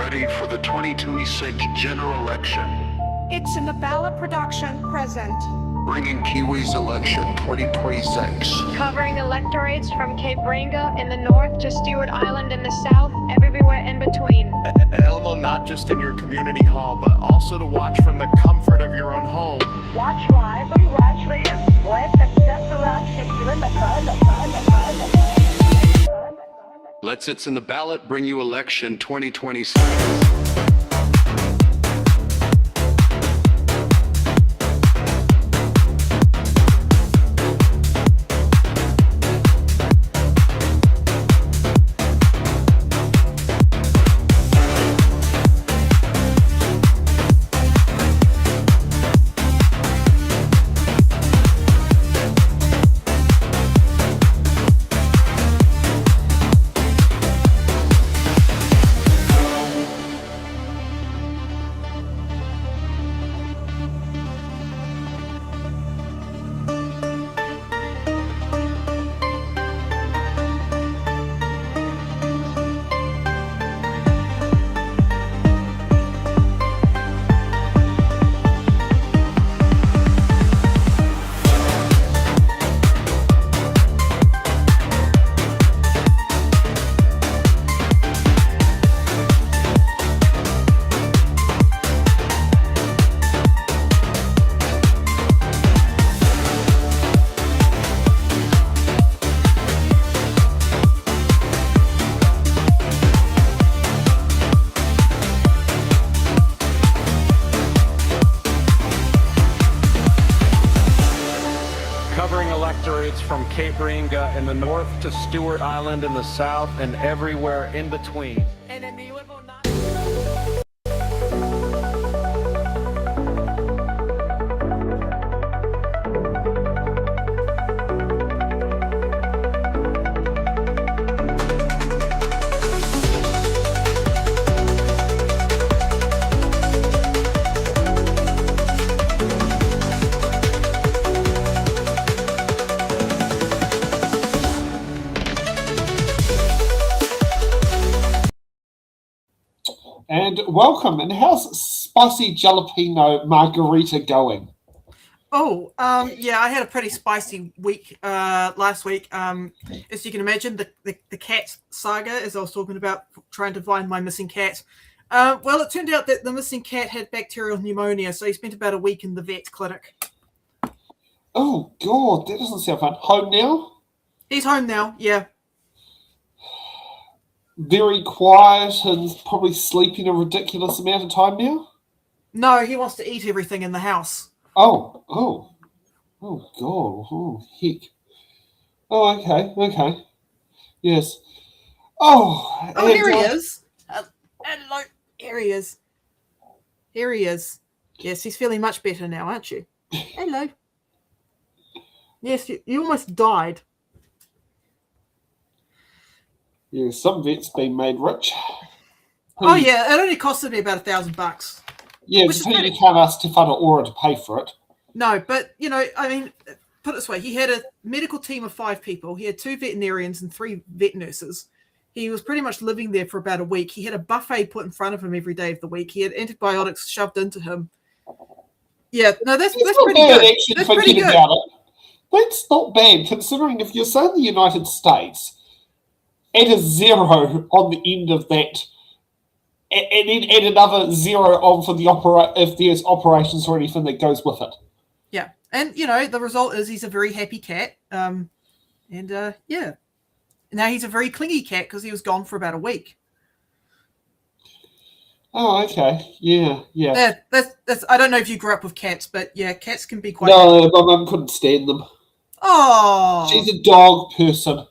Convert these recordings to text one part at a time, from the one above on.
ready for the 2026 general election. It's in the ballot production present. Bringing Kiwi's election 2026. Covering electorates from Cape Reinga in the north to Stewart Island in the south, everywhere in between. Available not just in your community hall, but also to watch from the comfort of your own home. Watch live and watch later. Let's It's in the Ballot bring you election 2026. Covering electorates from Cape Reinga in the north to Stewart Island in the south and everywhere in between. And welcome. And how's spicy jalapeno margarita going? Oh, yeah, I had a pretty spicy week last week. As you can imagine, the cat saga, as I was talking about, trying to find my missing cat. Well, it turned out that the missing cat had bacterial pneumonia, so he spent about a week in the vet clinic. Oh, God, that doesn't sound fun. Home now? He's home now, yeah. Very quiet and probably sleeping a ridiculous amount of time now? No, he wants to eat everything in the house. Oh, God, oh, heck. Oh, okay, yes. Oh, here he is. Hello, here he is. Here he is. Yes, he's feeling much better now, aren't you? Hello. Yes, you almost died. Yeah, some vets being made rich. Oh, yeah, it only costed me about $1,000. Yeah, which is you pretty... can't ask Te Whana Ora to pay for it. No, but, you know, I mean, put it this way. He had a medical team of 5 people. He had 2 veterinarians and 3 vet nurses. He was pretty much living there for about a week. He had a buffet put in front of him every day of the week. He had antibiotics shoved into him. Yeah, no, that's pretty good. Actually, that's pretty good. About it. That's not bad, considering if you're saying the United States, add a 0 on the end of that, and then add another 0 on for the if there's operations or anything that goes with it. Yeah, and you know the result is he's a very happy cat, yeah. Now he's a very clingy cat because he was gone for about a week. Oh, okay, yeah. That's. I don't know if you grew up with cats, but yeah, cats can be quite. No, my mum couldn't stand them. Oh, she's a dog person.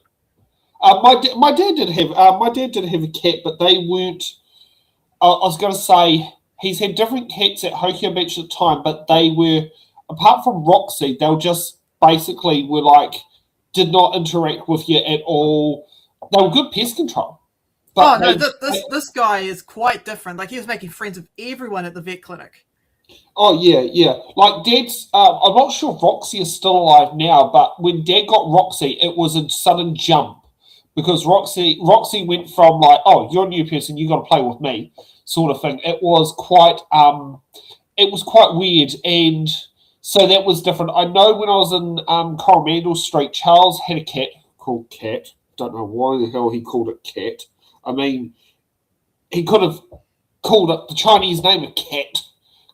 My dad did have a cat, but they weren't. I was going to say he's had different cats at Hokio Beach at the time, but they were, apart from Roxy, they were just basically did not interact with you at all. They were good pest control. But this guy is quite different. Like he was making friends with everyone at the vet clinic. Oh, yeah. Like, Dad's... I'm not sure if Roxy is still alive now, but when Dad got Roxy, it was a sudden jump. because Roxy went from like, oh, you're a new person, you got to play with me, sort of thing. It was quite weird, and so that was different. I know when I was in Coromandel Street, Charles had a cat called Cat. Don't know why the hell he called it Cat. I mean, he could have called it the Chinese name of Cat,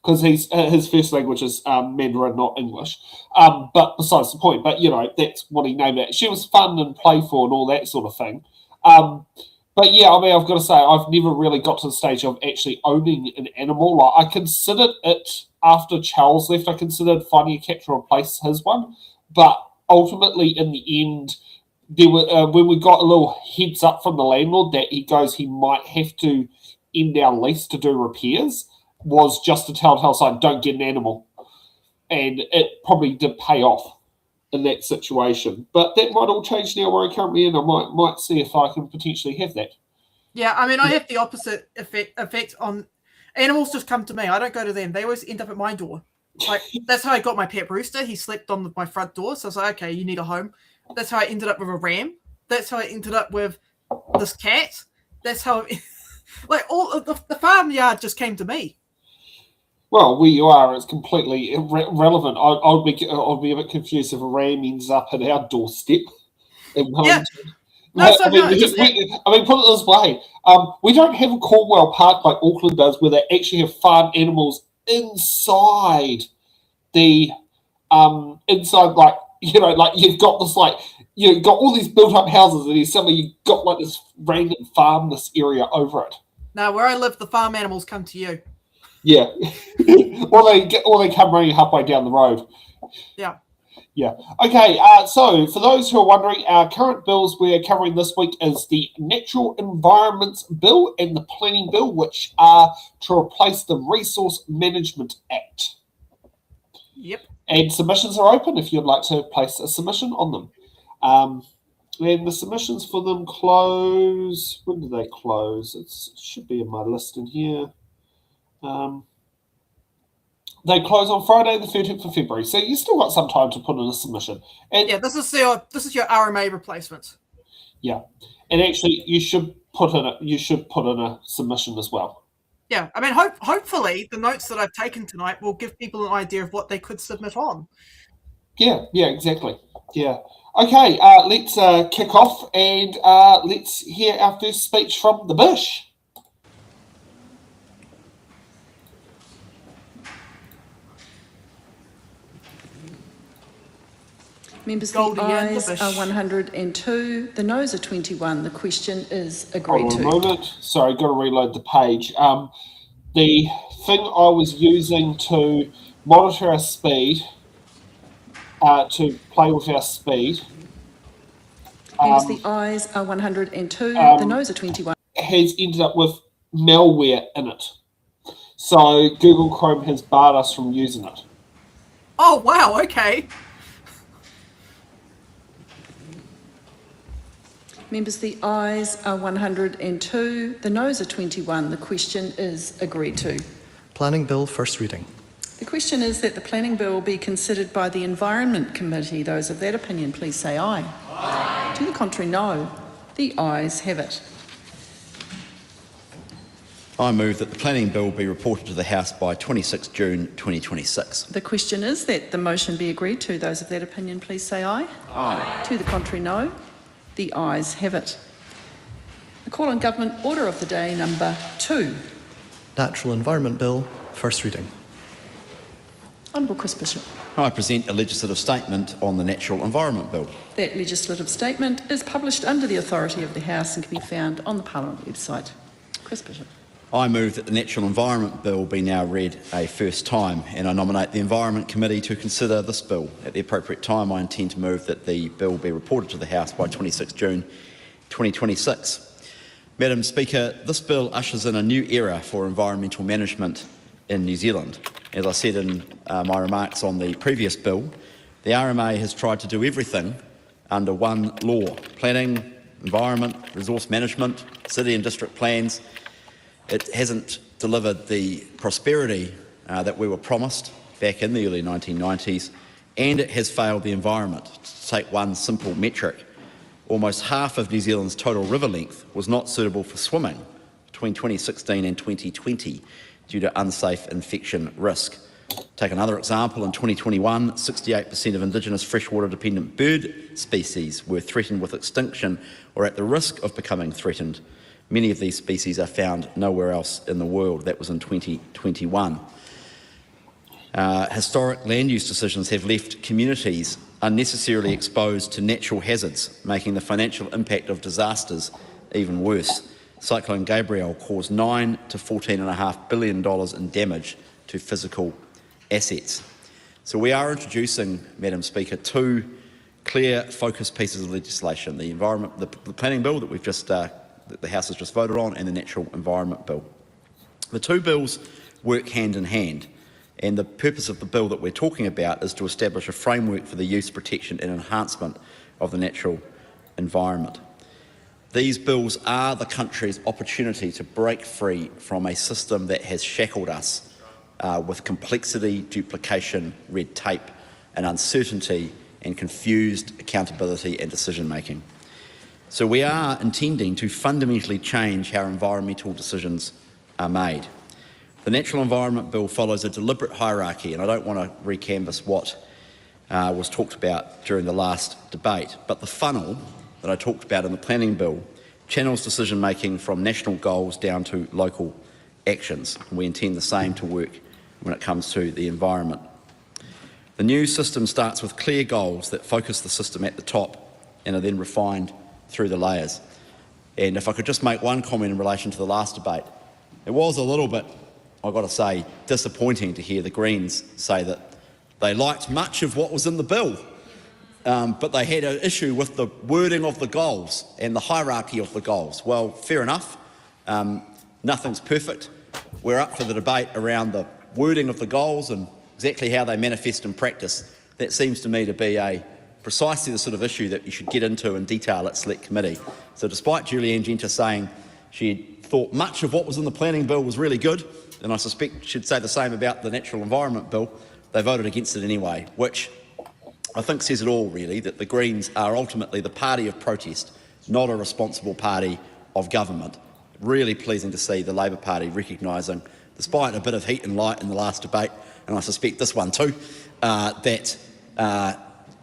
because his first language is Mandarin, not English. But besides the point, but that's what he named it. She was fun and playful and all that sort of thing. But yeah, I mean, I've got to say, I've never really got to the stage of actually owning an animal. Like, I considered it after Charles left. I considered finding a cat to replace his one, but ultimately, in the end, there were when we got a little heads up from the landlord that he might have to end our lease to do repairs, was just a telltale sign, don't get an animal. And it probably did pay off in that situation. But that might all change now where I currently am. I might see if I can potentially have that. Yeah, I mean, I have the opposite effect on animals. Just come to me. I don't go to them. They always end up at my door. Like, that's how I got my pet rooster. He slept on my front door. So I was like, okay, you need a home. That's how I ended up with a ram. That's how I ended up with this cat. That's how, like, all of the farmyard just came to me. Well, where you are, it's completely irrelevant. I'd be a bit confused if a ram ends up at our doorstep. Yeah. I mean, put it this way: we don't have a Cornwall Park like Auckland does, where they actually have farm animals inside the inside, like you've got this you've got all these built-up houses, and then suddenly you've got like this random farm, this area over it. Now, where I live, the farm animals come to you. Yeah, or they come running halfway down the road. Yeah. Yeah. Okay. So, for those who are wondering, our current bills we're covering this week is the Natural Environments Bill and the Planning Bill, which are to replace the Resource Management Act. Yep. And submissions are open if you'd like to place a submission on them. And the submissions for them close. When do they close? It should be in my list in here. They close on Friday, the 13th of February, so you still got some time to put in a submission. And yeah, this is your RMA replacement. Yeah, and actually, you should put in a submission as well. Yeah, I mean, hopefully, the notes that I've taken tonight will give people an idea of what they could submit on. Yeah, exactly. Yeah. Okay, let's kick off and let's hear our first speech from the bush. Members, the ayes are 102, the noes are 21. The question is agreed to. Hold on a moment. Sorry, got to reload the page. The thing I was using to monitor our speed, to play with our speed. Members, the ayes are 102, the noes are 21. Has ended up with malware in it. So Google Chrome has barred us from using it. Oh, wow, okay. Members, the ayes are 102, the noes are 21. The question is agreed to. Planning Bill, first reading. The question is that the Planning Bill be considered by the Environment Committee. Those of that opinion, please say aye. Aye. To the contrary, no. The ayes have it. I move that the Planning Bill be reported to the House by 26 June 2026. The question is that the motion be agreed to. Those of that opinion, please say aye. Aye. To the contrary, no. The ayes have it. The call on government order of the day number 2. Natural Environment Bill, first reading. Honourable Chris Bishop. I present a legislative statement on the Natural Environment Bill. That legislative statement is published under the authority of the House and can be found on the Parliament website. Chris Bishop. I move that the Natural Environment Bill be now read a first time, and I nominate the Environment Committee to consider this bill. At the appropriate time, I intend to move that the bill be reported to the House by 26 June 2026. Madam Speaker, this bill ushers in a new era for environmental management in New Zealand. As I said in my remarks on the previous bill, the RMA has tried to do everything under one law: planning, environment, resource management, city and district plans. It hasn't delivered the prosperity that we were promised back in the early 1990s, and it has failed the environment. To take one simple metric, almost half of New Zealand's total river length was not suitable for swimming between 2016 and 2020 due to unsafe infection risk. Take another example, in 2021, 68% of Indigenous freshwater-dependent bird species were threatened with extinction or at the risk of becoming threatened. Many of these species are found nowhere else in the world. That was in 2021. Historic land use decisions have left communities unnecessarily exposed to natural hazards, making the financial impact of disasters even worse. Cyclone Gabrielle caused $9 to $14.5 billion in damage to physical assets. So we are introducing, Madam Speaker, two clear focused pieces of legislation: the planning bill that we've just that the House has just voted on, and the natural environment bill. The two bills work hand in hand, and the purpose of the bill that we're talking about is to establish a framework for the use, protection and enhancement of the natural environment. These bills are the country's opportunity to break free from a system that has shackled us with complexity, duplication, red tape and uncertainty and confused accountability and decision making. So we are intending to fundamentally change how environmental decisions are made. The Natural Environment Bill follows a deliberate hierarchy, and I don't want to recanvass what was talked about during the last debate, but the funnel that I talked about in the Planning Bill channels decision making from national goals down to local actions. We intend the same to work when it comes to the environment. The new system starts with clear goals that focus the system at the top and are then refined through the layers. And if I could just make one comment in relation to the last debate, it was a little bit, I've got to say, disappointing to hear the Greens say that they liked much of what was in the bill, but they had an issue with the wording of the goals and the hierarchy of the goals. Well, fair enough. Nothing's perfect. We're up for the debate around the wording of the goals and exactly how they manifest in practice. That seems to me to be precisely the sort of issue that you should get into in detail at Select Committee. So despite Julianne Genter saying she thought much of what was in the planning bill was really good, and I suspect she'd say the same about the Natural Environment Bill, they voted against it anyway, which I think says it all really, that the Greens are ultimately the party of protest, not a responsible party of government. Really pleasing to see the Labor Party recognising, despite a bit of heat and light in the last debate, and I suspect this one too, that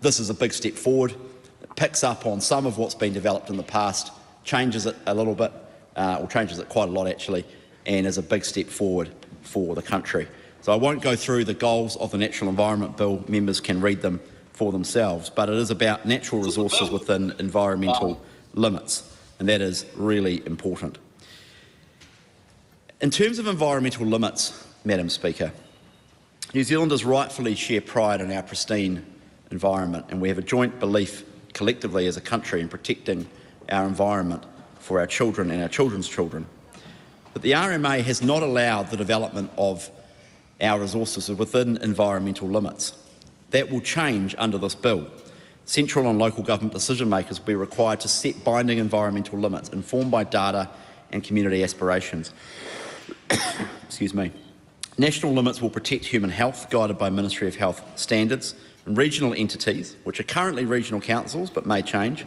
this is a big step forward. It picks up on some of what's been developed in the past, changes it a little bit, or changes it quite a lot actually, and is a big step forward for the country. So I won't go through the goals of the Natural Environment Bill, members can read them for themselves, but it is about natural resources within environmental limits, and that is really important. In terms of environmental limits, Madam Speaker, New Zealanders rightfully share pride in our pristine environment, and we have a joint belief collectively as a country in protecting our environment for our children and our children's children. But the RMA has not allowed the development of our resources within environmental limits. That will change under this bill. Central and local government decision makers will be required to set binding environmental limits informed by data and community aspirations. Excuse me. National limits will protect human health, guided by Ministry of Health standards, and regional entities, which are currently regional councils but may change,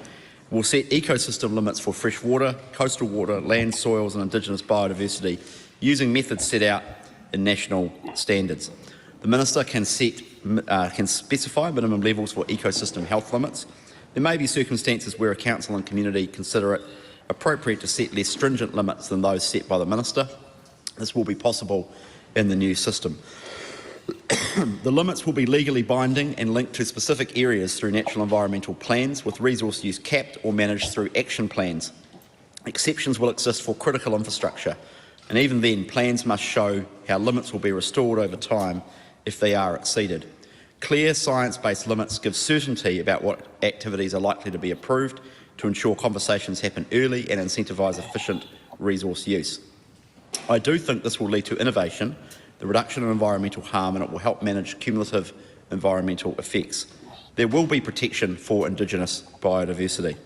will set ecosystem limits for fresh water, coastal water, land, soils and Indigenous biodiversity using methods set out in national standards. The Minister can specify minimum levels for ecosystem health limits. There may be circumstances where a council and community consider it appropriate to set less stringent limits than those set by the Minister. This will be possible in the new system. The limits will be legally binding and linked to specific areas through natural environmental plans, with resource use capped or managed through action plans. Exceptions will exist for critical infrastructure, and even then plans must show how limits will be restored over time if they are exceeded. Clear science-based limits give certainty about what activities are likely to be approved to ensure conversations happen early and incentivise efficient resource use. I do think this will lead to innovation, the reduction of environmental harm, and it will help manage cumulative environmental effects. There will be protection for Indigenous biodiversity.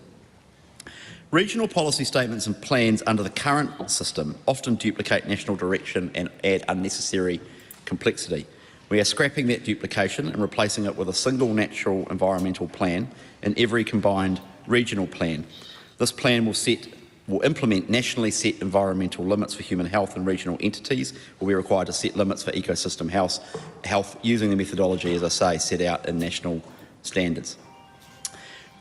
Regional policy statements and plans under the current system often duplicate national direction and add unnecessary complexity. We are scrapping that duplication and replacing it with a single natural environmental plan in every combined regional plan. This plan will implement nationally set environmental limits for human health, and regional entities will be required to set limits for ecosystem health using the methodology, as I say, set out in national standards.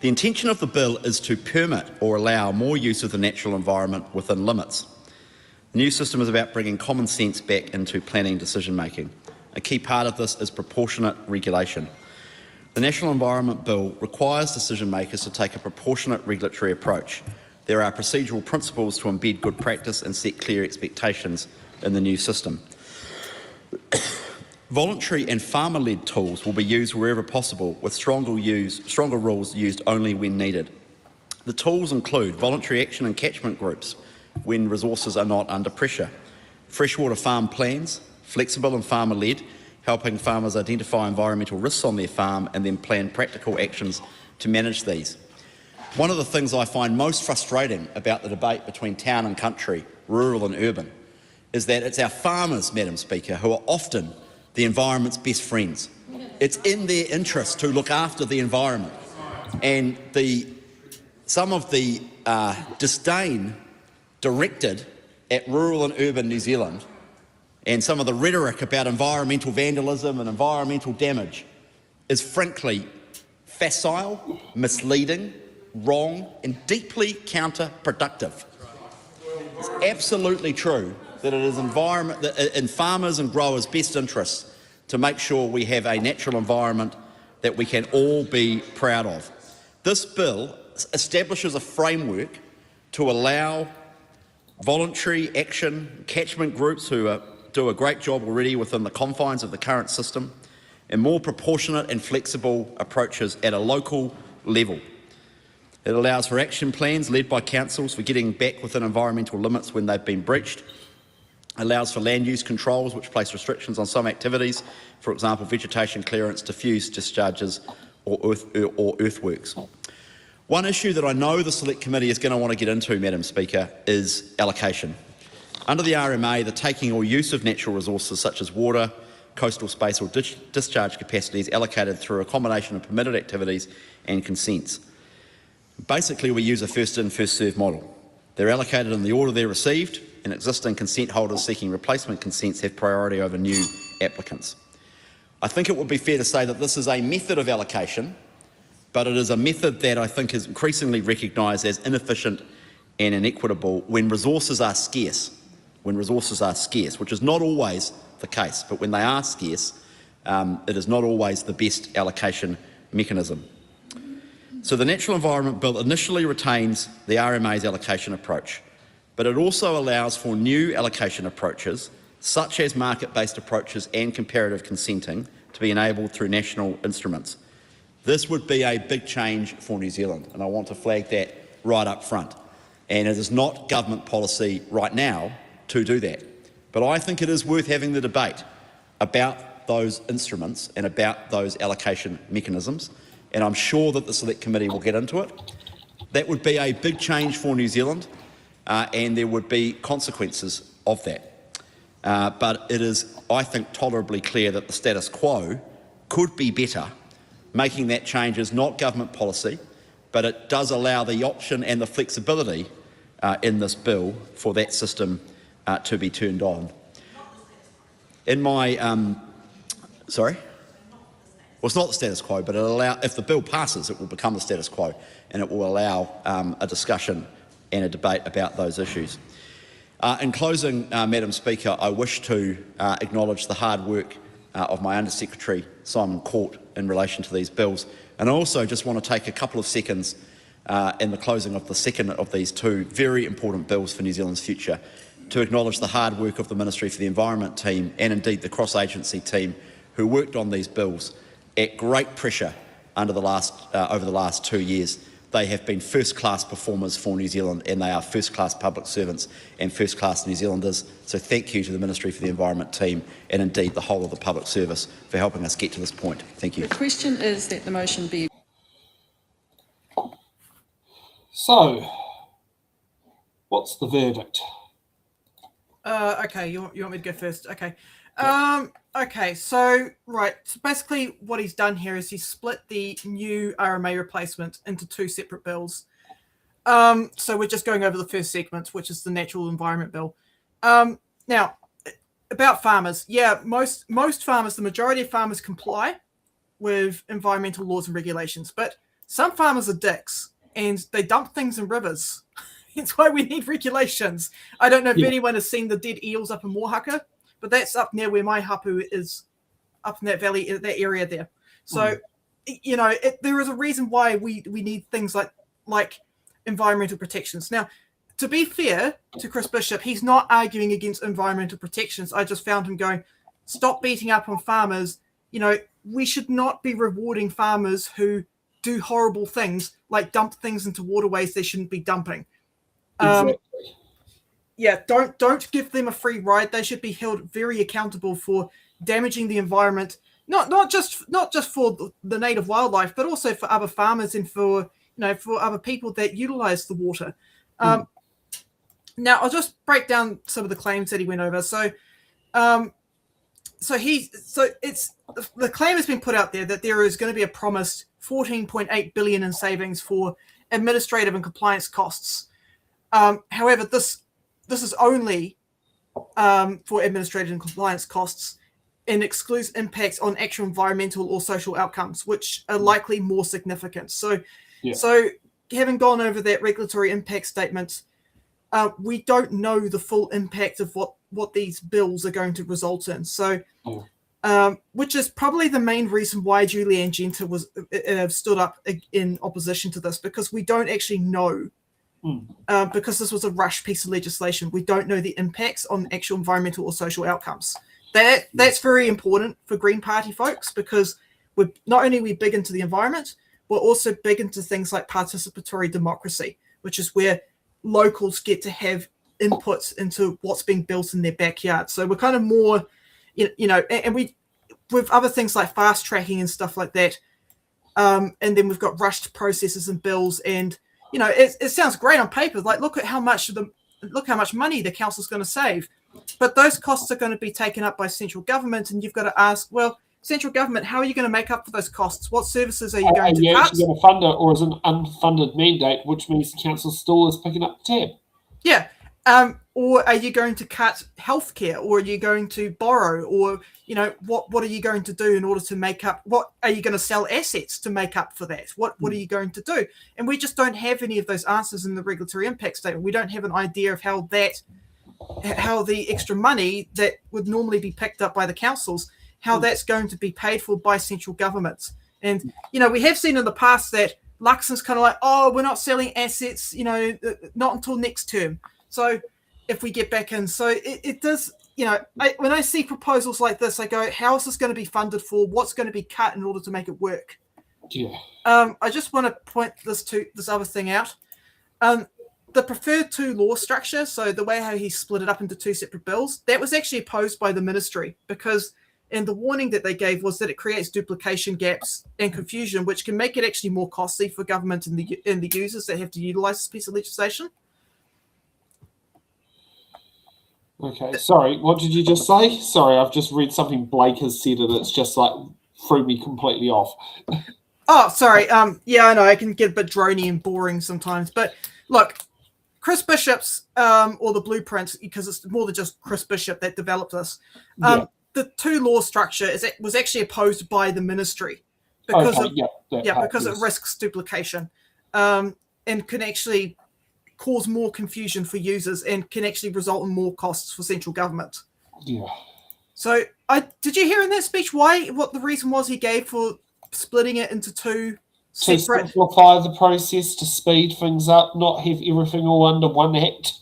The intention of the bill is to permit or allow more use of the natural environment within limits. The new system is about bringing common sense back into planning decision making. A key part of this is proportionate regulation. The National Environment Bill requires decision makers to take a proportionate regulatory approach. There are procedural principles to embed good practice and set clear expectations in the new system. Voluntary and farmer-led tools will be used wherever possible, with stronger rules used only when needed. The tools include voluntary action and catchment groups when resources are not under pressure, freshwater farm plans, flexible and farmer-led, helping farmers identify environmental risks on their farm and then plan practical actions to manage these. One of the things I find most frustrating about the debate between town and country, rural and urban, is that it's our farmers, Madam Speaker, who are often the environment's best friends. It's in their interest to look after the environment. And some of the disdain directed at rural and urban New Zealand, and some of the rhetoric about environmental vandalism and environmental damage, is frankly facile, misleading, wrong and deeply counterproductive. It's absolutely true that it is in farmers and growers' best interests to make sure we have a natural environment that we can all be proud of. This bill establishes a framework to allow voluntary action, catchment groups who do a great job already within the confines of the current system, and more proportionate and flexible approaches at a local level. It allows for action plans led by councils for getting back within environmental limits when they've been breached. Allows for land use controls which place restrictions on some activities, for example vegetation clearance, diffuse discharges or earthworks. One issue that I know the Select Committee is going to want to get into, Madam Speaker, is allocation. Under the RMA, the taking or use of natural resources such as water, coastal space or discharge capacity is allocated through a combination of permitted activities and consents. Basically, we use a first-in, first-served model. They're allocated in the order they're received, and existing consent holders seeking replacement consents have priority over new applicants. I think it would be fair to say that this is a method of allocation, but it is a method that I think is increasingly recognised as inefficient and inequitable when resources are scarce. Which is not always the case, but when they are scarce, it is not always the best allocation mechanism. So the Natural Environment Bill initially retains the RMA's allocation approach, but it also allows for new allocation approaches, such as market-based approaches and comparative consenting, to be enabled through national instruments. This would be a big change for New Zealand, and I want to flag that right up front. And it is not government policy right now to do that. But I think it is worth having the debate about those instruments and about those allocation mechanisms, and I'm sure that the Select Committee will get into it. That would be a big change for New Zealand, and there would be consequences of that. But it is, I think, tolerably clear that the status quo could be better. Making that change is not government policy, but it does allow the option and the flexibility in this bill for that system to be turned on. In my, sorry? Well, it's not the status quo, but if the bill passes, it will become the status quo, and it will allow a discussion and a debate about those issues. In closing, Madam Speaker, I wish to acknowledge the hard work of my Under-Secretary, Simon Court, in relation to these bills. And I also just want to take a couple of seconds in the closing of the second of these two very important bills for New Zealand's future to acknowledge the hard work of the Ministry for the Environment team and indeed the cross-agency team who worked on these bills at great pressure over the last 2 years. They have been first-class performers for New Zealand, and they are first-class public servants and first-class New Zealanders. So thank you to the Ministry for the Environment team and indeed the whole of the public service for helping us get to this point. Thank you. The question is that the motion be... So, what's the verdict? Okay, you want me to go first? Okay. Okay, so so basically what he's done here is he's split the new RMA replacement into two separate bills. So we're just going over the first segment, which is the Natural Environment Bill. Now, about farmers, most farmers, the majority of farmers comply with environmental laws and regulations, but some farmers are dicks and they dump things in rivers. That's why we need regulations. I don't know if anyone has seen the dead eels up in Moorhaka, but that's up near where my hapu is, up in that valley, that area there. So, there is a reason why we need things like environmental protections. Now, to be fair to Chris Bishop, he's not arguing against environmental protections. I just found him going, stop beating up on farmers. We should not be rewarding farmers who do horrible things, like dump things into waterways they shouldn't be dumping. Exactly. Don't give them a free ride. They should be held very accountable for damaging the environment, not just for the native wildlife, but also for other farmers and for other people that utilize the water. Now I'll just break down some of the claims that he went over. So it's the claim has been put out there that there is going to be a promised 14.8 billion in savings for administrative and compliance costs. However, this is only for administrative and compliance costs and excludes impacts on actual environmental or social outcomes, which are likely more significant. So having gone over that regulatory impact statement, we don't know the full impact of what these bills are going to result in. So, which is probably the main reason why Julianne Genter was stood up in opposition to this, because we don't actually know. Because this was a rush piece of legislation, we don't know the impacts on actual environmental or social outcomes. That's very important for Green Party folks, because we're not only we big into the environment, we're also big into things like participatory democracy, which is where locals get to have inputs into what's being built in their backyard. So we're kind of more, and we with other things like fast tracking and stuff like that. And then we've got rushed processes and bills, and it sounds great on paper. Like, look how much money the council's going to save, but those costs are going to be taken up by central government, and you've got to ask, well, central government, how are you going to make up for those costs? What services are you going to cut? Are you actually going to fund it, or is it an unfunded mandate, which means the council still is picking up the tab? Yeah. Or are you going to cut healthcare, or are you going to borrow, or what are you going to do in order to make up? What are you going to sell assets to make up for that? What are you going to do? And we just don't have any of those answers in the regulatory impact statement. We don't have an idea of how the extra money that would normally be picked up by the councils, how that's going to be paid for by central governments. And we have seen in the past that Luxon's kind of like, oh, we're not selling assets, not until next term. So if we get back in, so it does, when I see proposals like this, I go, how is this going to be funded for? What's going to be cut in order to make it work? Yeah. I just want to point this other thing out. The preferred two law structure, so the way how he split it up into two separate bills, that was actually opposed by the ministry, because the warning that they gave was that it creates duplication, gaps, and confusion, which can make it actually more costly for government and the users that have to utilize this piece of legislation. Okay, sorry, what did you just say? Sorry, I've just read something Blake has said and it's just like threw me completely off. Oh, sorry. Yeah, I know, I can get a bit drony and boring sometimes. But look, Chris Bishop's, or the blueprint, because it's more than just Chris Bishop that developed this, the two law structure was actually opposed by the ministry because because it risks duplication and can actually cause more confusion for users and can actually result in more costs for central government. Yeah. So did you hear in that speech what the reason was he gave for splitting it into two separate? To simplify the process, to speed things up, not have everything all under one act.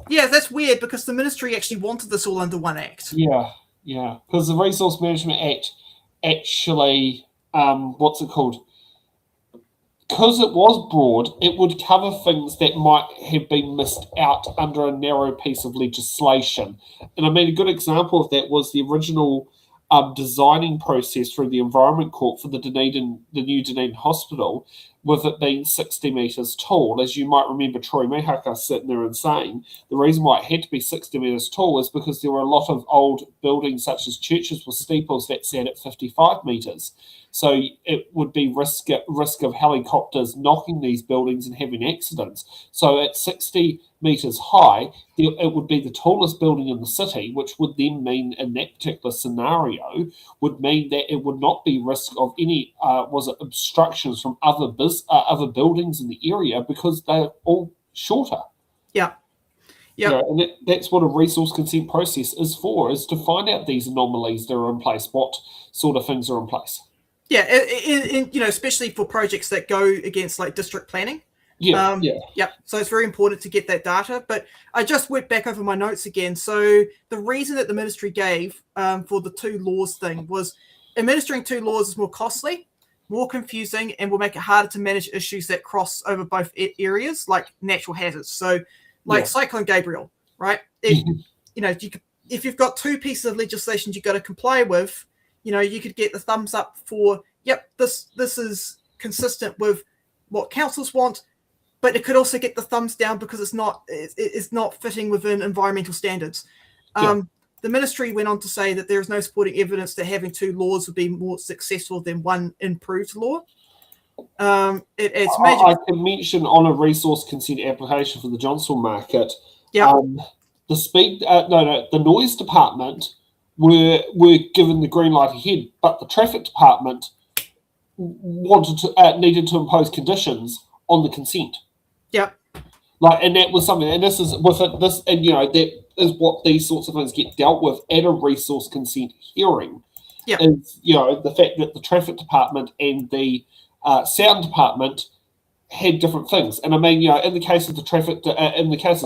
Yeah, that's weird because the ministry actually wanted this all under one act. Yeah, because the Resource Management Act actually, what's it called? Because it was broad, it would cover things that might have been missed out under a narrow piece of legislation. And I mean, a good example of that was the original designing process through the Environment Court for the new Dunedin Hospital with it being 60 metres tall. As you might remember Troy Mihaka sitting there and saying, the reason why it had to be 60 metres tall is because there were a lot of old buildings such as churches with steeples that sat at 55 metres. So it would be risk of helicopters knocking these buildings and having accidents. So at 60 metres high, it would be the tallest building in the city, which would then mean, in that particular scenario, would mean that it would not be risk of any obstructions from other buildings in the area because they're all shorter. Yeah. Yeah, and that's what a resource consent process is for, is to find out these anomalies that are in place, what sort of things are in place. Yeah, especially for projects that go against like district planning. Yeah. So it's very important to get that data. But I just went back over my notes again. So the reason that the ministry gave for the 2 laws thing was administering 2 laws is more costly, more confusing, and will make it harder to manage issues that cross over both areas, like natural hazards. So, Cyclone Gabriel, right? If you've got 2 pieces of legislation you've got to comply with, you could get the thumbs up for, yep, this is consistent with what councils want, but it could also get the thumbs down because it's not fitting within environmental standards. The ministry went on to say that there is no supporting evidence that having 2 laws would be more successful than one improved law. I can mention on a resource consent application for the Johnsonville market, the noise department were given the green light ahead, but the traffic department needed to impose conditions on the consent. Yep. And that was something, and this is with it. This, and that is what these sorts of things get dealt with at a resource consent hearing. Yeah. Is the fact that the traffic department and the sound department had different things, and I mean, in the case of the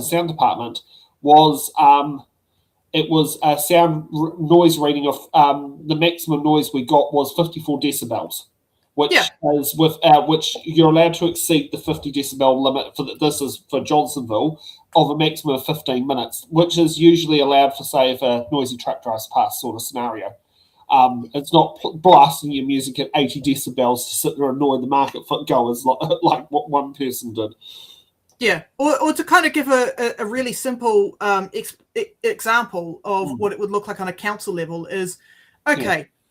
sound department was. It was a sound noise rating of the maximum noise we got was 54 decibels, which is which you're allowed to exceed the 50 decibel limit this is for Johnsonville of a maximum of 15 minutes, which is usually allowed for, say, if a noisy truck drives past sort of scenario. It's not blasting your music at 80 decibels to sit there and annoy the market foot goers like what one person did. Yeah, or to kind of give a really simple example of what it would look like on a council level is,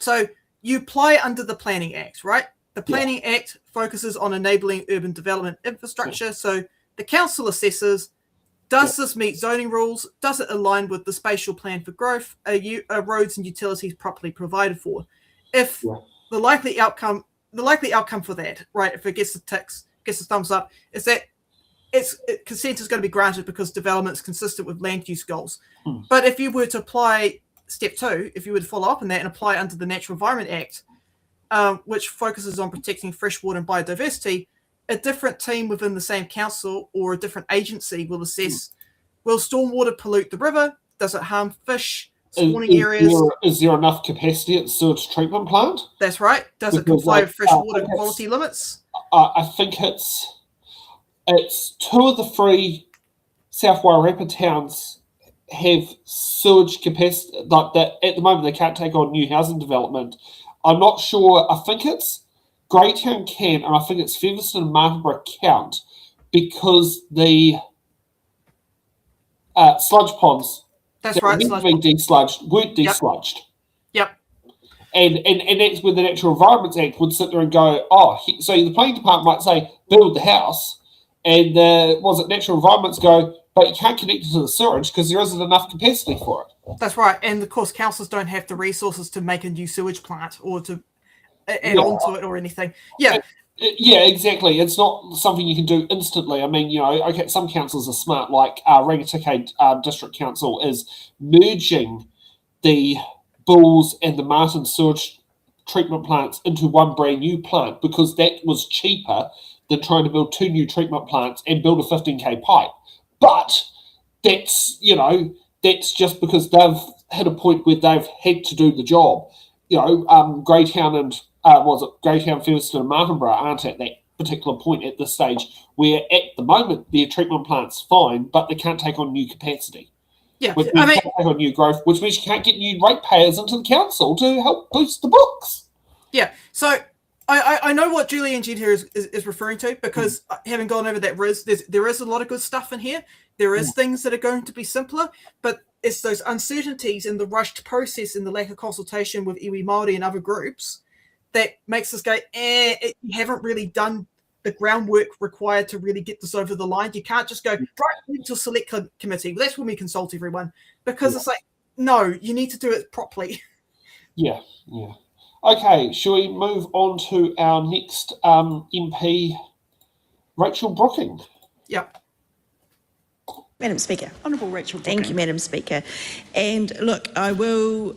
so you apply under the Planning Act, right? The Planning Act focuses on enabling urban development infrastructure. So the council assesses, does this meet zoning rules? Does it align with the spatial plan for growth? Are roads and utilities properly provided for? If the likely outcome for that, right, if it gets the ticks, gets the thumbs up, is that consent is going to be granted because development is consistent with land use goals. But if you were to apply step 2, if you were to follow up on that and apply under the Natural Environment Act, which focuses on protecting freshwater and biodiversity, a different team within the same council or a different agency will assess, will stormwater pollute the river? Does it harm fish, spawning areas? Is there enough capacity at the sewage treatment plant? That's right. Does it comply with freshwater quality limits? I think it's 2 of the 3 South Wairarapa towns have sewage capacity like that. At the moment, they can't take on new housing development. I'm not sure. I think it's Greytown can, and I think it's Featherston and Martinborough can't, because the sludge ponds that were meant to be desludged weren't desludged. Yep. And that's where the Natural Environment Act would sit there and go, so the planning department might say, build the house. And Natural Environments go, but you can't connect it to the sewage because there isn't enough capacity for it. That's right. And of course, councils don't have the resources to make a new sewage plant or to add on to it or anything. Yeah. Yeah, exactly. It's not something you can do instantly. I mean, some councils are smart, like Rangitikei District Council is merging the Bulls and the Martin sewage treatment plants into one brand new plant because that was cheaper than trying to build 2 new treatment plants and build a 15k pipe. But that's just because they've hit a point where they've had to do the job. Greytown and Greytown, Featherston and Martinborough aren't at that particular point at this stage where at the moment their treatment plant's fine, but they can't take on new capacity. Yeah, which means can't take on new growth, which means you can't get new ratepayers into the council to help boost the books. Yeah, so I know what Julie and Jed here is referring to, because having gone over that there is a lot of good stuff in here. There is things that are going to be simpler, but it's those uncertainties and the rushed process and the lack of consultation with iwi Māori and other groups that makes us go, you haven't really done the groundwork required to really get this over the line. You can't just go, right, to select committee. That's when we consult everyone, because it's like, no, you need to do it properly. Yeah. Okay, shall we move on to our next MP, Rachel Brooking? Yep. Madam Speaker. Honourable Rachel Brooking. Thank you, Madam Speaker. And look, I will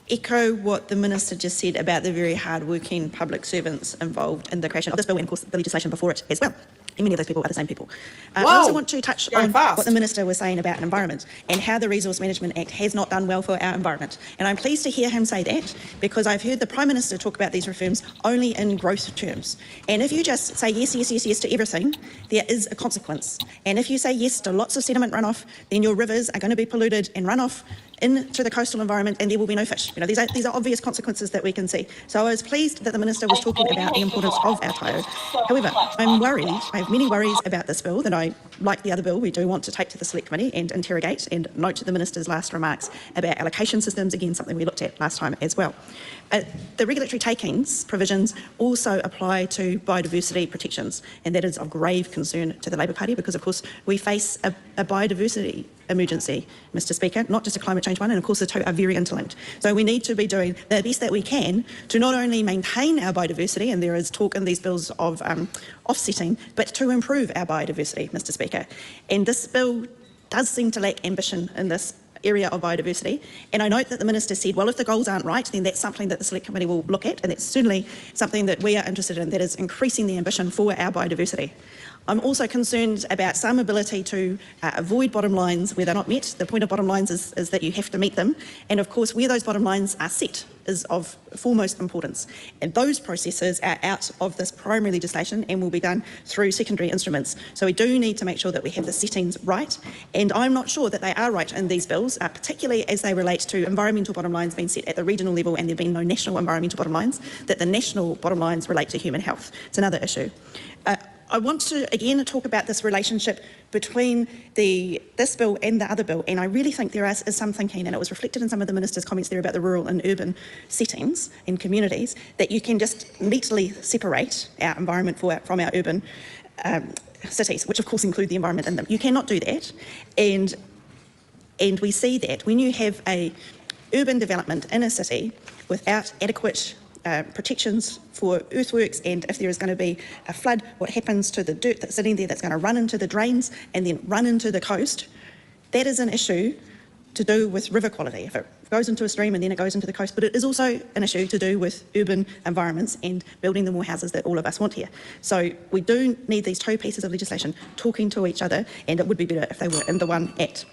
echo what the Minister just said about the very hard-working public servants involved in the creation of this bill and, of course, the legislation before it as well. And many of those people are the same people. I also want to touch on what the Minister was saying about environment and how the Resource Management Act has not done well for our environment. And I'm pleased to hear him say that, because I've heard the Prime Minister talk about these reforms only in growth terms. And if you just say yes, yes, yes, yes to everything, there is a consequence. And if you say yes to lots of sediment runoff, then your rivers are going to be polluted and run off into the coastal environment, and there will be no fish. You know, these are obvious consequences that we can see. So I was pleased that the Minister was talking about the importance of our taiao. However, I'm worried, I have many worries about this bill that I, like the other bill, we do want to take to the Select Committee and interrogate, and note the Minister's last remarks about allocation systems, again, something we looked at last time as well. The regulatory takings provisions also apply to biodiversity protections, and that is of grave concern to the Labour Party, because, of course, we face a biodiversity emergency, Mr Speaker, not just a climate change one, and of course the two are very interlinked. So we need to be doing the best that we can to not only maintain our biodiversity, and there is talk in these bills of offsetting, but to improve our biodiversity, Mr Speaker. And this bill does seem to lack ambition in this area of biodiversity. And I note that the Minister said, well, if the goals aren't right, then that's something that the Select Committee will look at, and that's certainly something that we are interested in, that is increasing the ambition for our biodiversity. I'm also concerned about some ability to avoid bottom lines where they're not met. The point of bottom lines is that you have to meet them. And of course, where those bottom lines are set is of foremost importance. And those processes are out of this primary legislation and will be done through secondary instruments. So we do need to make sure that we have the settings right. And I'm not sure that they are right in these bills, particularly as they relate to environmental bottom lines being set at the regional level and there being no national environmental bottom lines, that the national bottom lines relate to human health. It's another issue. I want to again talk about this relationship between this bill and the other bill, and I really think there is some thinking, and it was reflected in some of the Minister's comments there about the rural and urban settings and communities, that you can just neatly separate our environment from our urban cities, which of course include the environment in them. You cannot do that, and we see that when you have a urban development in a city without adequate protections for earthworks, and if there is going to be a flood, what happens to the dirt that's sitting there that's going to run into the drains and then run into the coast, that is an issue to do with river quality. If it goes into a stream and then it goes into the coast, but it is also an issue to do with urban environments and building the more houses that all of us want here. So we do need these two pieces of legislation talking to each other, and it would be better if they were in the one act.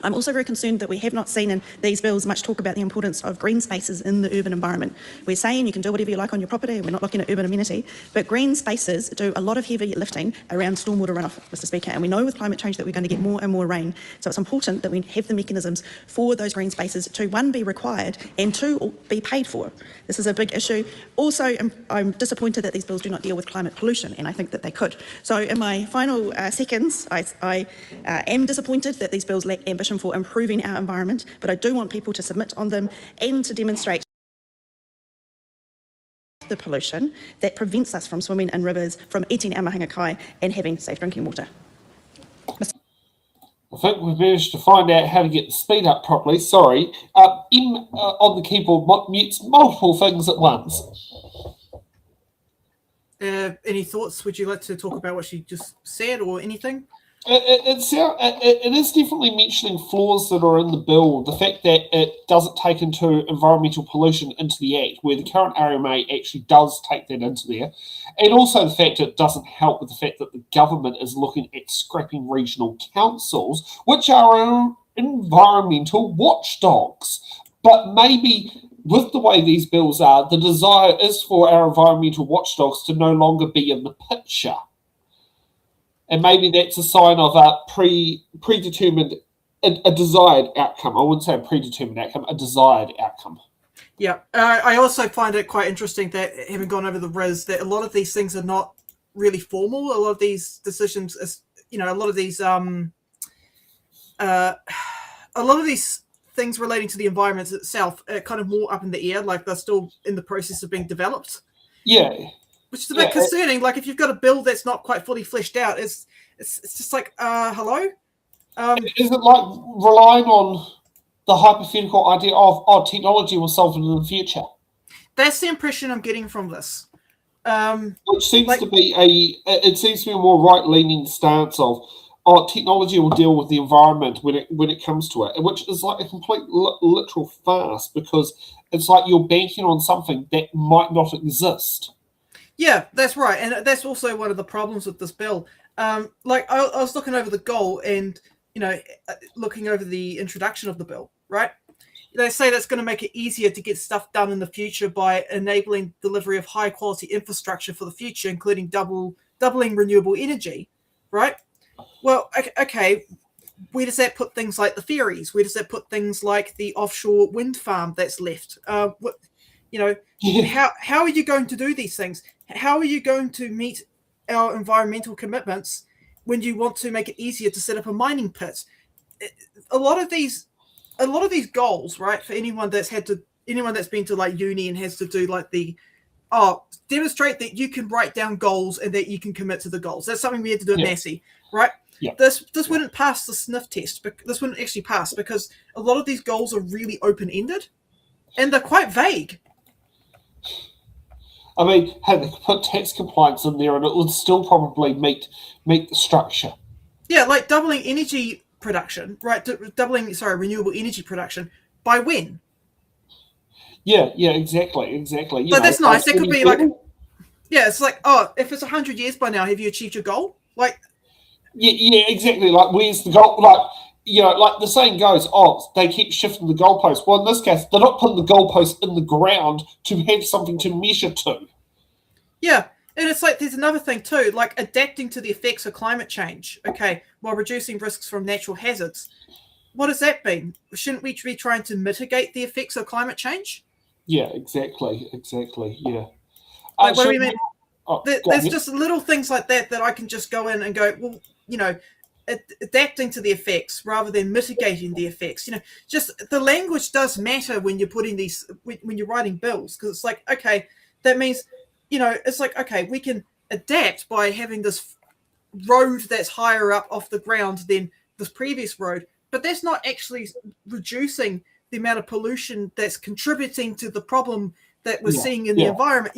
I'm also very concerned that we have not seen in these bills much talk about the importance of green spaces in the urban environment. We're saying you can do whatever you like on your property, we're not looking at urban amenity, but green spaces do a lot of heavy lifting around stormwater runoff, Mr Speaker, and we know with climate change that we're going to get more and more rain. So it's important that we have the mechanisms for those green spaces to, one, be required, and two, be paid for. This is a big issue. Also, I'm disappointed that these bills do not deal with climate pollution, and I think that they could. So in my final seconds, I am disappointed that these bills lack ambition for improving our environment, but I do want people to submit on them and to demonstrate the pollution that prevents us from swimming in rivers, from eating our mahinga kai and having safe drinking water. I think we've managed to find out how to get the speed up properly. Sorry. On the keyboard mutes multiple things at once. Any thoughts? Would you like to talk about what she just said or anything? It is definitely mentioning flaws that are in the bill. The fact that it doesn't take into environmental pollution into the Act, where the current RMA actually does take that into there. And also the fact it doesn't help with the fact that the government is looking at scrapping regional councils, which are environmental watchdogs. But maybe with the way these bills are, the desire is for our environmental watchdogs to no longer be in the picture. And maybe that's a sign of a predetermined, a desired outcome. I wouldn't say a predetermined outcome, a desired outcome. Yeah, I also find it quite interesting that, having gone over the RIS, that a lot of these things are not really formal. A lot of these decisions, a lot of these things relating to the environment itself are kind of more up in the air, like they're still in the process of being developed. Yeah. Which is a bit concerning. Like, if you've got a bill that's not quite fully fleshed out, it's just like, hello? Is it like relying on the hypothetical idea of technology will solve it in the future? That's the impression I'm getting from this. Which seems to be it seems to be a more right-leaning stance of, technology will deal with the environment when it comes to it, which is like a complete literal farce, because it's like you're banking on something that might not exist. Yeah, that's right, and that's also one of the problems with this bill. Like, I was looking over the goal and, looking over the introduction of the bill, right? They say that's going to make it easier to get stuff done in the future by enabling delivery of high quality infrastructure for the future, including doubling renewable energy, right? Well, okay, where does that put things like the ferries? Where does that put things like the offshore wind farm that's left? How are you going to do these things? How are you going to meet our environmental commitments when you want to make it easier to set up a mining pit? A lot of these goals, right? For anyone that's been to like uni and has to do like demonstrate that you can write down goals and that you can commit to the goals. That's something we had to do at Massey, right? Yeah. This wouldn't pass the sniff test, but this wouldn't actually pass because a lot of these goals are really open-ended and they're quite vague. I mean, hey, they could put tax compliance in there and it would still probably meet the structure. Yeah, like doubling energy production, right? Renewable energy production. By when? Yeah, exactly. But that's nice. That could be like, it's like, if it's 100 years by now, have you achieved your goal? Like, yeah, exactly. Like, where's the goal? Like, like the saying goes, they keep shifting the goalpost. Well, in this case, they're not putting the goalpost in the ground to have something to measure to. Yeah, and it's like, there's another thing too, like adapting to the effects of climate change, okay, while reducing risks from natural hazards. What does that mean? Shouldn't we be trying to mitigate the effects of climate change? Yeah, exactly, yeah. Like, what do we mean? There's just little things like that I can just go in and go, well, adapting to the effects rather than mitigating the effects. Just the language does matter when you're putting when you're writing bills, because it's like, okay, that means, it's like, okay, we can adapt by having this road that's higher up off the ground than this previous road, but that's not actually reducing the amount of pollution that's contributing to the problem that we're seeing in the environment.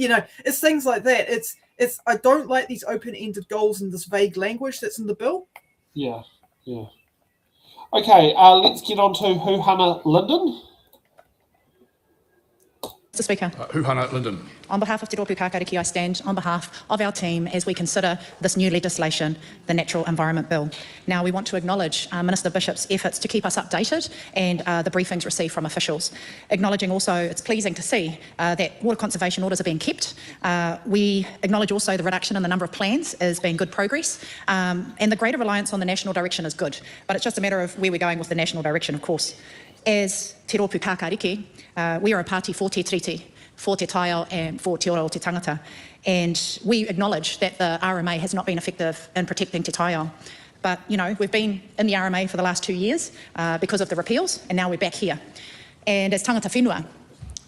It's things like that. It's I don't like these open-ended goals and this vague language that's in the bill. Yeah. Okay, let's get on to Huhana Linden. Mr. Speaker. Huhana Linden. On behalf of Te Rōpū Kākāriki, I stand on behalf of our team as we consider this new legislation, the Natural Environment Bill. Now, we want to acknowledge Minister Bishop's efforts to keep us updated and the briefings received from officials. Acknowledging also, it's pleasing to see that water conservation orders are being kept. We acknowledge also the reduction in the number of plans as being good progress, and the greater reliance on the national direction is good. But it's just a matter of where we're going with the national direction, of course. As Te Rōpū Kākāriki, we are a party for Te Tiriti, for Te Taiao and for Te Ora o Te Tangata. And we acknowledge that the RMA has not been effective in protecting Te Taiao. But, we've been in the RMA for the last 2 years because of the repeals, and now we're back here. And as tangata whenua,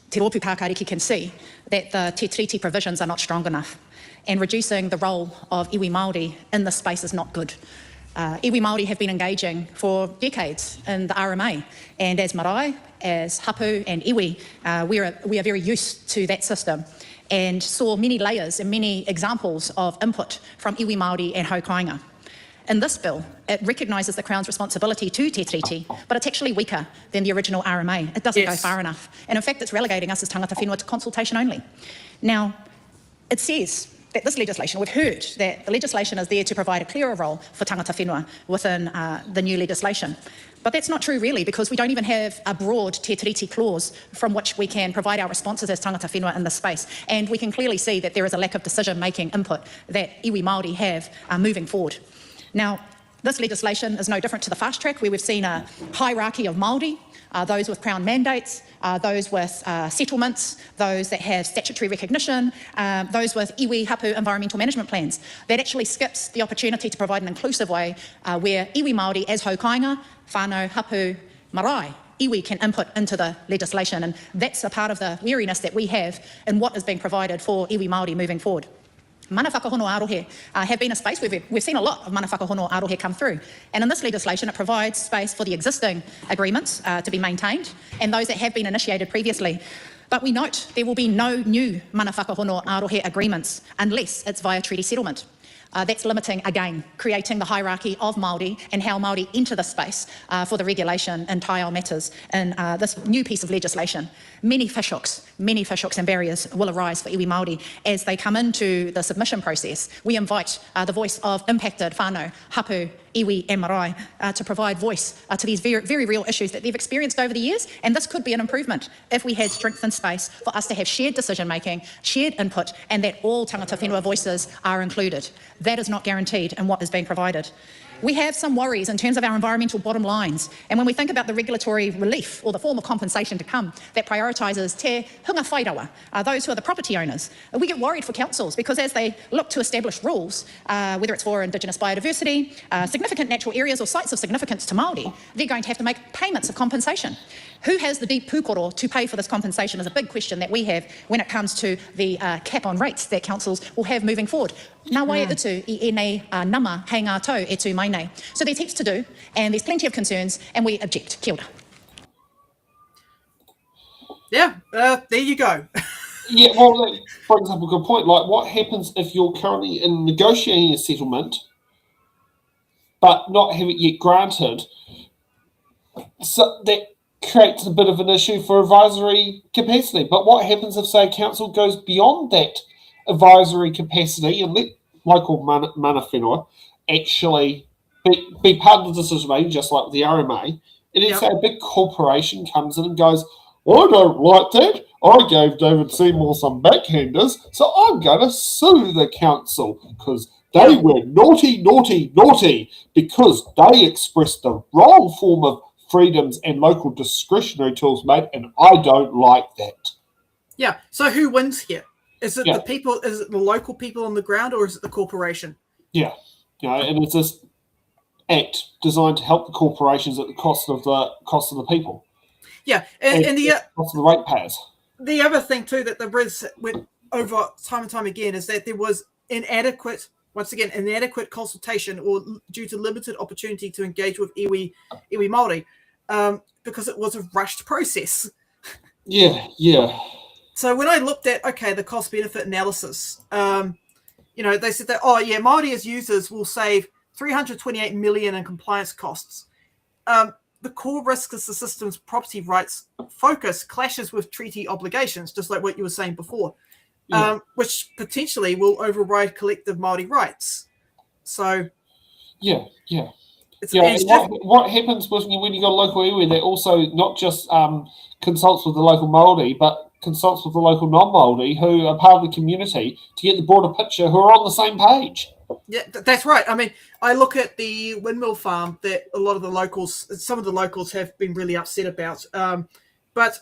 Te Rōpū Kākāriki can see that the Te Tiriti provisions are not strong enough, and reducing the role of iwi Māori in this space is not good. Iwi Māori have been engaging for decades in the RMA, and as marae, as hapu and iwi, we are very used to that system and saw many layers and many examples of input from iwi Māori and haukainga. In this bill, it recognises the Crown's responsibility to Te Tiriti, but it's actually weaker than the original RMA. It doesn't go far enough. And in fact, it's relegating us as tangata whenua to consultation only. Now, it says that this legislation, we've heard that the legislation is there to provide a clearer role for tangata whenua within the new legislation. But that's not true really, because we don't even have a broad te tiriti clause from which we can provide our responses as tangata whenua in this space. And we can clearly see that there is a lack of decision-making input that iwi Māori have moving forward. Now, This legislation is no different to the fast track, where we've seen a hierarchy of Māori, those with Crown mandates, those with settlements, those that have statutory recognition, those with iwi hapu environmental management plans. That actually skips the opportunity to provide an inclusive way where iwi Māori as haukainga, whānau, hapu, marae, iwi can input into the legislation, and that's a part of the weariness that we have in what is being provided for iwi Māori moving forward. Mana whakahono arohe have been a space where we've seen a lot of mana whakahono arohe come through. And in this legislation, it provides space for the existing agreements to be maintained and those that have been initiated previously. But we note there will be no new mana whakahono arohe agreements unless it's via treaty settlement. That's limiting, again, creating the hierarchy of Māori and how Māori enter the space for the regulation in taiao matters in this new piece of legislation. Many fish hooks and barriers will arise for iwi Māori as they come into the submission process. We invite the voice of impacted whānau, hapu, iwi and marae to provide voice to these very, very real issues that they've experienced over the years, and this could be an improvement if we had strengthened space for us to have shared decision making, shared input, and that all tangata whenua voices are included. That is not guaranteed in what is being provided. We have some worries in terms of our environmental bottom lines, and when we think about the regulatory relief or the form of compensation to come that prioritises te hunga whairawa, those who are the property owners, we get worried for councils because as they look to establish rules, whether it's for Indigenous biodiversity, significant natural areas or sites of significance to Māori, they're going to have to make payments of compensation. Who has the deep pūkoro to pay for this compensation is a big question that we have when it comes to the cap on rates that councils will have moving forward. Nā wai utu I ēnei nama hei ngā tau e tū mai nei. So there's heaps to do and there's plenty of concerns and we object. Kia ora. Yeah, there you go. Yeah, well, that brings up a good point. Like, what happens if you're currently in negotiating a settlement but not have it yet granted? So that creates a bit of an issue for advisory capacity. But what happens if, say, a council goes beyond that advisory capacity and let local mana whenua actually be part of the decision making, just like the RMA, and then say a big corporation comes in and goes, I don't like that. I gave David Seymour some backhanders, so I'm going to sue the council because they were naughty, naughty, naughty because they expressed the wrong form of freedoms and local discretionary tools, mate, and I don't like that. Yeah, so who wins here? Is it the people, is it the local people on the ground, or is it the corporation? Yeah, you know, and it's this act designed to help the corporations at the cost of the people. Yeah, and the cost of the ratepayers. The other thing too that the RIS went over time and time again is that there was inadequate consultation or due to limited opportunity to engage with iwi Māori because it was a rushed process. Yeah. So when I looked at, the cost-benefit analysis, they said that, Māori as users will save $328 million in compliance costs. The core risk is the system's property rights focus clashes with treaty obligations, just like what you were saying before, which potentially will override collective Māori rights. So, what happens when you got a local iwi that also not just consults with the local Māori, but consults with the local non-Māori who are part of the community to get the broader picture, who are on the same page. Yeah, that's right. I mean, I look at the windmill farm that some of the locals have been really upset about. But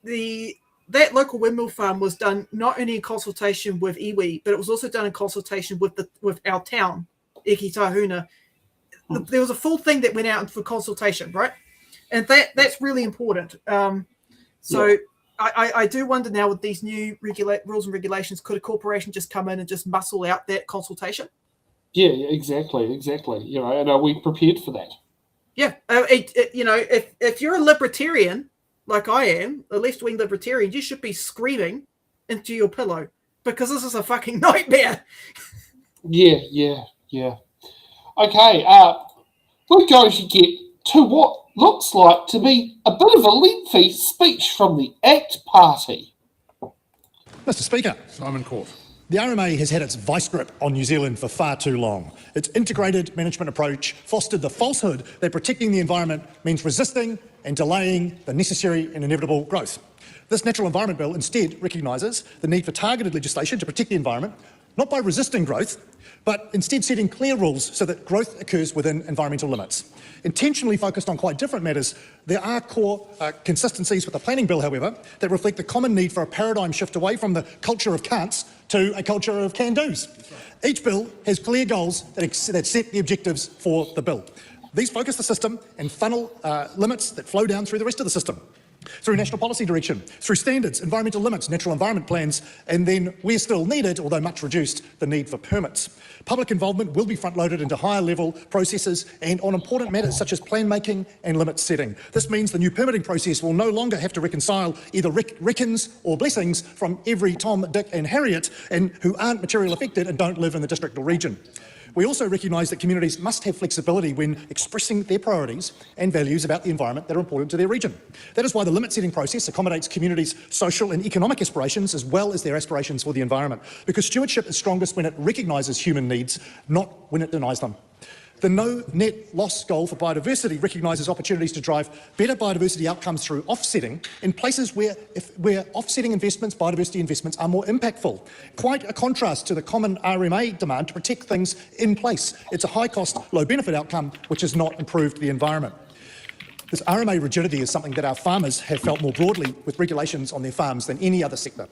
that local windmill farm was done not only in consultation with iwi, but it was also done in consultation with our town, Eki Tahuna. There was a full thing that went out for consultation, right? And that's really important. I do wonder now with these new rules and regulations, could a corporation just come in and just muscle out that consultation? Yeah, exactly. You know, and are we prepared for that? Yeah, if you're a libertarian like I am, a left-wing libertarian, you should be screaming into your pillow because this is a fucking nightmare. Yeah. Okay, we're going to get to what looks like to be a bit of a lengthy speech from the ACT Party. Mr. Speaker. Simon Court. The RMA has had its vice grip on New Zealand for far too long. Its integrated management approach fostered the falsehood that protecting the environment means resisting and delaying the necessary and inevitable growth. This Natural Environment Bill instead recognises the need for targeted legislation to protect the environment, not by resisting growth, but instead setting clear rules so that growth occurs within environmental limits. Intentionally focused on quite different matters, there are core consistencies with the planning bill, however, that reflect the common need for a paradigm shift away from the culture of can'ts to a culture of can-dos. Each bill has clear goals that set the objectives for the bill. These focus the system and funnel limits that flow down through the rest of the system, through national policy direction, through standards, environmental limits, natural environment plans, and then, where still needed, although much reduced, the need for permits. Public involvement will be front-loaded into higher-level processes and on important matters such as plan making and limit setting. This means the new permitting process will no longer have to reconcile either reckons or blessings from every Tom, Dick and Harriet and who aren't material affected and don't live in the district or region. We also recognise that communities must have flexibility when expressing their priorities and values about the environment that are important to their region. That is why the limit setting process accommodates communities' social and economic aspirations as well as their aspirations for the environment, because stewardship is strongest when it recognises human needs, not when it denies them. The no net loss goal for biodiversity recognises opportunities to drive better biodiversity outcomes through offsetting in places where offsetting investments, biodiversity investments, are more impactful. Quite a contrast to the common RMA demand to protect things in place. It's a high-cost, low-benefit outcome which has not improved the environment. This RMA rigidity is something that our farmers have felt more broadly with regulations on their farms than any other sector.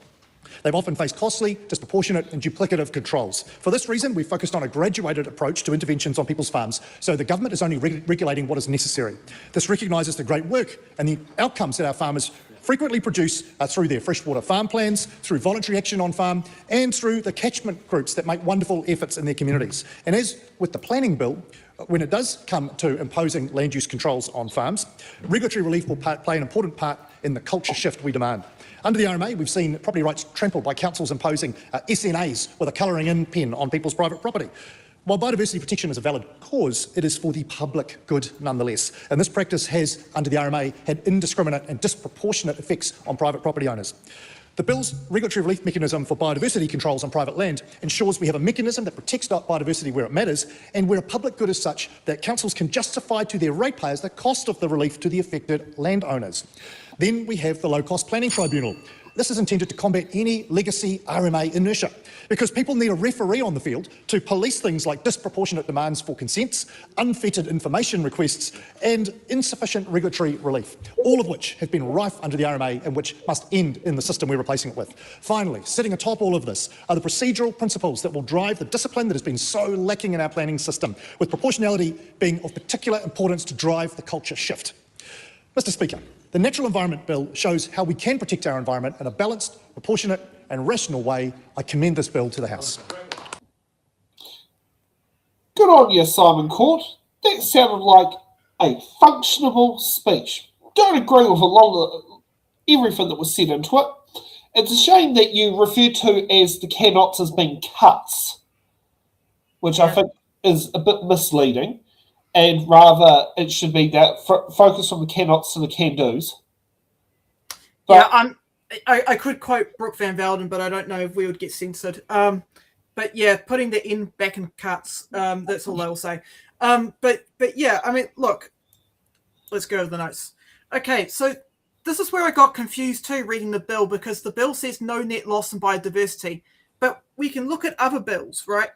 They've often faced costly, disproportionate and duplicative controls. For this reason, we've focused on a graduated approach to interventions on people's farms, so the government is only regulating what is necessary. This recognises the great work and the outcomes that our farmers frequently produce through their freshwater farm plans, through voluntary action on farm, and through the catchment groups that make wonderful efforts in their communities. And as with the planning bill, when it does come to imposing land use controls on farms, regulatory relief will play an important part in the culture shift we demand. Under the RMA, we've seen property rights trampled by councils imposing SNAs with a colouring in pen on people's private property. While biodiversity protection is a valid cause, it is for the public good nonetheless. And this practice has, under the RMA, had indiscriminate and disproportionate effects on private property owners. The bill's regulatory relief mechanism for biodiversity controls on private land ensures we have a mechanism that protects biodiversity where it matters and where a public good is such that councils can justify to their ratepayers the cost of the relief to the affected landowners. Then we have the low-cost planning tribunal. This is intended to combat any legacy RMA inertia, because people need a referee on the field to police things like disproportionate demands for consents, unfettered information requests, and insufficient regulatory relief, all of which have been rife under the RMA and which must end in the system we're replacing it with. Finally, sitting atop all of this are the procedural principles that will drive the discipline that has been so lacking in our planning system, with proportionality being of particular importance to drive the culture shift. Mr. Speaker, the Natural Environment Bill shows how we can protect our environment in a balanced, proportionate and rational way. I commend this bill to the House. Good on you, Simon Court. That sounded like a functionable speech. Don't agree with a lot of everything that was said into it. It's a shame that you refer to as the cannots as being cuts, which I think is a bit misleading. And rather, it should be that focus from the cannots to the can-dos. Yeah, I could quote Brooke Van Velden, but I don't know if we would get censored. But yeah, putting the N back in cuts, that's all I will say. But yeah, I mean, look, let's go to the notes. Okay, so this is where I got confused too, reading the bill, because the bill says no net loss in biodiversity. But we can look at other bills, right?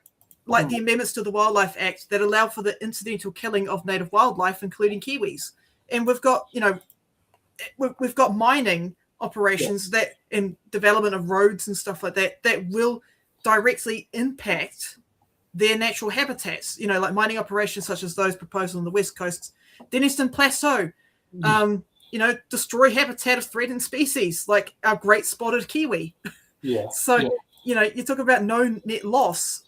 Like the amendments to the Wildlife Act that allow for the incidental killing of native wildlife, including kiwis. And we've got, we've got mining operations that in development of roads and stuff like that, that will directly impact their natural habitats, like mining operations such as those proposed on the West Coast, Denniston Plateau, destroy habitat of threatened species, like our great spotted kiwi. Yeah. So, you talk about no net loss.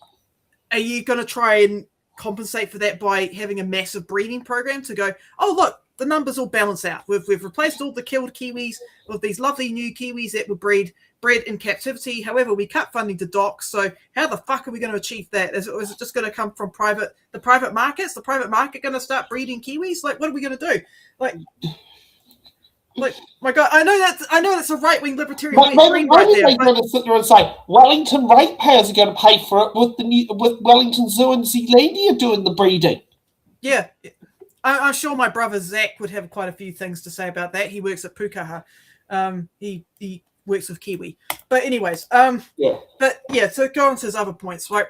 Are you going to try and compensate for that by having a massive breeding program to go, oh, look, the numbers all balance out. We've replaced all the killed kiwis with these lovely new kiwis that were bred in captivity. However, we cut funding to DOC. So how the fuck are we going to achieve that? Is it just going to come from the private markets? The private market going to start breeding kiwis? Like, what are we going to do? Like, my God, I know that's a right-wing libertarian. Maybe they're going to sit there and say Wellington ratepayers are going to pay for it with Wellington Zoo and Zealandia doing the breeding. Yeah, I'm sure my brother Zach would have quite a few things to say about that. He works at Pukaha. He works with Kiwi. But anyways, Yeah. But yeah, so go on to his other points, right?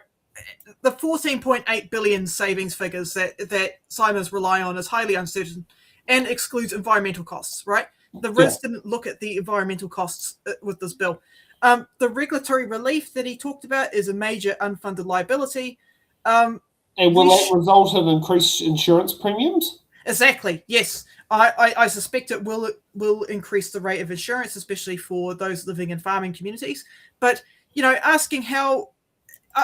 The 14.8 billion savings figures that Simons rely on is highly uncertain and excludes environmental costs, right? The RIS didn't look at the environmental costs with this bill. The regulatory relief that he talked about is a major unfunded liability. And will that result in increased insurance premiums? Exactly, yes. I suspect it will increase the rate of insurance, especially for those living in farming communities. But, you know, asking how...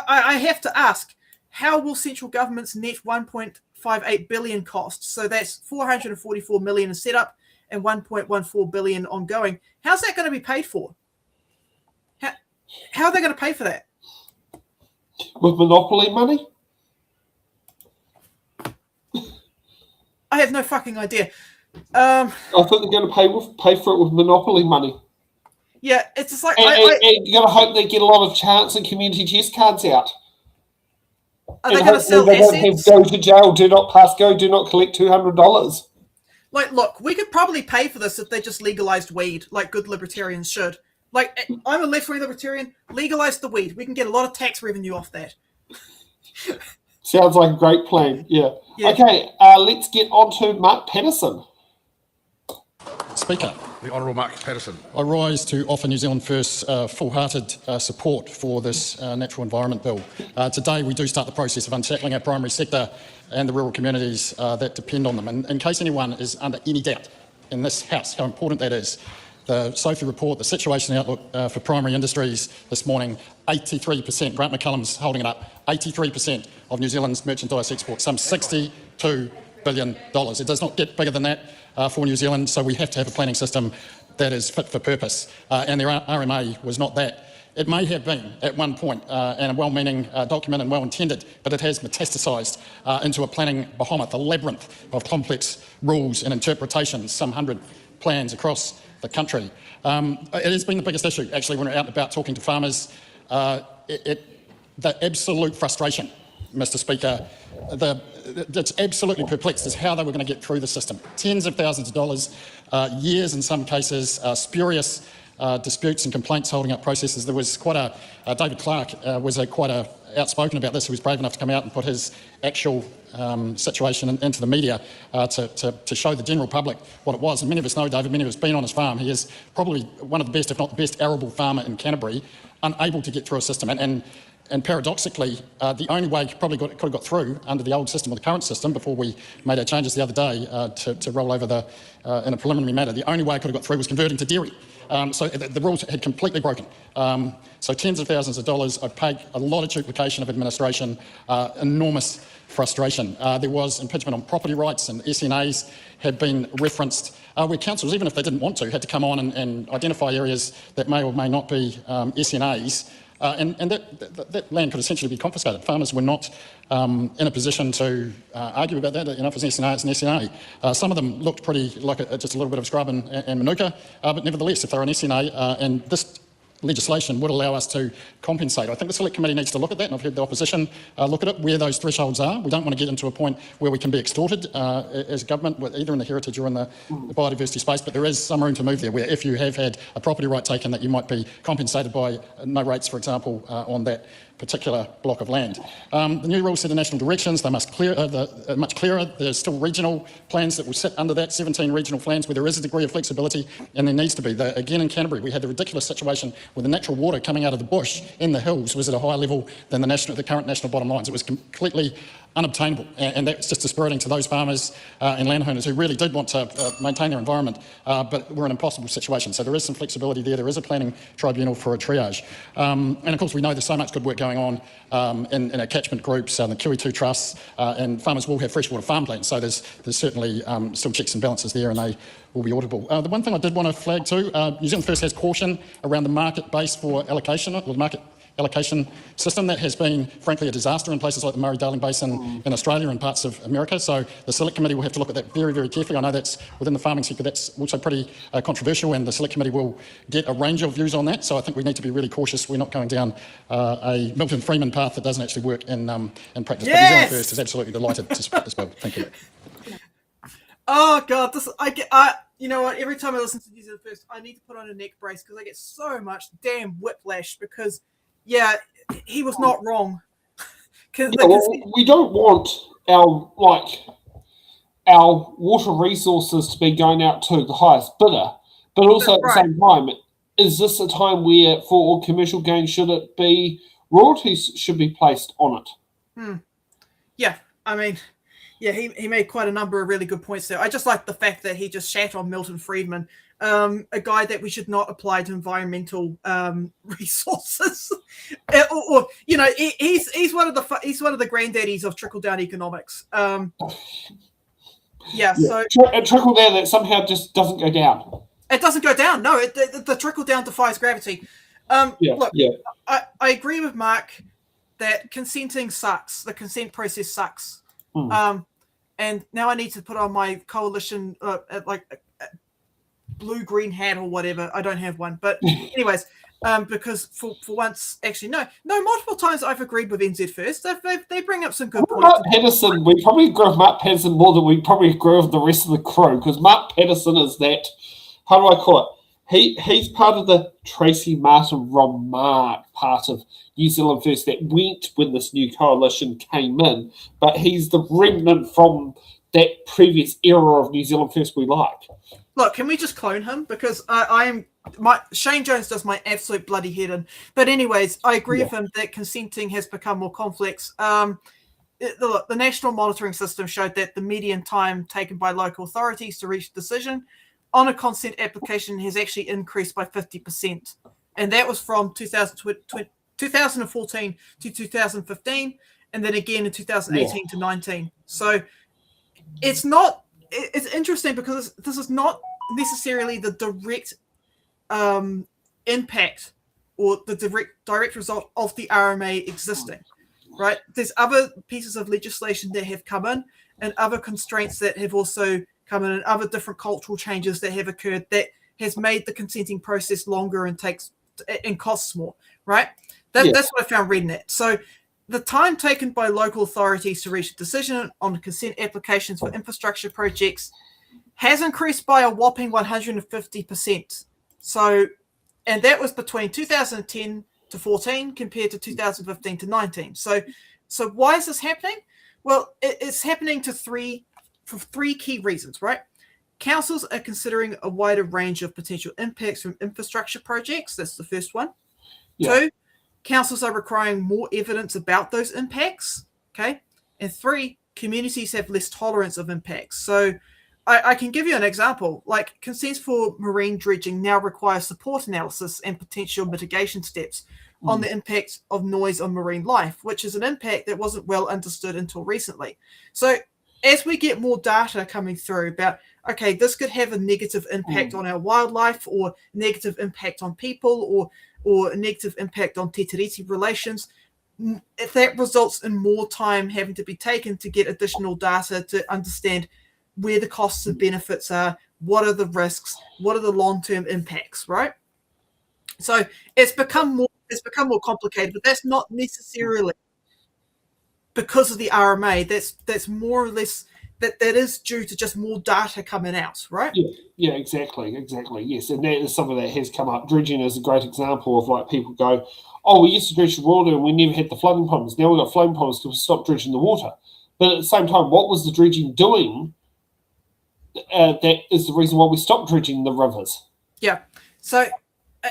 I have to ask, how will central government's net 1.58 billion cost? So that's 444 million in setup and 1.14 billion ongoing. How's that going to be paid for? How are they going to pay for that? With monopoly money? I have no fucking idea. I think they're going to pay for it with monopoly money. Yeah, it's just like... And you're going to hope they get a lot of chance and community chest cards out. Are they going to sell assets? Go to jail, do not pass go, do not collect $200. Like, look, we could probably pay for this if they just legalized weed, like good libertarians should. Like, I'm a left-wing libertarian, legalize the weed. We can get a lot of tax revenue off that. Sounds like a great plan, yeah. Okay, let's get on to Mark Patterson. Speaker. The Honourable Mark Patterson. I rise to offer New Zealand First's full-hearted support for this Natural Environment Bill. Today we do start the process of untackling our primary sector and the rural communities that depend on them. And in case anyone is under any doubt in this House how important that is, the Sophie report, the situation outlook for primary industries this morning, 83%, Grant McCullum's holding it up, 83% of New Zealand's merchandise exports, some $62 billion. It does not get bigger than that for New Zealand, so we have to have a planning system that is fit for purpose. And their RMA was not that. It may have been at one point and a well-meaning document and well-intended, but it has metastasised into a planning behemoth, a labyrinth of complex rules and interpretations, some 100 plans across the country. It has been the biggest issue, actually, when we're out and about talking to farmers. The absolute frustration, Mr. Speaker, it's absolutely perplexed as how they were going to get through the system. Tens of thousands of dollars, years in some cases, spurious disputes and complaints holding up processes. There was quite a, David Clark was quite outspoken about this. He was brave enough to come out and put his actual situation into the media to show the general public what it was. And many of us know David, many of us have been on his farm. He is probably one of the best, if not the best, arable farmer in Canterbury, unable to get through a system. And paradoxically, the only way he probably could have got through under the old system or the current system before we made our changes the other day to roll over in a preliminary matter, the only way I could have got through was converting to dairy. So the rules had completely broken. So tens of thousands of dollars, opaque, a lot of duplication of administration, enormous frustration. There was impingement on property rights, and SNAs had been referenced where councils, even if they didn't want to, had to come on and identify areas that may or may not be SNAs. And that land could essentially be confiscated. Farmers were not in a position to argue about that. You know, if it's an SNA, it's an SNA. Some of them looked pretty like just a little bit of scrub and manuka, but nevertheless, if they're an SNA, and this legislation would allow us to compensate. I think the Select Committee needs to look at that, and I've heard the opposition look at it, where those thresholds are. We don't want to get into a point where we can be extorted as government, either in the heritage or in the biodiversity space, but there is some room to move there, where if you have had a property right taken, that you might be compensated by no rates, for example, on that particular block of land. The new rules set the national directions. They must much clearer. There's still regional plans that will sit under that, 17 regional plans where there is a degree of flexibility, and there needs to be. Again, in Canterbury, we had the ridiculous situation where the natural water coming out of the bush in the hills was at a higher level than the current national bottom lines. It was completely unobtainable, and that's just dispiriting to those farmers and landowners who really did want to maintain their environment, but we're in an impossible situation. So there is some flexibility there. There is a planning tribunal for a triage. And of course, we know there's so much good work going on in our catchment groups, the Kiwi2 trusts, and farmers will have freshwater farm plans. So there's certainly still checks and balances there, and they will be auditable. The one thing I did want to flag too, New Zealand First has caution around the market base for allocation, or the market allocation system. That has been, frankly, a disaster in places like the Murray-Darling Basin in Australia and parts of America. So the Select Committee will have to look at that very, very carefully. I know that's within the farming sector, that's also pretty controversial, and the Select Committee will get a range of views on that. So I think we need to be really cautious. We're not going down a Milton Freeman path that doesn't actually work in practice. Yes! But New Zealand First is absolutely delighted to support this bill. Thank you. Oh God, you know what? Every time I listen to New Zealand First, I need to put on a neck brace because I get so much damn whiplash. Because, yeah, he was not wrong. We don't want our water resources to be going out to the highest bidder, but also at the same time, is this a time where, for all commercial gain, should it be royalties should be placed on it? Yeah, I mean, yeah, he made quite a number of really good points there. I just like the fact that he just shat on Milton Friedman, a guy that we should not apply to environmental resources, or you know, he's one of the granddaddies of trickle down economics. So a trickle down that somehow just doesn't go down. It doesn't go down. No, the trickle down defies gravity. I agree with Mark that consenting sucks. The consent process sucks. And now I need to put on my coalition blue-green hat or whatever. I don't have one, but anyways, because for once, actually no, multiple times I've agreed with NZ First. They bring up some good points. Mark Patterson, we probably agree with Mark Patterson more than we probably agree with the rest of the crew, because Mark Patterson is that, how do I call it? He's part of the Tracy Martin Remark part of New Zealand First that went when this new coalition came in, but he's the remnant from that previous era of New Zealand First we like. Look, can we just clone him? Because Shane Jones does my absolute bloody head in. But anyways, I agree with him that consenting has become more complex. The national monitoring system showed that the median time taken by local authorities to reach a decision on a consent application has actually increased by 50%. And that was from 2014 to 2015, and then again in 2018 to 19. So it's interesting because this is not necessarily the direct impact or the direct result of the RMA existing, right? There's other pieces of legislation that have come in and other constraints that have also come in and other different cultural changes that have occurred that has made the consenting process longer and costs more, right? That's what I found reading it. So the time taken by local authorities to reach a decision on consent applications for infrastructure projects has increased by a whopping 150%. So, and that was between 2010 to 14 compared to 2015 to 19. So why is this happening? Well, it's happening for three key reasons, right? Councils are considering a wider range of potential impacts from infrastructure projects. That's the first one. Yeah. 2, councils are requiring more evidence about those impacts. Okay. And 3, communities have less tolerance of impacts. So I can give you an example. Like consents for marine dredging now require support analysis and potential mitigation steps on the impact of noise on marine life, which is an impact that wasn't well understood until recently. So as we get more data coming through about, okay, this could have a negative impact on our wildlife or negative impact on people or a negative impact on te tiriti relations, if that results in more time having to be taken to get additional data to understand where the costs and benefits are, what are the risks, what are the long-term impacts, right? So it's become more complicated, but that's not necessarily because of the RMA. That's more or less that is due to just more data coming out, right? Yeah, exactly. Yes, and that is something that has come up. Dredging is a great example of like people go, oh, we used to dredge the water and we never had the flooding problems. Now we've got flooding problems because we stopped dredging the water. But at the same time, what was the dredging doing? That is the reason why we stopped dredging the rivers. Yeah. So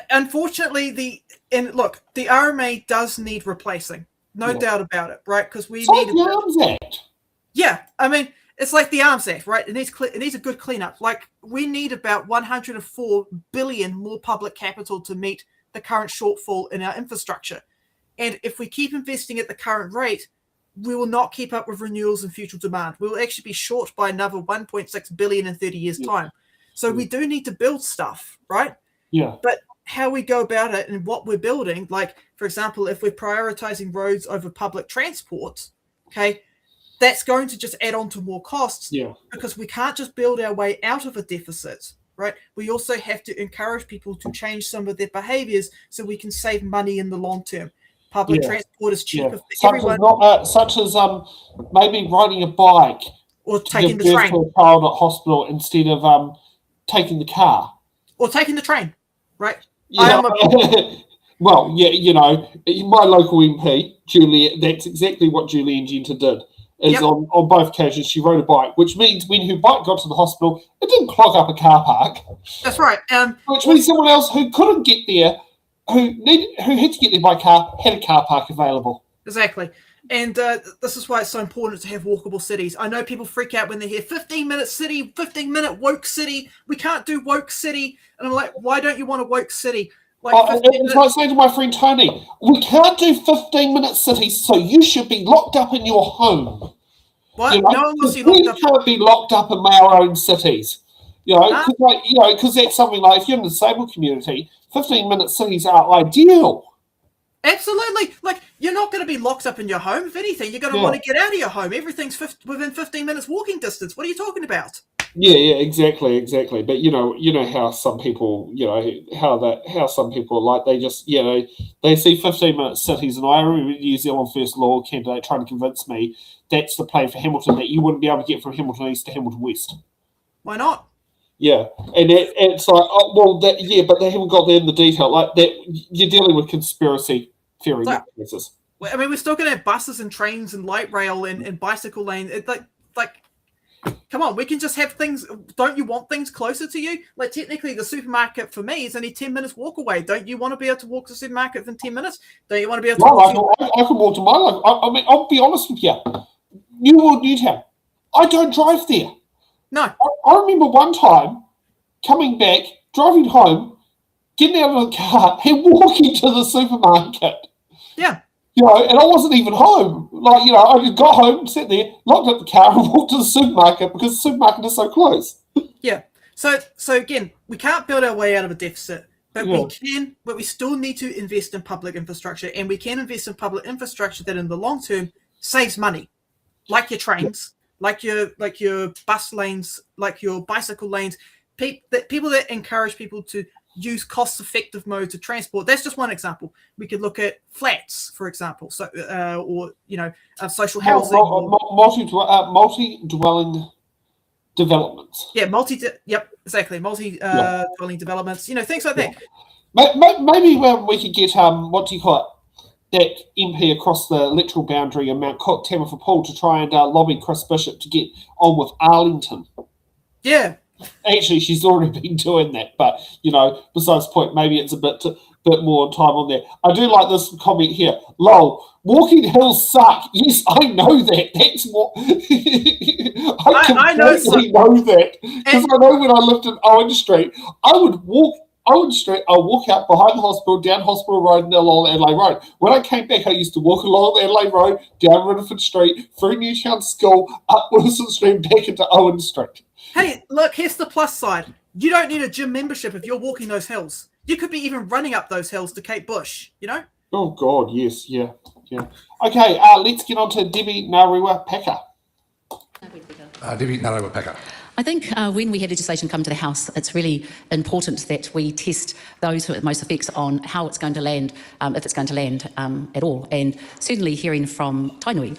unfortunately, the RMA does need replacing. No doubt about it, right? Because we need the Arms Act. Yeah, I mean, it's like the Arms Act, right? It needs a good cleanup. Like we need about 104 billion more public capital to meet the current shortfall in our infrastructure. And if we keep investing at the current rate, we will not keep up with renewals and future demand. We will actually be short by another 1.6 billion in 30 years' time. So we do need to build stuff, right? Yeah. But how we go about it and what we're building, like, for example, if we're prioritizing roads over public transport, okay, that's going to just add on to more costs because we can't just build our way out of a deficit, right? We also have to encourage people to change some of their behaviors so we can save money in the long term. Public transport is cheaper for everyone. Such as maybe riding a bike Or to taking give the birth train. to a child at hospital instead of taking the car. Or taking the train, right? Yeah. Well, yeah, you know, my local MP, Julie, that's exactly what Julian Genter did. Is on both occasions she rode a bike, which means when her bike got to the hospital, it didn't clog up a car park. That's right. Which means someone else who couldn't get there, who had to get there by car, had a car park available. Exactly. And this is why it's so important to have walkable cities. I know people freak out when they hear 15-minute city, 15-minute woke city. We can't do woke city. And I'm like, why don't you want a woke city? Like it's like saying to my friend Tony, we can't do 15-minute cities, so you should be locked up in your home. What? You know? No one wants you locked up. We can't be locked up in our own cities. You know, because that's something like if you're in the disabled community, 15-minute cities are ideal. Absolutely. Like, you're not going to be locked up in your home. If anything, you're going to want to get out of your home. Everything's within 15 minutes walking distance. What are you talking about? Yeah, exactly. But you know how some people, how some people like they just, they see 15-minute cities, and I remember New Zealand First Law candidate trying to convince me that's the plan for Hamilton, that you wouldn't be able to get from Hamilton East to Hamilton West. Why not? Yeah, and it's like, but they haven't got there in the detail. Like that, you're dealing with conspiracy theory cases. I mean, we're still going to have buses and trains and light rail and bicycle lanes. Like, come on, we can just have things. Don't you want things closer to you? Like, technically, the supermarket for me is only 10 minutes walk away. Don't you want to be able to walk to the supermarket within 10 minutes? Don't you want to be able to walk I can walk to my life. I mean, I'll be honest with you. New World, Newtown, I don't drive there. No. I remember one time coming back, driving home, getting out of the car and walking to the supermarket. Yeah. And I wasn't even home. Like, I just got home, sat there, locked up the car and walked to the supermarket because the supermarket is so close. Yeah. So again, we can't build our way out of a deficit, but we still need to invest in public infrastructure, and we can invest in public infrastructure that in the long term saves money. Like your trains, like your bus lanes, like your bicycle lanes, people that encourage people to use cost-effective modes of transport. That's just one example. We could look at flats, for example, so or social housing, multi-dwelling developments. Yeah, multi-dwelling developments. Things like that. Maybe we could get that MP across the electoral boundary in Mount Cook, Tamiford Pool, to try and lobby Chris Bishop to get on with Arlington. Yeah. Actually, she's already been doing that, but, besides the point, maybe it's a bit more time on there. I do like this comment here. Lol, walking hills suck. Yes, I know that. That's what... I know that. Because I know when I lived in Owen Street, I would walk Owen Street, I'll walk out behind the hospital, down Hospital Road and along Adelaide Road. When I came back, I used to walk along Adelaide Road, down Ridderford Street, through Newtown School, up Wilson Street, back into Owen Street. Hey, look, here's the plus side. You don't need a gym membership if you're walking those hills. You could be even running up those hills to Cape Bush, Oh, God, yes, yeah. Okay, let's get on to Debbie Ngārewa Packer. Debbie Ngārewa Packer. I think when we have legislation come to the House, it's really important that we test those who it most affects on how it's going to land, if it's going to land at all. And certainly hearing from Tainui,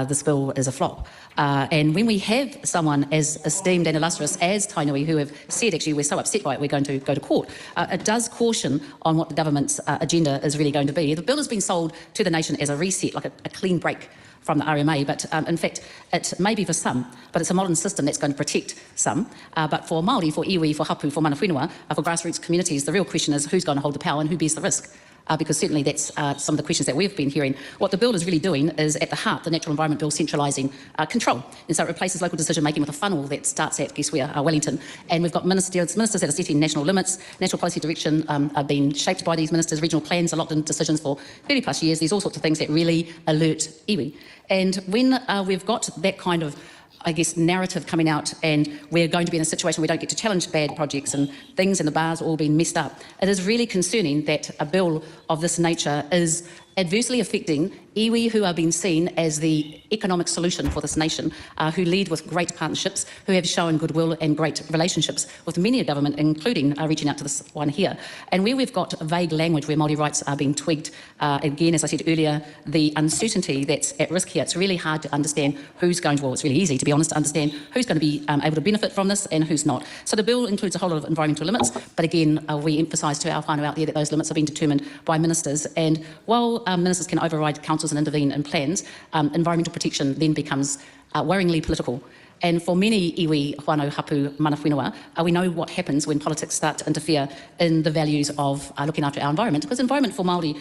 this bill is a flop. And when we have someone as esteemed and illustrious as Tainui, who have said, actually, we're so upset by it, we're going to go to court, it does caution on what the government's agenda is really going to be. The bill has been sold to the nation as a reset, like a clean break from the RMA, but in fact, it may be for some, but it's a modern system that's going to protect some. But for Māori, for iwi, for hapu, for mana whenua, for grassroots communities, the real question is who's going to hold the power and who bears the risk? Because certainly that's some of the questions that we've been hearing. What the bill is really doing is, at the heart, the Natural Environment Bill centralising control. And so it replaces local decision-making with a funnel that starts at, guess where, Wellington. And we've got ministers that are setting national limits. National policy direction are being shaped by these ministers. Regional plans are locked in decisions for 30 plus years. There's all sorts of things that really alert iwi. And when we've got that kind of, I guess, narrative coming out, and we're going to be in a situation where we don't get to challenge bad projects and things, and the bars all being messed up, it is really concerning that a bill of this nature is adversely affecting iwi who are being seen as the economic solution for this nation, who lead with great partnerships, who have shown goodwill and great relationships with many a government, including reaching out to this one here. And where we've got vague language where Māori rights are being tweaked, again, as I said earlier, the uncertainty that's at risk here, it's really hard to understand who's going to, well, it's really easy, to be honest, to understand who's going to be able to benefit from this and who's not. So the bill includes a whole lot of environmental limits, but again, we emphasise to our whānau out there that those limits have been determined by ministers. And while ministers can override councils and intervene in plans, environmental protection then becomes worryingly political. And for many iwi whānau hapu mana whenua, we know what happens when politics start to interfere in the values of looking after our environment, because environment for Māori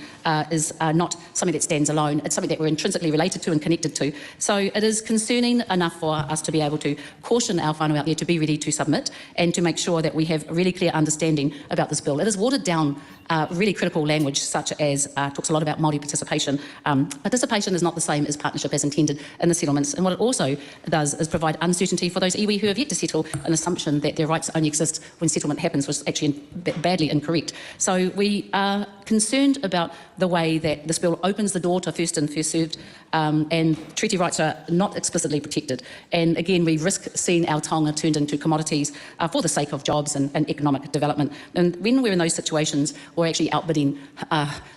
is not something that stands alone, it's something that we're intrinsically related to and connected to. So it is concerning enough for us to be able to caution our whānau out there to be ready to submit and to make sure that we have really clear understanding about this bill. It has watered down really critical language such as talks a lot about Māori participation. Participation is not the same as partnership as intended in the settlements, and what it also does is provide uncertainty for those iwi who have yet to settle, an assumption that their rights only exist when settlement happens was actually badly incorrect. So we are concerned about the way that this bill opens the door to first in, first served, and treaty rights are not explicitly protected. And again, we risk seeing our taonga turned into commodities for the sake of jobs and economic development. And when we're in those situations, we're actually outbidding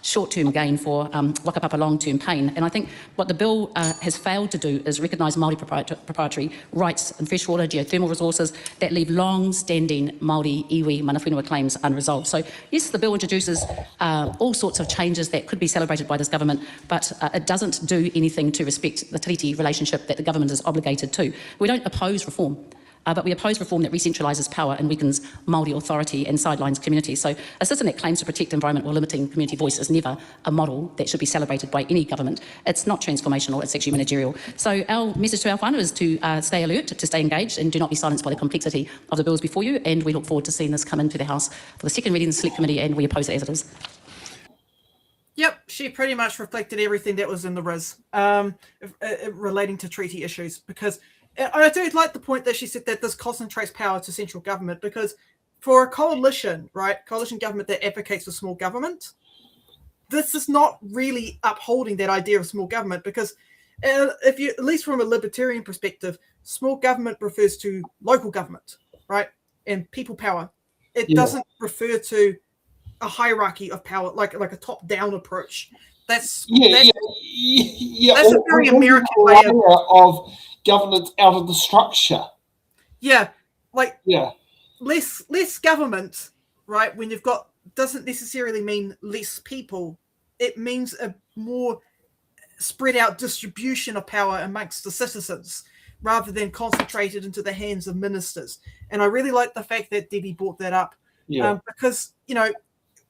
short-term gain for whakapapa long-term pain. And I think what the bill has failed to do is recognise Māori proprietary rights and freshwater, geothermal resources that leave long-standing Māori iwi mana whenua claims unresolved. So yes, the bill introduces all sorts of changes that could be celebrated by this government, but it doesn't do anything to respect the treaty relationship that the government is obligated to. We don't oppose reform, but we oppose reform that recentralises power and weakens Māori authority and sidelines communities. So a system that claims to protect the environment while limiting community voice is never a model that should be celebrated by any government. It's not transformational, it's actually managerial. So our message to our whānau is to stay alert, to stay engaged, and do not be silenced by the complexity of the bills before you. And we look forward to seeing this come into the House for the second reading in the Select Committee, and we oppose it as it is. Yep, she pretty much reflected everything that was in the RIS relating to treaty issues, because I do like the point that she said that this concentrates power to central government, because for a coalition, right, coalition government that advocates for small government, this is not really upholding that idea of small government, because if you, at least from a libertarian perspective, small government refers to local government, right, and people power. It doesn't refer to a hierarchy of power, like a top-down approach. That's a very American way of governance out of the structure. Less government, right? When you've got, doesn't necessarily mean less people. It means a more spread out distribution of power amongst the citizens, rather than concentrated into the hands of ministers. And I really like the fact that Debbie brought that up, because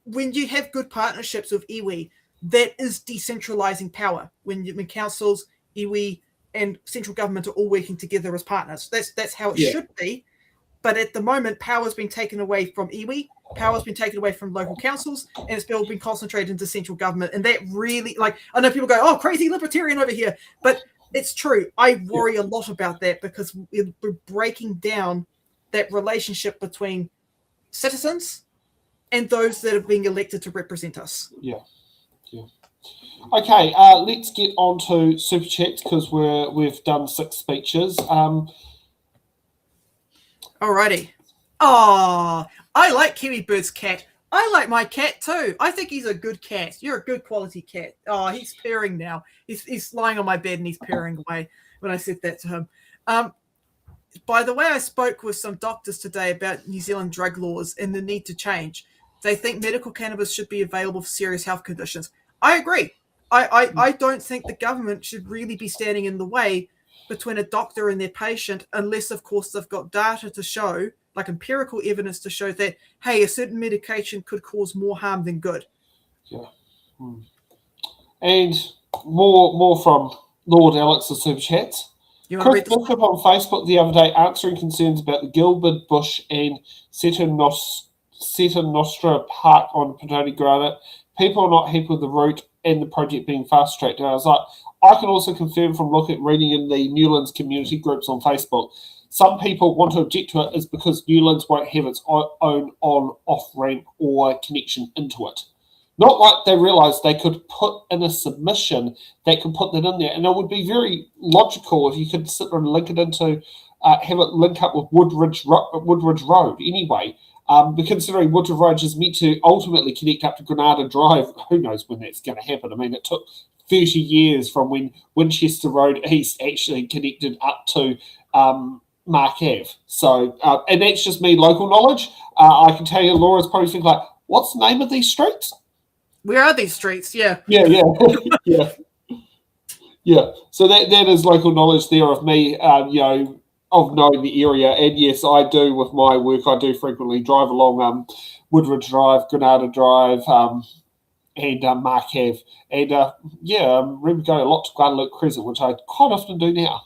when you have good partnerships with iwi, that is decentralizing power. When councils, iwi, and central government are all working together as partners, that's how it should be. But at the moment, power's been taken away from iwi, power's been taken away from local councils, and it's been concentrated into central government. And that really, I know people go, "Oh, crazy libertarian over here," but it's true. I worry a lot about that, because we're breaking down that relationship between citizens and those that are being elected to represent us. Okay, let's get on to super chats, because we've done 6 speeches. Alrighty. Oh, I like Kiwibirb's cat. I like my cat too. I think he's a good cat. You're a good quality cat. Oh, he's purring now. He's lying on my bed and he's purring away when I said that to him. By the way, I spoke with some doctors today about New Zealand drug laws and the need to change. They think medical cannabis should be available for serious health conditions. I agree. I don't think the government should really be standing in the way between a doctor and their patient, unless, of course, they've got data to show, like empirical evidence to show that, hey, a certain medication could cause more harm than good. And more from Lord Alex's super chats. Chris Bishop on Facebook the other day answering concerns about the Gilbert Bush and Seta Nostra Park on Petone Granite. People are not happy with the route and the project being fast-tracked. And I was like, I can also confirm from reading in the Newlands community groups on Facebook, some people want to object to it is because Newlands won't have its own on-off ramp or connection into it. Not like they realised they could put in a submission that could put that in there. And it would be very logical if you could sit there and link it into, have it link up with Woodridge Road anyway. But considering Woodridge Road is meant to ultimately connect up to Granada Drive, who knows when that's going to happen. I mean, it took 30 years from when Winchester Road East actually connected up to Mark Ave. So, and that's just me, local knowledge. I can tell you, Laura's probably thinking like, what's the name of these streets? Where are these streets? Yeah. Yeah. So that is local knowledge there of me, of knowing the area. And yes, I do with my work. I do frequently drive along Woodridge Drive, Granada Drive, and Mark Ave. And I remember going a lot to Guadalupe Crescent, which I quite often do now.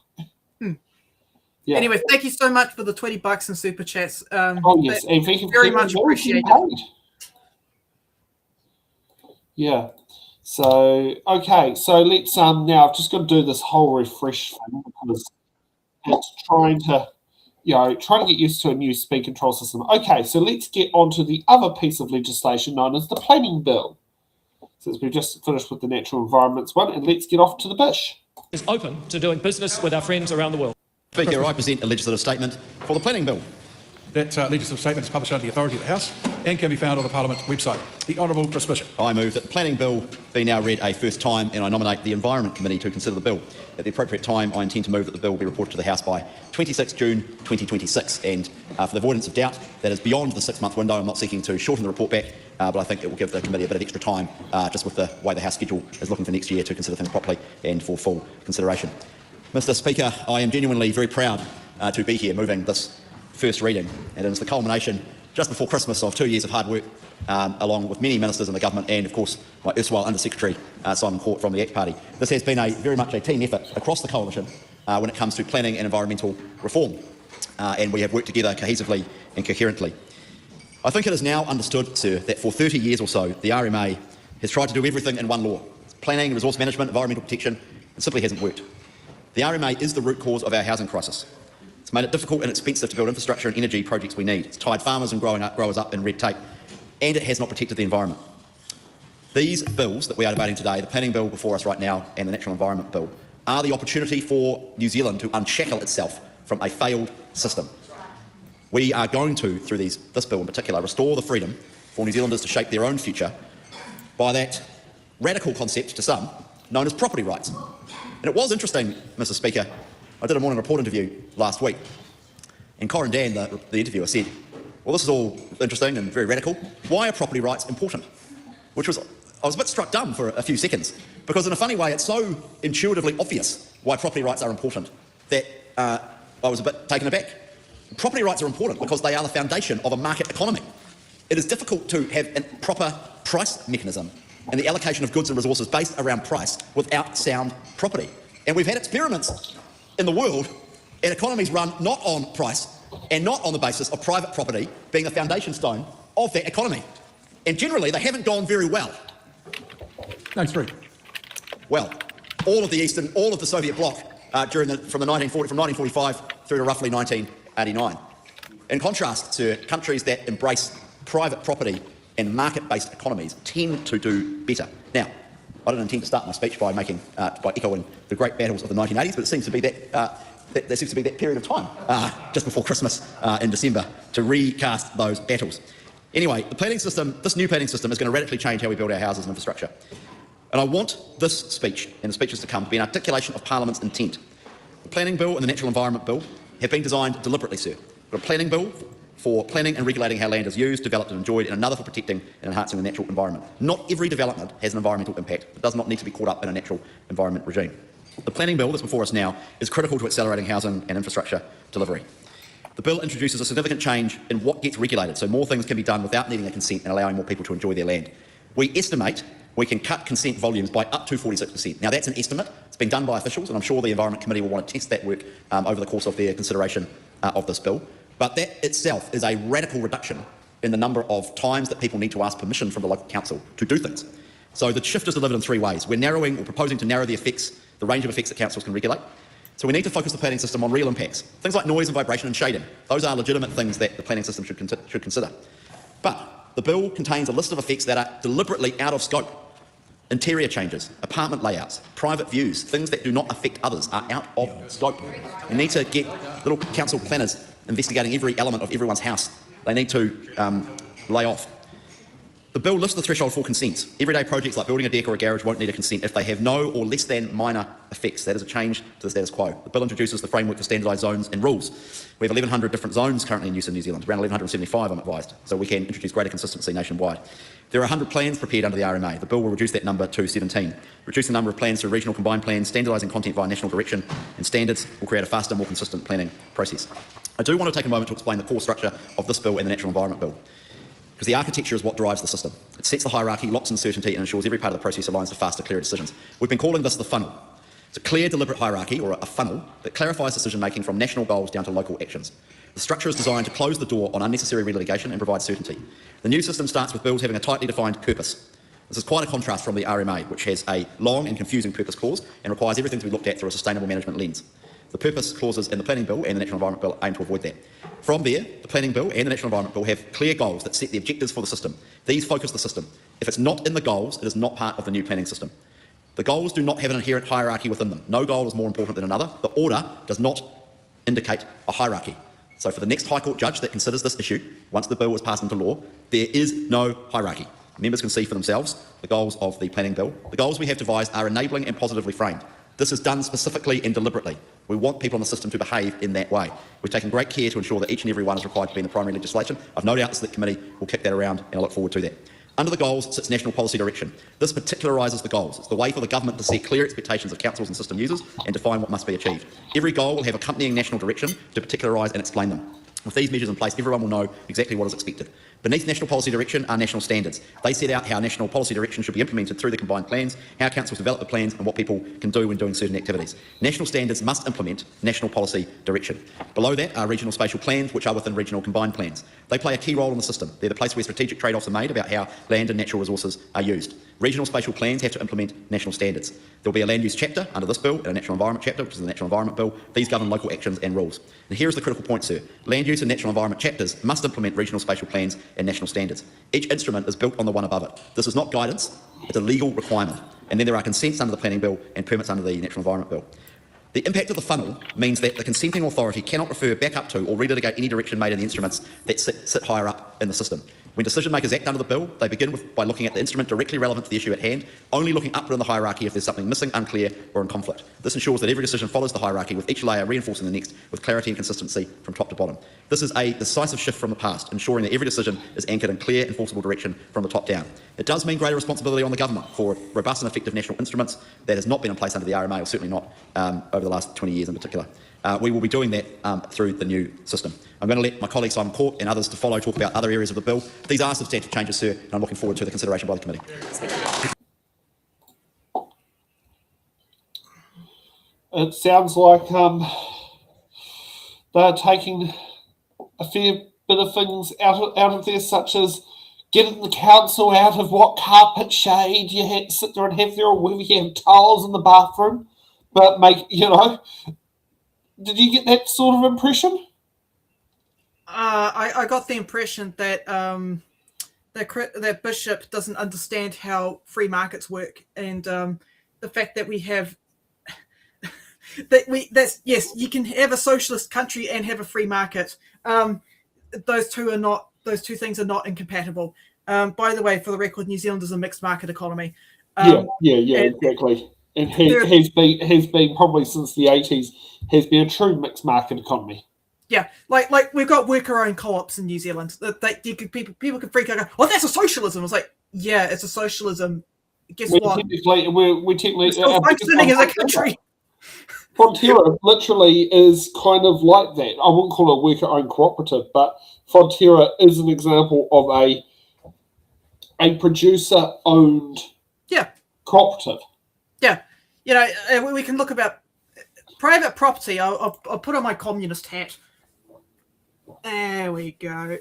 Yeah. Anyway, thank you so much for the $20 in super chats. Yes, and thank you very much appreciated. Yeah. So okay, so let's now I've just got to do this whole refresh thing because it's trying to get used to a new speed control system. Okay, so let's get on to the other piece of legislation known as the planning bill. Since we've just finished with the natural environments one, and let's get off to the bush. Is open to doing business with our friends around the world. Speaker, I present a legislative statement for the planning bill. That legislative statement is published under the authority of the House and can be found on the Parliament website. The Honourable Chris Bishop. I move that the planning bill be now read a first time, and I nominate the Environment Committee to consider the bill. At the appropriate time, I intend to move that the bill be reported to the House by 26 June 2026. And for the avoidance of doubt, that is beyond the 6-month window. I'm not seeking to shorten the report back, but I think it will give the committee a bit of extra time, just with the way the House schedule is looking for next year, to consider things properly and for full consideration. Mr Speaker, I am genuinely very proud to be here moving this first reading, and it is the culmination just before Christmas of 2 years of hard work, along with many ministers in the government and of course my erstwhile Under-Secretary Simon Court from the ACT Party. This has been very much a team effort across the coalition when it comes to planning and environmental reform, and we have worked together cohesively and coherently. I think it is now understood, sir, that for 30 years or so the RMA has tried to do everything in one law. Planning, resource management, environmental protection. It simply hasn't worked. The RMA is the root cause of our housing crisis. It's made it difficult and expensive to build infrastructure and energy projects we need. It's tied farmers and growers up in red tape, and it has not protected the environment. These bills that we are debating today, the planning bill before us right now and the natural environment bill, are the opportunity for New Zealand to unshackle itself from a failed system. We are going to, through this bill in particular, restore the freedom for New Zealanders to shape their own future by that radical concept to some known as property rights. And it was interesting, Mr Speaker, I did a morning report interview last week, and Corin Dan, the interviewer, said, well, this is all interesting and very radical. Why are property rights important? I was a bit struck dumb for a few seconds, because in a funny way, it's so intuitively obvious why property rights are important that I was a bit taken aback. Property rights are important because they are the foundation of a market economy. It is difficult to have a proper price mechanism and the allocation of goods and resources based around price without sound property. And we've had experiments in the world and economies run not on price and not on the basis of private property being the foundation stone of that economy. And generally, they haven't gone very well. No, it's true. Well, all of the Soviet bloc from 1945 through to roughly 1989. In contrast to countries that embrace private property and market-based economies tend to do better. Now, I didn't intend to start my speech by echoing the great battles of the 1980s, but it seems to be there seems to be that period of time just before Christmas in December to recast those battles. Anyway, this new planning system is going to radically change how we build our houses and infrastructure. And I want this speech and the speeches to come to be an articulation of Parliament's intent. The planning bill and the natural environment bill have been designed deliberately, sir. We've got a planning bill for planning and regulating how land is used, developed and enjoyed, and another for protecting and enhancing the natural environment. Not every development has an environmental impact. It does not need to be caught up in a natural environment regime. The planning bill that's before us now is critical to accelerating housing and infrastructure delivery. The bill introduces a significant change in what gets regulated, so more things can be done without needing a consent and allowing more people to enjoy their land. We estimate we can cut consent volumes by up to 46%. Now, that's an estimate. It's been done by officials, and I'm sure the Environment Committee will want to test that work over the course of their consideration of this bill. But that itself is a radical reduction in the number of times that people need to ask permission from the local council to do things. So the shift is delivered in three ways. We're proposing to narrow the range of effects that councils can regulate. So we need to focus the planning system on real impacts, things like noise and vibration and shading. Those are legitimate things that the planning system should consider. But The bill contains a list of effects that are deliberately out of scope. Interior changes, apartment layouts, private views, things that do not affect others are out of scope. You need to get little council planners investigating every element of everyone's house. They need to lay off. The bill lifts the threshold for consent. Everyday projects like building a deck or a garage won't need a consent if they have no or less than minor effects. That is a change to the status quo. The bill introduces the framework for standardised zones and rules. We have 1,100 different zones currently in use in New Zealand, around 1,175 I'm advised, so we can introduce greater consistency nationwide. There are 100 plans prepared under the RMA. The bill will reduce that number to 17. Reduce the number of plans through regional combined plans, standardising content via national direction and standards will create a faster, more consistent planning process. I do want to take a moment to explain the core structure of this bill and the Natural Environment Bill, because the architecture is what drives the system. It sets the hierarchy, locks in certainty and ensures every part of the process aligns to faster, clearer decisions. We've been calling this the funnel. It's a clear, deliberate hierarchy, or a funnel, that clarifies decision-making from national goals down to local actions. The structure is designed to close the door on unnecessary relitigation and provide certainty. The new system starts with bills having a tightly defined purpose. This is quite a contrast from the RMA, which has a long and confusing purpose clause and requires everything to be looked at through a sustainable management lens. The purpose clauses in the Planning Bill and the Natural Environment Bill aim to avoid that. From there, the Planning Bill and the Natural Environment Bill have clear goals that set the objectives for the system. These focus the system. If it's not in the goals, it is not part of the new planning system. The goals do not have an inherent hierarchy within them. No goal is more important than another. The order does not indicate a hierarchy. So for the next High Court judge that considers this issue, once the bill is passed into law, there is no hierarchy. Members can see for themselves the goals of the Planning Bill. The goals we have devised are enabling and positively framed. This is done specifically and deliberately. We want people in the system to behave in that way. We've taken great care to ensure that each and every one is required to be in the primary legislation. I've no doubt that the committee will kick that around and I look forward to that. Under the goals sits national policy direction. This particularises the goals. It's the way for the government to set clear expectations of councils and system users and define what must be achieved. Every goal will have accompanying national direction to particularise and explain them. With these measures in place, everyone will know exactly what is expected. Beneath national policy direction are national standards. They set out how national policy direction should be implemented through the combined plans, how councils develop the plans and what people can do when doing certain activities. National standards must implement national policy direction. Below that are regional spatial plans, which are within regional combined plans. They play a key role in the system. They're the place where strategic trade-offs are made about how land and natural resources are used. Regional spatial plans have to implement national standards. There will be a land use chapter under this bill and a natural environment chapter, which is the Natural Environment Bill. These govern local actions and rules. And here is the critical point, sir. Land use and natural environment chapters must implement regional spatial plans and national standards. Each instrument is built on the one above it. This is not guidance, it's a legal requirement. And then there are consents under the Planning Bill and permits under the Natural Environment Bill. The impact of the funnel means that the consenting authority cannot refer back up to or relitigate any direction made in the instruments that sit higher up in the system. When decision makers act under the bill, they begin by looking at the instrument directly relevant to the issue at hand, only looking upward in the hierarchy if there's something missing, unclear or in conflict. This ensures that every decision follows the hierarchy, with each layer reinforcing the next with clarity and consistency from top to bottom. This is a decisive shift from the past, ensuring that every decision is anchored in clear, enforceable direction from the top down. It does mean greater responsibility on the government for robust and effective national instruments. That has not been in place under the RMA, or certainly not over the last 20 years in particular. We will be doing that through the new system. I'm going to let my colleague Simon Court and others to follow talk about other areas of the bill. These are substantive changes, sir, and I'm looking forward to the consideration by the committee. It sounds like they're taking a fair bit of things out of there, such as getting the council out of what carpet shade you had to sit there and have there, or whether you have tiles in the bathroom. But did you get that sort of impression? I got the impression that that Bishop doesn't understand how free markets work, and the fact that we have yes, you can have a socialist country and have a free market. Those two things are not incompatible. By the way, for the record, New Zealand is a mixed market economy. Exactly. And has been probably since the 80s, has been a true mixed market economy. Yeah, like we've got worker-owned co-ops in New Zealand. People can freak out and go, "Oh, that's a socialism." It's like, yeah, it's a socialism. Guess what? We're technically still functioning as a country. Fonterra literally is kind of like that. I wouldn't call it a worker-owned cooperative, but Fonterra is an example of a producer-owned cooperative. Yeah, we can look about private property. I'll put on my communist hat. There we go.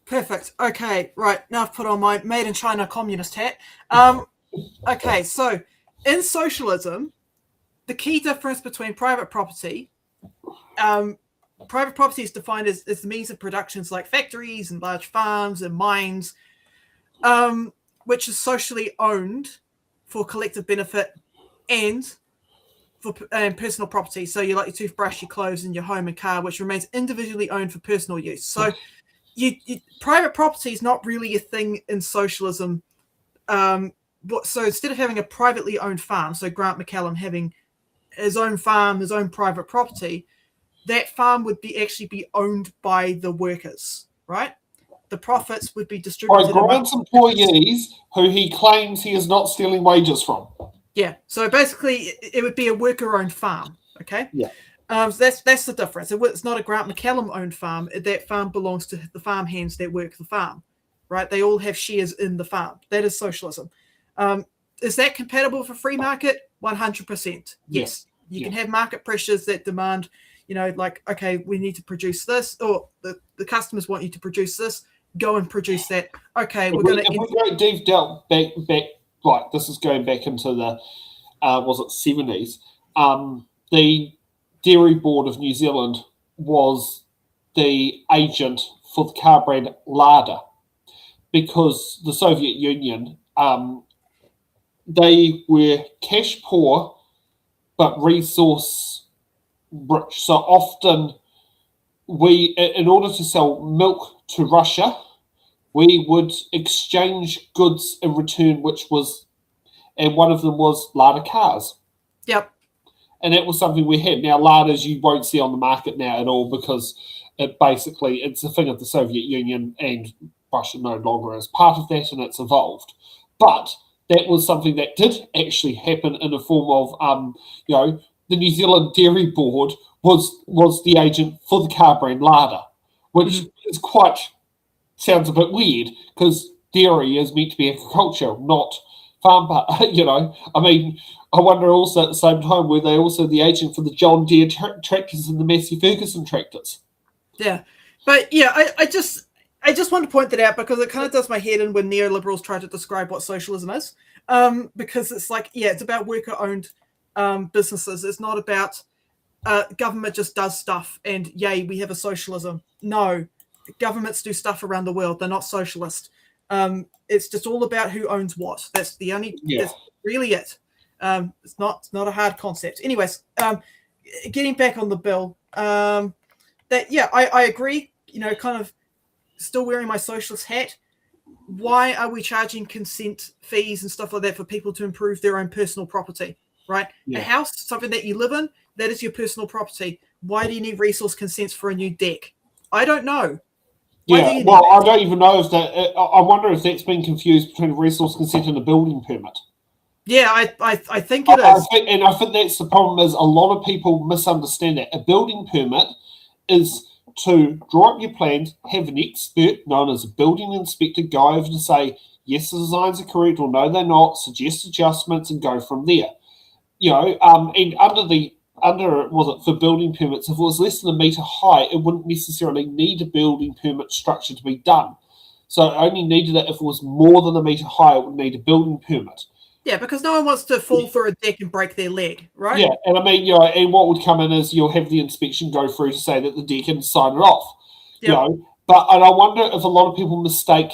Perfect. Okay, right. Now I've put on my made in China communist hat. Okay, so in socialism, the key difference between private property private property is defined as the means of productions like factories and large farms and mines, which is socially owned for collective benefit and for personal property. So you like your toothbrush, your clothes, and your home and car, which remains individually owned for personal use. So private property is not really a thing in socialism. So instead of having a privately owned farm, so Grant McCallum having his own farm, his own private property, that farm would actually be owned by the workers, right? The profits would be distributed by Grant's employees, who he claims he is not stealing wages from. Yeah, so basically it would be a worker-owned farm, okay? Yeah. So that's the difference. It's not a Grant McCallum-owned farm. That farm belongs to the farm hands that work the farm, right? They all have shares in the farm. That is socialism. Is that compatible for free market? 100%. Yes. You can have market pressures that demand, like, okay, we need to produce this, or the customers want you to produce this. Go and produce that. Okay, we're going to... If we go deep down, back, right, this is going back into the, was it 70s? The Dairy Board of New Zealand was the agent for the car brand Lada, because the Soviet Union, they were cash poor but resource rich. So often in order to sell milk to Russia, we would exchange goods in return, and one of them was Lada cars. Yep. And that was something we had. Now, Ladas you won't see on the market now at all, because it's a thing of the Soviet Union, and Russia no longer is part of that, and it's evolved. But that was something that did actually happen in the form of, the New Zealand Dairy Board was the agent for the car brand Lada, which is sounds a bit weird, because dairy is meant to be agriculture, not farm. I mean, I wonder also at the same time, were they also the agent for the John Deere tractors and the Massey Ferguson tractors? Yeah, but yeah, I just want to point that out, because it kind of does my head in when neoliberals try to describe what socialism is, because it's like, it's about worker-owned businesses. It's not about government just does stuff and yay, we have a socialism. No, governments do stuff around the world. They're not socialist. It's just all about who owns what. That's the only. That's really it. It's not a hard concept. Anyways, getting back on the bill, I agree. Kind of still wearing my socialist hat. Why are we charging consent fees and stuff like that for people to improve their own personal property? Right, a house, something that you live in, that is your personal property. Why do you need resource consents for a new deck? I don't know. I don't even know if that. I wonder if that's been confused between a resource consent and a building permit. Yeah, I think it is. I think that's the problem. Is a lot of people misunderstand that. A building permit is to draw up your plans, have an expert known as a building inspector go over to say yes, the designs are correct, or no, they're not. Suggest adjustments and go from there. And for building permits, if it was less than a metre high, it wouldn't necessarily need a building permit structure to be done. So it only needed it if it was more than a metre high, it would need a building permit. Yeah, because no one wants to fall through a deck and break their leg, right? Yeah, and I mean, and what would come in is you'll have the inspection go through to say that the deck and sign it off. And I wonder if a lot of people mistake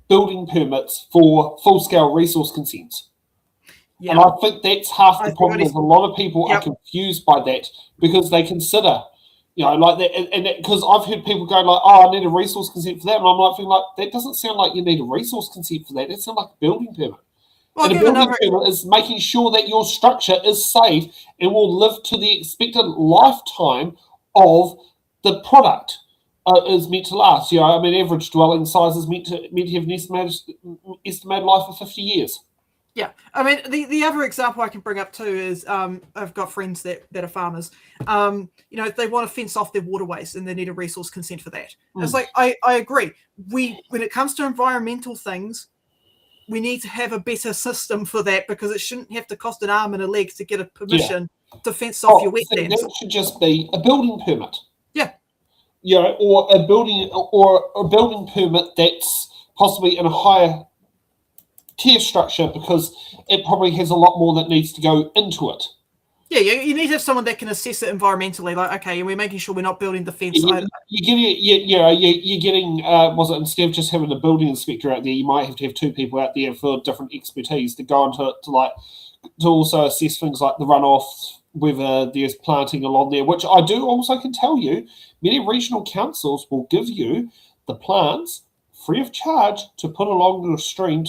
building permits for full-scale resource consents. And I think that's half the problem. Is a lot of people are confused by that, because they consider, like that, and because I've heard people go like, "Oh, I need a resource consent for that," and I'm like, thinking like, that doesn't sound like you need a resource consent for that. It sounds like a building permit. And a building permit is making sure that your structure is safe and will live to the expected lifetime of the product. Is meant to last. I mean, average dwelling size is meant to have an estimated life of 50 years. Yeah, I mean, the other example I can bring up too is I've got friends that are farmers. They want to fence off their waterways and they need a resource consent for that. It's like, I agree. When it comes to environmental things, we need to have a better system for that, because it shouldn't have to cost an arm and a leg to get a permission to fence off your wetlands. That should just be a building permit. Yeah. Or a building permit that's possibly in a higher tier structure, because it probably has a lot more that needs to go into it. Yeah, you need to have someone that can assess it environmentally. Like, okay, and we're making sure we're not building the fence. You're getting, was it instead of just having a building inspector out there, you might have to have two people out there for different expertise to go into to also assess things like the runoff, whether there's planting along there, which I do also can tell you, many regional councils will give you the plants free of charge to put along your stream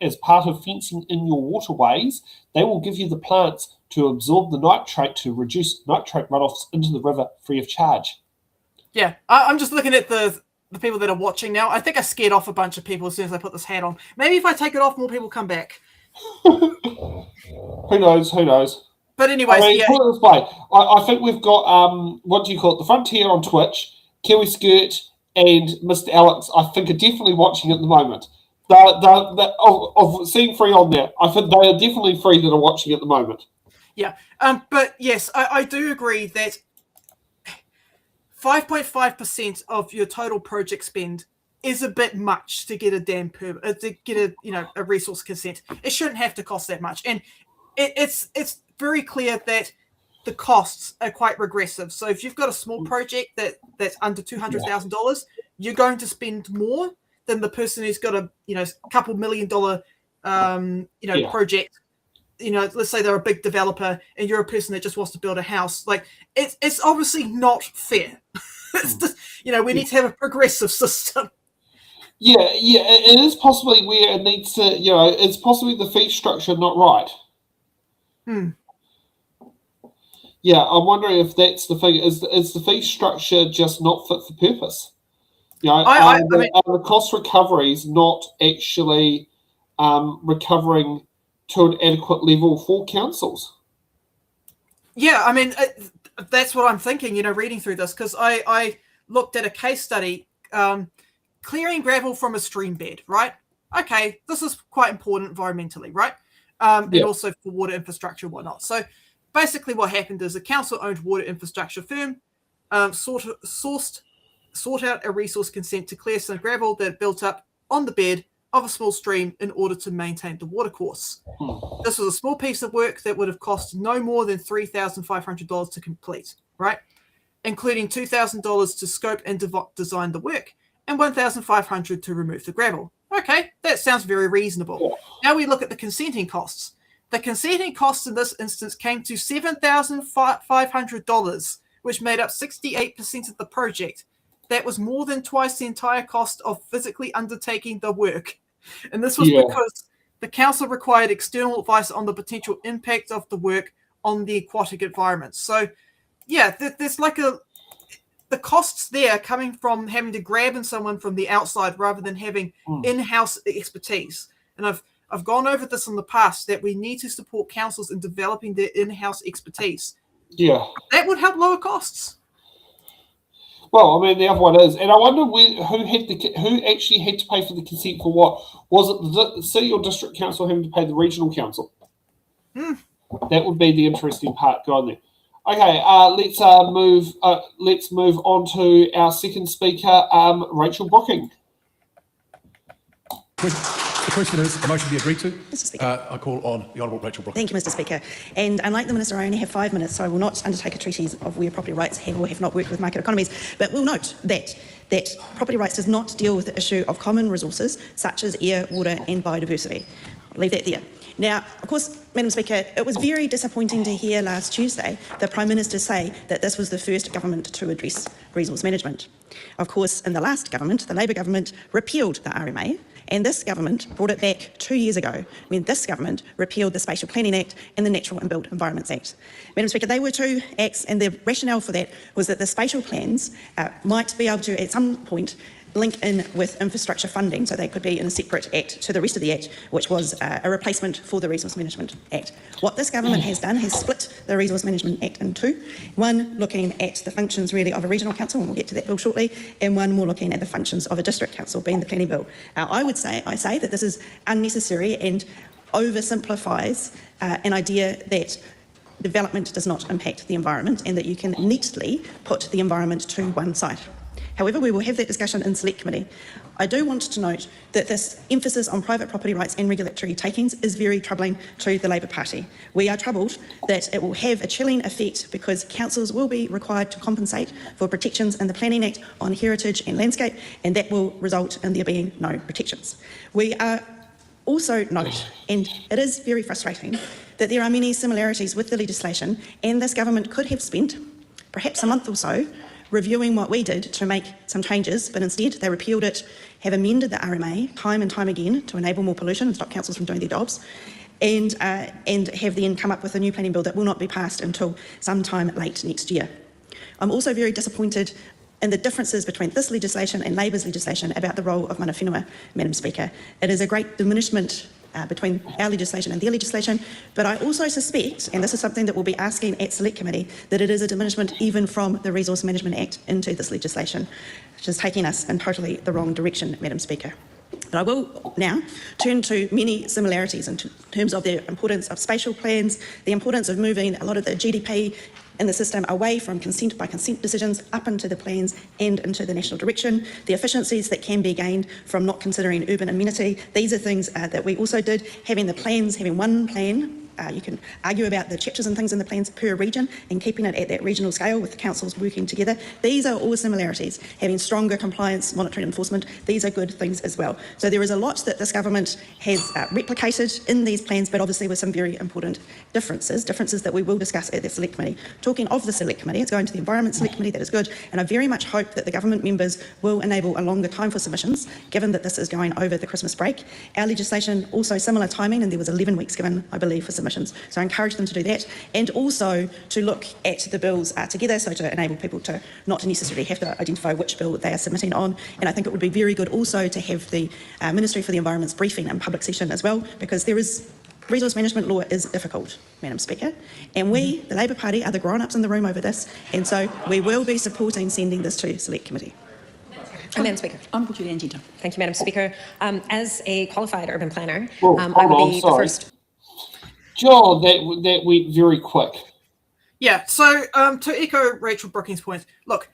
as part of fencing in your waterways. They will give you the plants to absorb the nitrate to reduce nitrate runoffs into the river free of charge. Yeah, I'm just looking at the people that are watching now. I think I scared off a bunch of people as soon as I put this hat on. Maybe if I take it off, more people come back. Who knows? But anyways, put it this way. I think we've got, what do you call it, the Frontier on Twitch, Kiwi Skirt, and Mr. Alex, I think, are definitely watching at the moment. Of seeing free on there, I think they are definitely free that are watching at the moment. Yeah, but yes, I do agree that 5.5% of your total project spend is a bit much to get a damn permit, to get a resource consent. It shouldn't have to cost that much, and it's very clear that the costs are quite regressive. So if you've got a small project that's under $200,000, you're going to spend more than the person who's got a couple $1 million project. Let's say they're a big developer and you're a person that just wants to build a house. Like it's obviously not fair. It's just, we need to have a progressive system. Yeah, it is possibly where it needs to, it's possibly the fee structure not right. Yeah, I'm wondering if that's the thing. Is the fee structure just not fit for purpose? Are the cost recoveries not actually recovering to an adequate level for councils? Yeah, I mean, that's what I'm thinking, reading through this, because I looked at a case study, clearing gravel from a stream bed, right? Okay, this is quite important environmentally, right? And also for water infrastructure and whatnot. So basically what happened is a council-owned water infrastructure firm sought out a resource consent to clear some gravel that built up on the bed of a small stream in order to maintain the water course. This was a small piece of work that would have cost no more than $3,500 to complete, right? Including $2,000 to scope and design the work and $1,500 to remove the gravel. Okay, that sounds very reasonable. Now we look at the consenting costs. The consenting costs in this instance came to $7,500, which made up 68% of the project. That was more than twice the entire cost of physically undertaking the work. And this was because the council required external advice on the potential impact of the work on the aquatic environment. So, there's the costs there coming from having to grab in someone from the outside rather than having in-house expertise. And I've gone over this in the past, that we need to support councils in developing their in-house expertise. Yeah. That would help lower costs. Well, I mean, the other one is, and I wonder who actually had to pay for the consent for what? Was it the city or district council having to pay the regional council? That would be the interesting part going there. Okay, let's move on to our second speaker, Rachel Brooking. The question is, the motion be agreed to. Mr. Speaker. I call on the Honourable Rachel Brooking. Thank you, Mr. Speaker. And unlike the Minister, I only have 5 minutes, so I will not undertake a treatise of where property rights have or have not worked with market economies, but will note that property rights does not deal with the issue of common resources such as air, water and biodiversity. I'll leave that there. Now, of course, Madam Speaker, it was very disappointing to hear last Tuesday the Prime Minister say that this was the first government to address resource management. Of course, in the last government, the Labor government repealed the RMA, and this government brought it back 2 years ago when this government repealed the Spatial Planning Act and the Natural and Built Environments Act. Madam Speaker, they were two acts, and the rationale for that was that the spatial plans might be able to, at some point, link in with infrastructure funding, so they could be in a separate act to the rest of the act, which was a replacement for the Resource Management Act. What this government has done has split the Resource Management Act in two, one looking at the functions really of a regional council, and we'll get to that bill shortly, and one more looking at the functions of a district council, being the planning bill. I say that this is unnecessary and oversimplifies an idea that development does not impact the environment and that you can neatly put the environment to one side. However, we will have that discussion in Select Committee. I do want to note that this emphasis on private property rights and regulatory takings is very troubling to the Labour Party. We are troubled that it will have a chilling effect because councils will be required to compensate for protections in the Planning Act on heritage and landscape, and that will result in there being no protections. We are also note, and it is very frustrating, that there are many similarities with the legislation, and this government could have spent perhaps a month or so reviewing what we did to make some changes, but instead they repealed it, have amended the RMA time and time again to enable more pollution and stop councils from doing their jobs, and have then come up with a new planning bill that will not be passed until sometime late next year. I'm also very disappointed in the differences between this legislation and Labour's legislation about the role of mana whenua, Madam Speaker. It is a great diminishment between our legislation and their legislation, but I also suspect, and this is something that we'll be asking at Select Committee, that it is a diminishment even from the Resource Management Act into this legislation, which is taking us in totally the wrong direction, Madam Speaker. But I will now turn to many similarities in terms of the importance of spatial plans, the importance of moving a lot of the GDP in the system away from consent by consent decisions up into the plans and into the national direction, the efficiencies that can be gained from not considering urban amenity. These are things that we also did, having the plans, having one plan. You can argue about the chapters and things in the plans per region and keeping it at that regional scale with the councils working together. These are all similarities. Having stronger compliance, monitoring enforcement, these are good things as well. So there is a lot that this government has replicated in these plans, but obviously with some very important differences that we will discuss at the Select Committee. Talking of the Select Committee, it's going to the Environment Select Committee, that is good, and I very much hope that the government members will enable a longer time for submissions, given that this is going over the Christmas break. Our legislation, also similar timing, and there was 11 weeks given, I believe, for submissions. So I encourage them to do that, and also to look at the bills together, so to enable people to not necessarily have to identify which bill they are submitting on. And I think it would be very good also to have the Ministry for the Environment's briefing in public session as well, because there is resource management law is difficult, Madam Speaker, and we, the Labour Party, are the grown-ups in the room over this, and so we will be supporting sending this to Select Committee. Madam Speaker. Thank you, Madam Speaker. As a qualified urban planner, Well, I would be the sorry. first. John, that went very quick. Yeah, so to echo Rachel Brooking's point, look,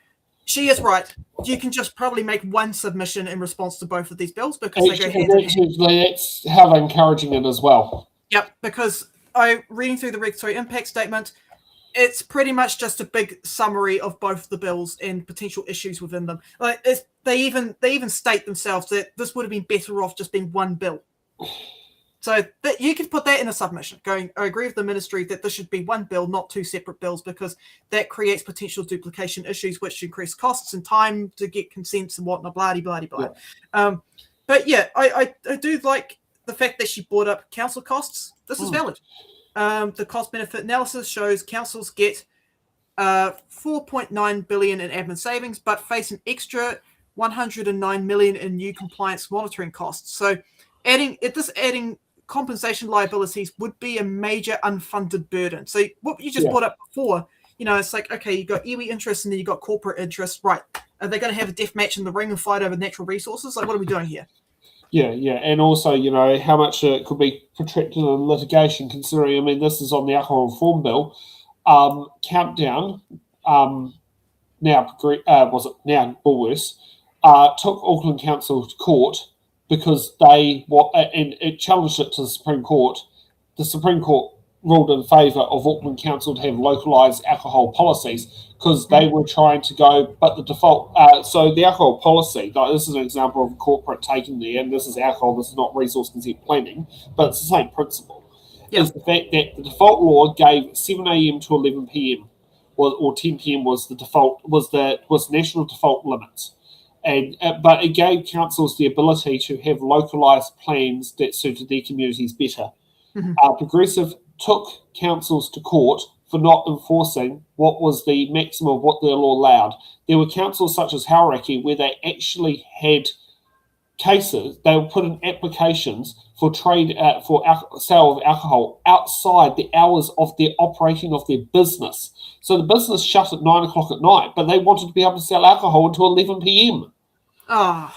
she is right. You can just probably make one submission in response to both of these bills because they go hand in hand. That's how they're encouraging it as well. Yep, because reading through the regulatory impact statement, it's pretty much just a big summary of both the bills and potential issues within them. Like they even state themselves that this would have been better off just being one bill. So that you could put that in a submission, going, I agree with the ministry that this should be one bill, not two separate bills, because that creates potential duplication issues, which increase costs and time to get consents and whatnot, blah, blah, blah. Yeah. But yeah, I do like the fact that she brought up council costs. This is valid. The cost-benefit analysis shows councils get 4.9 billion in admin savings, but face an extra 109 million in new compliance monitoring costs. So adding compensation liabilities would be a major unfunded burden. So what you just brought up before, it's like, okay, you got iwi interests and then you got corporate interests, right? Are they going to have a death match in the ring and fight over natural resources? Like, what are we doing here? Yeah, and also, how much it could be protracted in litigation, considering, this is on the alcohol reform bill. Countdown, now Woolworths, took Auckland Council to court because and it challenged it to the Supreme Court. The Supreme Court ruled in favour of Auckland Council to have localised alcohol policies because they were trying to go, but the default, so the alcohol policy, this is an example of corporate taking there, and this is alcohol, this is not resource consent planning, but it's the same principle, is the fact that the default law gave 7 a.m. to 11 p.m. or 10 p.m. was the default, was national default limits. And but it gave councils the ability to have localised plans that suited their communities better. Progressive took councils to court for not enforcing what was the maximum of what the law allowed. There were councils such as Hauraki where they actually had cases, they were put in applications for trade for sale of alcohol outside the hours of their operating of their business. So the business shut at 9 o'clock at night, but they wanted to be able to sell alcohol until 11 p.m. And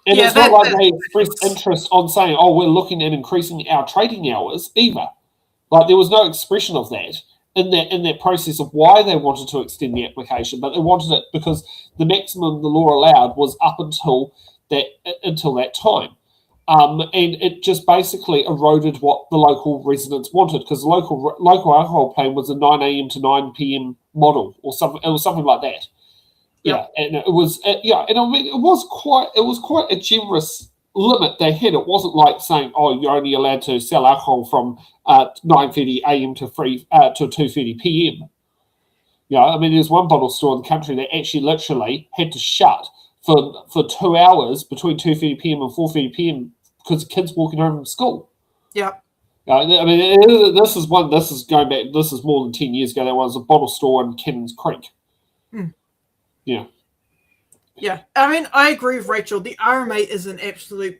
it's not like they expressed interest on saying, we're looking at increasing our trading hours either. Like, there was no expression of that. in that process of why they wanted to extend the application, but they wanted it because the maximum the law allowed was up until that time. And it just basically eroded what the local residents wanted, because the local alcohol plan was a 9 a.m. to 9 p.m. model, or something. It was something like that. Yeah, and it was and I mean it was quite a generous limit they had. It wasn't like saying, oh, you're only allowed to sell alcohol from 9:30 a.m. to 2:30 p.m. Yeah, I mean, there's one bottle store in the country that actually literally had to shut for 2 hours between 2:30 p.m. and 4:30 p.m. because kids walking home from school. Yeah. I mean, this is more than 10 years ago. There was a bottle store in Cannons Creek. Yeah. Yeah. I mean, I agree with Rachel. The RMA is an absolute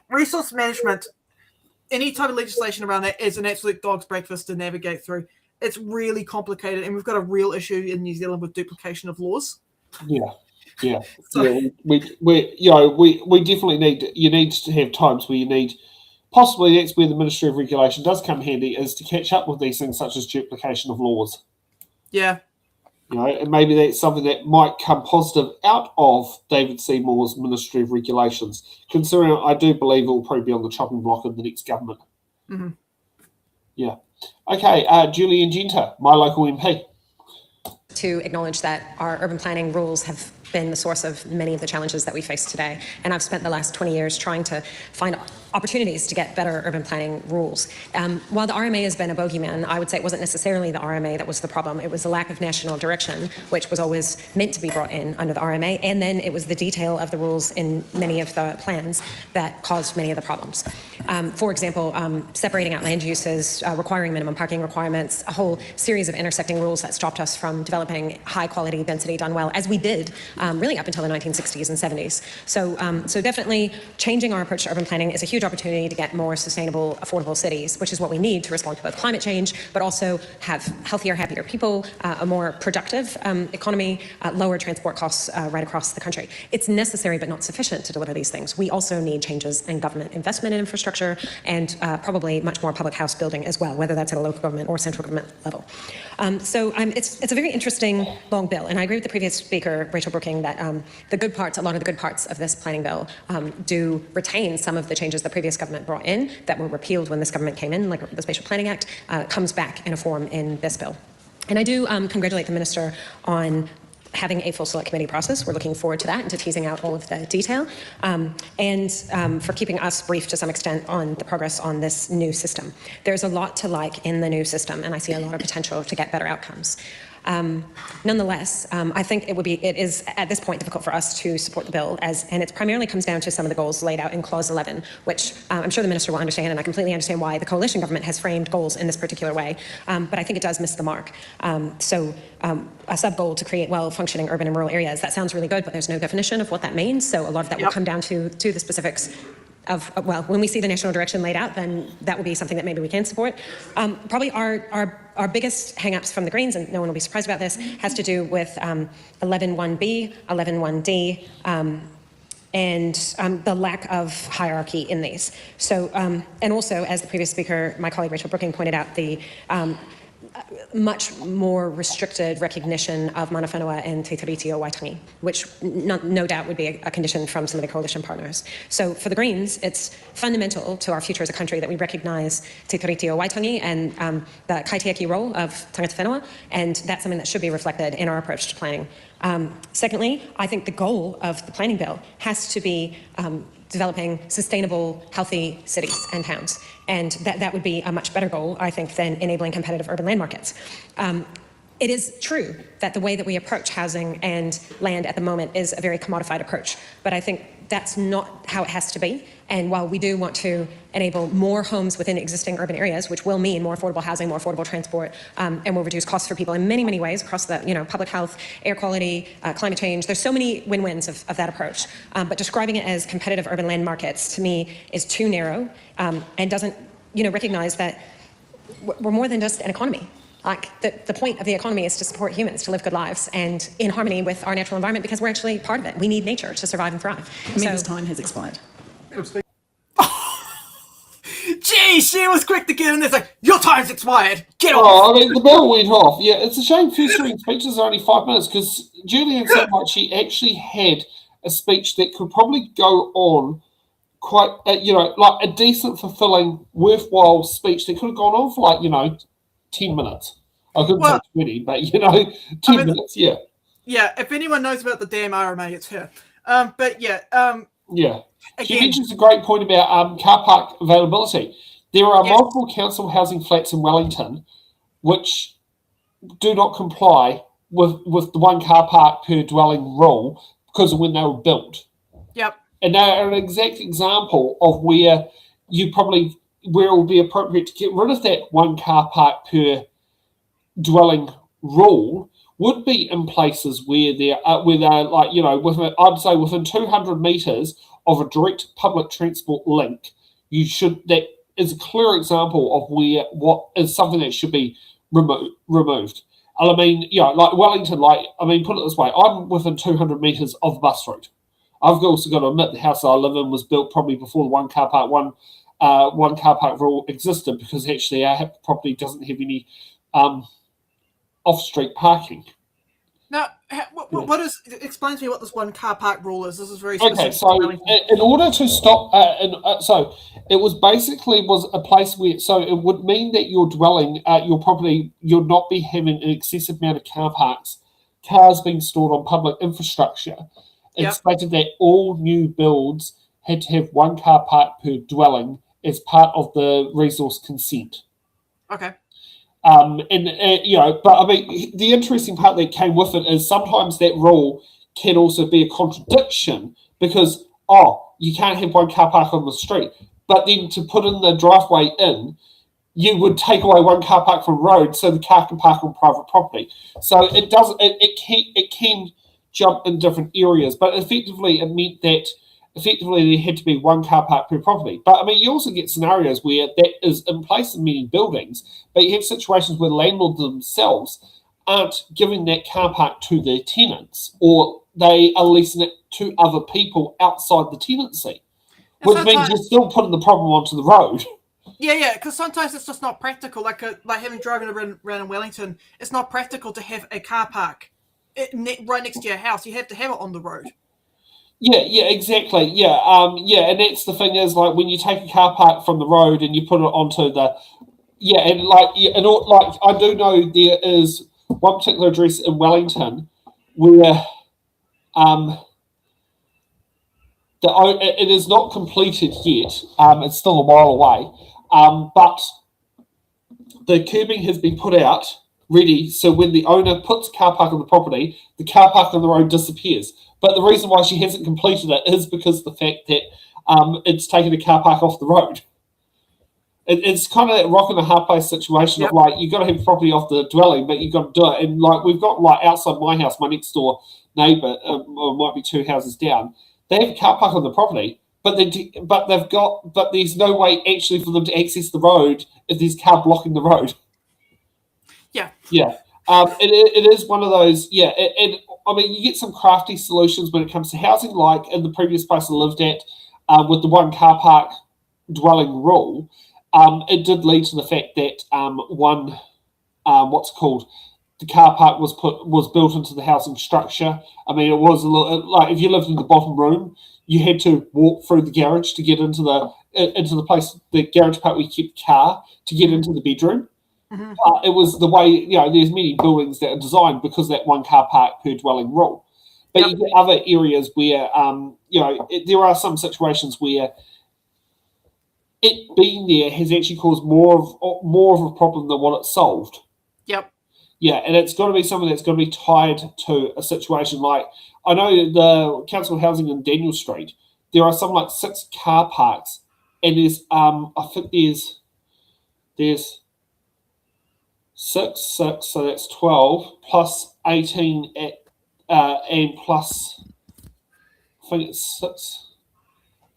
resource management. Any type of legislation around that is an absolute dog's breakfast to navigate through. It's really complicated, and we've got a real issue in New Zealand with duplication of laws. Yeah. So, we definitely need to have times where you need, possibly that's where the Ministry of Regulation does come handy, is to catch up with these things such as duplication of laws. Yeah. And maybe that's something that might come positive out of David Seymour's Ministry of Regulations, considering I do believe it will probably be on the chopping block of the next government. Mm-hmm. Yeah. Okay, Julian Genter, my local MP. To acknowledge that our urban planning rules have been the source of many of the challenges that we face today. And I've spent the last 20 years trying to find opportunities to get better urban planning rules. While the RMA has been a bogeyman, I would say it wasn't necessarily the RMA that was the problem. It was the lack of national direction, which was always meant to be brought in under the RMA. And then it was the detail of the rules in many of the plans that caused many of the problems. For example, separating out land uses, requiring minimum parking requirements, a whole series of intersecting rules that stopped us from developing high quality density done well, as we did really up until the 1960s and 70s. So definitely changing our approach to urban planning is a huge opportunity to get more sustainable, affordable cities, which is what we need to respond to both climate change, but also have healthier, happier people, a more productive economy, lower transport costs right across the country. It's necessary but not sufficient to deliver these things. We also need changes in government investment in infrastructure and probably much more public house building as well, whether that's at a local government or central government level. It's a very interesting long bill, and I agree with the previous speaker, Rachel Brooking, that a lot of the good parts of this planning bill do retain some of the changes the previous government brought in that were repealed when this government came in, like the Spatial Planning Act, comes back in a form in this bill. And I do congratulate the minister on having a full select committee process. We're looking forward to that and to teasing out all of the detail, and for keeping us briefed to some extent on the progress on this new system. There's a lot to like in the new system, and I see a lot of potential to get better outcomes. Nonetheless, I think it is at this point difficult for us to support the bill, and it primarily comes down to some of the goals laid out in Clause 11, which I'm sure the minister will understand, and I completely understand why the coalition government has framed goals in this particular way, but I think it does miss the mark. A sub-goal to create well-functioning urban and rural areas, that sounds really good, but there's no definition of what that means, so a lot of that will come down to the specifics of, well, when we see the national direction laid out, then that will be something that maybe we can support. Probably our biggest hang-ups from the Greens, and no one will be surprised about this, has to do with 11.1b, 11.1d, and the lack of hierarchy in these. So, and also, as the previous speaker, my colleague Rachel Brooking pointed out, the much more restricted recognition of mana whenua and te tiriti o Waitangi, which no doubt would be a condition from some of the coalition partners. So for the Greens, it's fundamental to our future as a country that we recognise te tiriti o Waitangi and the kaitiaki role of tangata whenua, and that's something that should be reflected in our approach to planning. Secondly, I think the goal of the planning bill has to be developing sustainable, healthy cities and towns. And that would be a much better goal, I think, than enabling competitive urban land markets. It is true that the way that we approach housing and land at the moment is a very commodified approach, but I think that's not how it has to be. And while we do want to enable more homes within existing urban areas, which will mean more affordable housing, more affordable transport, and will reduce costs for people in many, many ways across the, public health, air quality, climate change. There's so many win-wins of that approach. But describing it as competitive urban land markets, to me, is too narrow and doesn't, recognize that we're more than just an economy. Like, the point of the economy is to support humans to live good lives and in harmony with our natural environment, because we're actually part of it. We need nature to survive and thrive. Member's time has expired. Jeez! she was quick to get in there. It's like, your time's expired. Get off. Oh, I mean, the bell went off. Yeah, it's a shame first reading speeches are only 5 minutes because Julian sounded like she actually had a speech that could probably go on quite, like a decent, fulfilling, worthwhile speech that could have gone on for 10 minutes. I couldn't say 20, but 10 minutes, yeah. Yeah, if anyone knows about the damn RMA, it's her. But yeah. Yeah. She Again, mentions a great point about car park availability. There are multiple council housing flats in Wellington which do not comply with the one car park per dwelling rule because of when they were built. Yep. And they are an exact example of where it will be appropriate to get rid of that one car park per dwelling rule would be in places where they're I'd say within 200 metres of a direct public transport link. That is a clear example of what is something that should be removed. And I mean, like Wellington, put it this way, I'm within 200 metres of the bus route. I've also got to admit the house I live in was built probably before the one car park rule existed because actually our property doesn't have any off-street parking. Now, explain to me what this one car park rule is. This is very specific. Okay, so in order to stop, so it was a place where, so it would mean that your dwelling, your property, you'll not be having an excessive amount of cars being stored on public infrastructure. It stated that all new builds had to have one car park per dwelling as part of the resource consent. Okay. But I mean, the interesting part that came with it is sometimes that rule can also be a contradiction because, you can't have one car park on the street, but then to put in the driveway in, you would take away one car park from the road so the car can park on private property. So it can jump in different areas, but effectively it meant that there had to be one car park per property. But I mean, you also get scenarios where that is in place in many buildings, but you have situations where landlords themselves aren't giving that car park to their tenants, or they are leasing it to other people outside the tenancy, which means you're still putting the problem onto the road. Yeah, because sometimes it's just not practical. Like having driven around in Wellington, it's not practical to have a car park right next to your house. You have to have it on the road. Yeah, exactly. Yeah, and that's the thing is like when you take a car park from the road and you put it onto the, I do know there is one particular address in Wellington where it is not completed yet. It's still a while away, but the curbing has been put out ready. So when the owner puts a car park on the property, the car park on the road disappears. But the reason why she hasn't completed it is because of the fact that it's taken a car park off the road. It's kind of that rock and a hard place situation of like, you've got to have property off the dwelling, but you've got to do it. And like, we've got like outside my house, my next door neighbour, or might be 2 houses down, they have a car park on the property, but there's no way actually for them to access the road if there's a car blocking the road. Yeah. Yeah. It is one of those, and I mean, you get some crafty solutions when it comes to housing, like in the previous place I lived at, with the one car park dwelling rule. It did lead to the fact that the car park was built into the housing structure. I mean, it was a little like if you lived in the bottom room, you had to walk through the garage to get into the place, the garage part where you keep the car, to get into the bedroom. Mm-hmm. It was the way, there's many buildings that are designed because of that one car park per dwelling rule. But you get other areas where, there are some situations where it being there has actually caused more of a problem than what it solved. Yep. Yeah, and it's got to be something that's got to be tied to a situation like, I know the council housing in Daniel Street, there are something like 6 car parks, and there's, I think there's 6, so that's 12, plus 18 and plus, I think it's 6,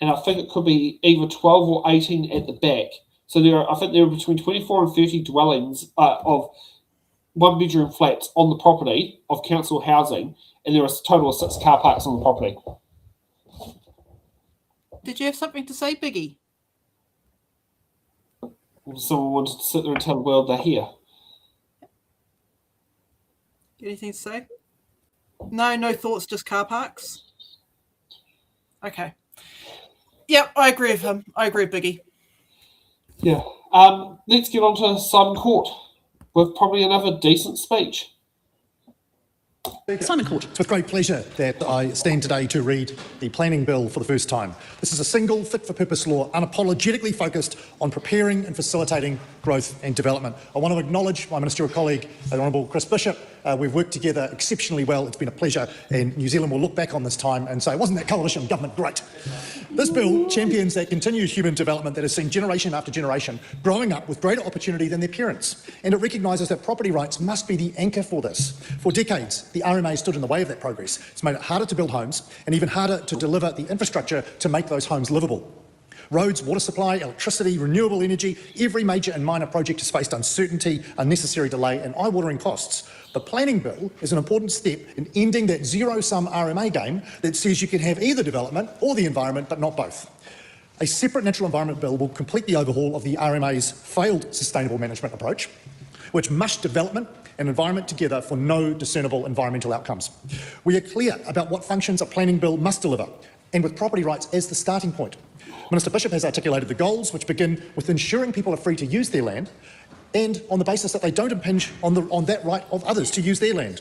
and I think it could be either 12 or 18 at the back. So I think there are between 24 and 30 dwellings of one-bedroom flats on the property of council housing, and there are a total of 6 car parks on the property. Did you have something to say, Biggie? Someone wanted to sit there and tell the world they're here. Anything to say? No thoughts, just car parks? Okay. Yep, I agree with him. I agree with Biggie. Yeah. Let's get on to Simon Court with probably another decent speech. Simon Court. It's with great pleasure that I stand today to read the planning bill for the first time. This is a single fit-for-purpose law unapologetically focused on preparing and facilitating growth and development. I want to acknowledge my ministerial colleague, the Honourable Chris Bishop. We've worked together exceptionally well. It's been a pleasure, and New Zealand will look back on this time and say, wasn't that coalition government great? This bill champions that continued human development that has seen generation after generation growing up with greater opportunity than their parents, and it recognises that property rights must be the anchor for this. For decades, the RMA stood in the way of that progress. It's made it harder to build homes and even harder to deliver the infrastructure to make those homes livable. Roads, water supply, electricity, renewable energy, every major and minor project has faced uncertainty, unnecessary delay and eye-watering costs. The planning bill is an important step in ending that zero-sum RMA game that says you can have either development or the environment, but not both. A separate natural environment bill will complete the overhaul of the RMA's failed sustainable management approach, which mushed development and environment together for no discernible environmental outcomes. We are clear about what functions a planning bill must deliver, and with property rights as the starting point. Minister Bishop has articulated the goals, which begin with ensuring people are free to use their land, and on the basis that they don't impinge on that right of others to use their land.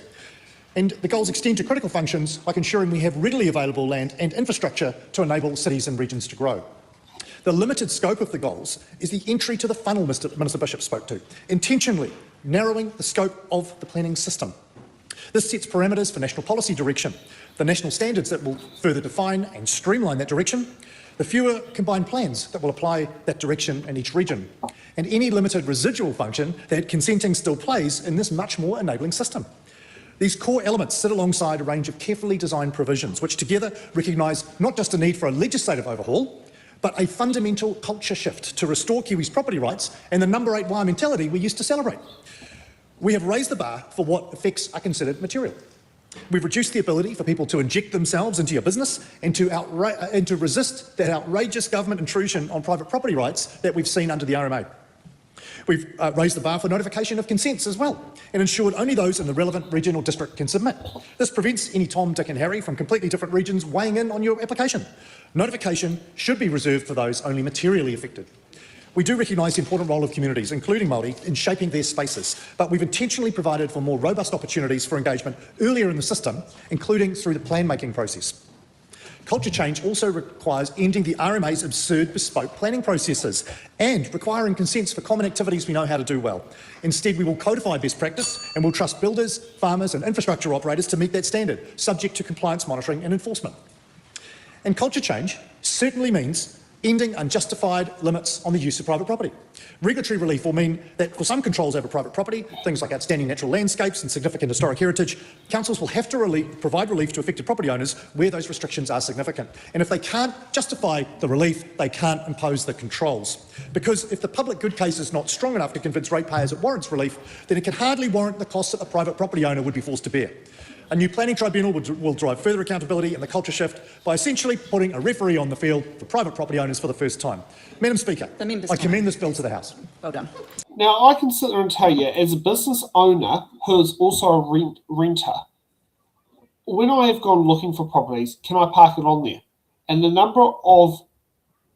And the goals extend to critical functions like ensuring we have readily available land and infrastructure to enable cities and regions to grow. The limited scope of the goals is the entry to the funnel Minister Bishop spoke to, intentionally narrowing the scope of the planning system. This sets parameters for national policy direction, the national standards that will further define and streamline that direction, the fewer combined plans that will apply that direction in each region, and any limited residual function that consenting still plays in this much more enabling system. These core elements sit alongside a range of carefully designed provisions, which together recognise not just a need for a legislative overhaul, but a fundamental culture shift to restore Kiwis' property rights and the number 8 wire mentality we used to celebrate. We have raised the bar for what effects are considered material. We've reduced the ability for people to inject themselves into your business and to resist that outrageous government intrusion on private property rights that we've seen under the RMA. We've raised the bar for notification of consents as well and ensured only those in the relevant regional district can submit. This prevents any Tom, Dick and Harry from completely different regions weighing in on your application. Notification should be reserved for those only materially affected. We do recognise the important role of communities, including Māori, in shaping their spaces, but we've intentionally provided for more robust opportunities for engagement earlier in the system, including through the plan-making process. Culture change also requires ending the RMA's absurd bespoke planning processes and requiring consents for common activities we know how to do well. Instead, we will codify best practice and will trust builders, farmers and infrastructure operators to meet that standard, subject to compliance monitoring and enforcement. And culture change certainly means ending unjustified limits on the use of private property. Regulatory relief will mean that for some controls over private property, things like outstanding natural landscapes and significant historic heritage, councils will have to provide relief to affected property owners where those restrictions are significant. And if they can't justify the relief, they can't impose the controls. Because if the public good case is not strong enough to convince ratepayers it warrants relief, then it can hardly warrant the costs that a private property owner would be forced to bear. A new planning tribunal will drive further accountability and the culture shift by essentially putting a referee on the field for private property owners for the first time. Madam Speaker, I commend this bill to the House. Well done. Now, I can sit there and tell you, as a business owner who is also a renter, when I have gone looking for properties, can I park it on there? And the number of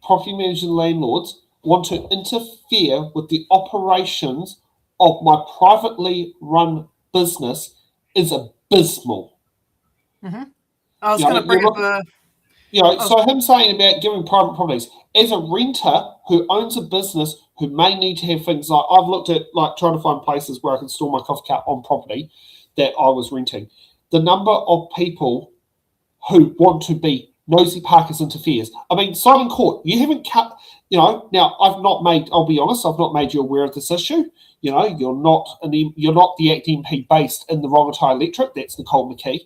property managers and landlords want to interfere with the operations of my privately run business is abysmal. Mm-hmm. I was going to bring up so him saying about giving private properties, as a renter who owns a business who may need to have things like, I've looked at like trying to find places where I can store my coffee cup on property that I was renting. The number of people who want to be nosy parkers interferes. I mean, Simon Court, you haven't cut, now I'll be honest, I've not made you aware of this issue. You're not the ACT MP based in the Rongotai electorate. That's Nicole McKee.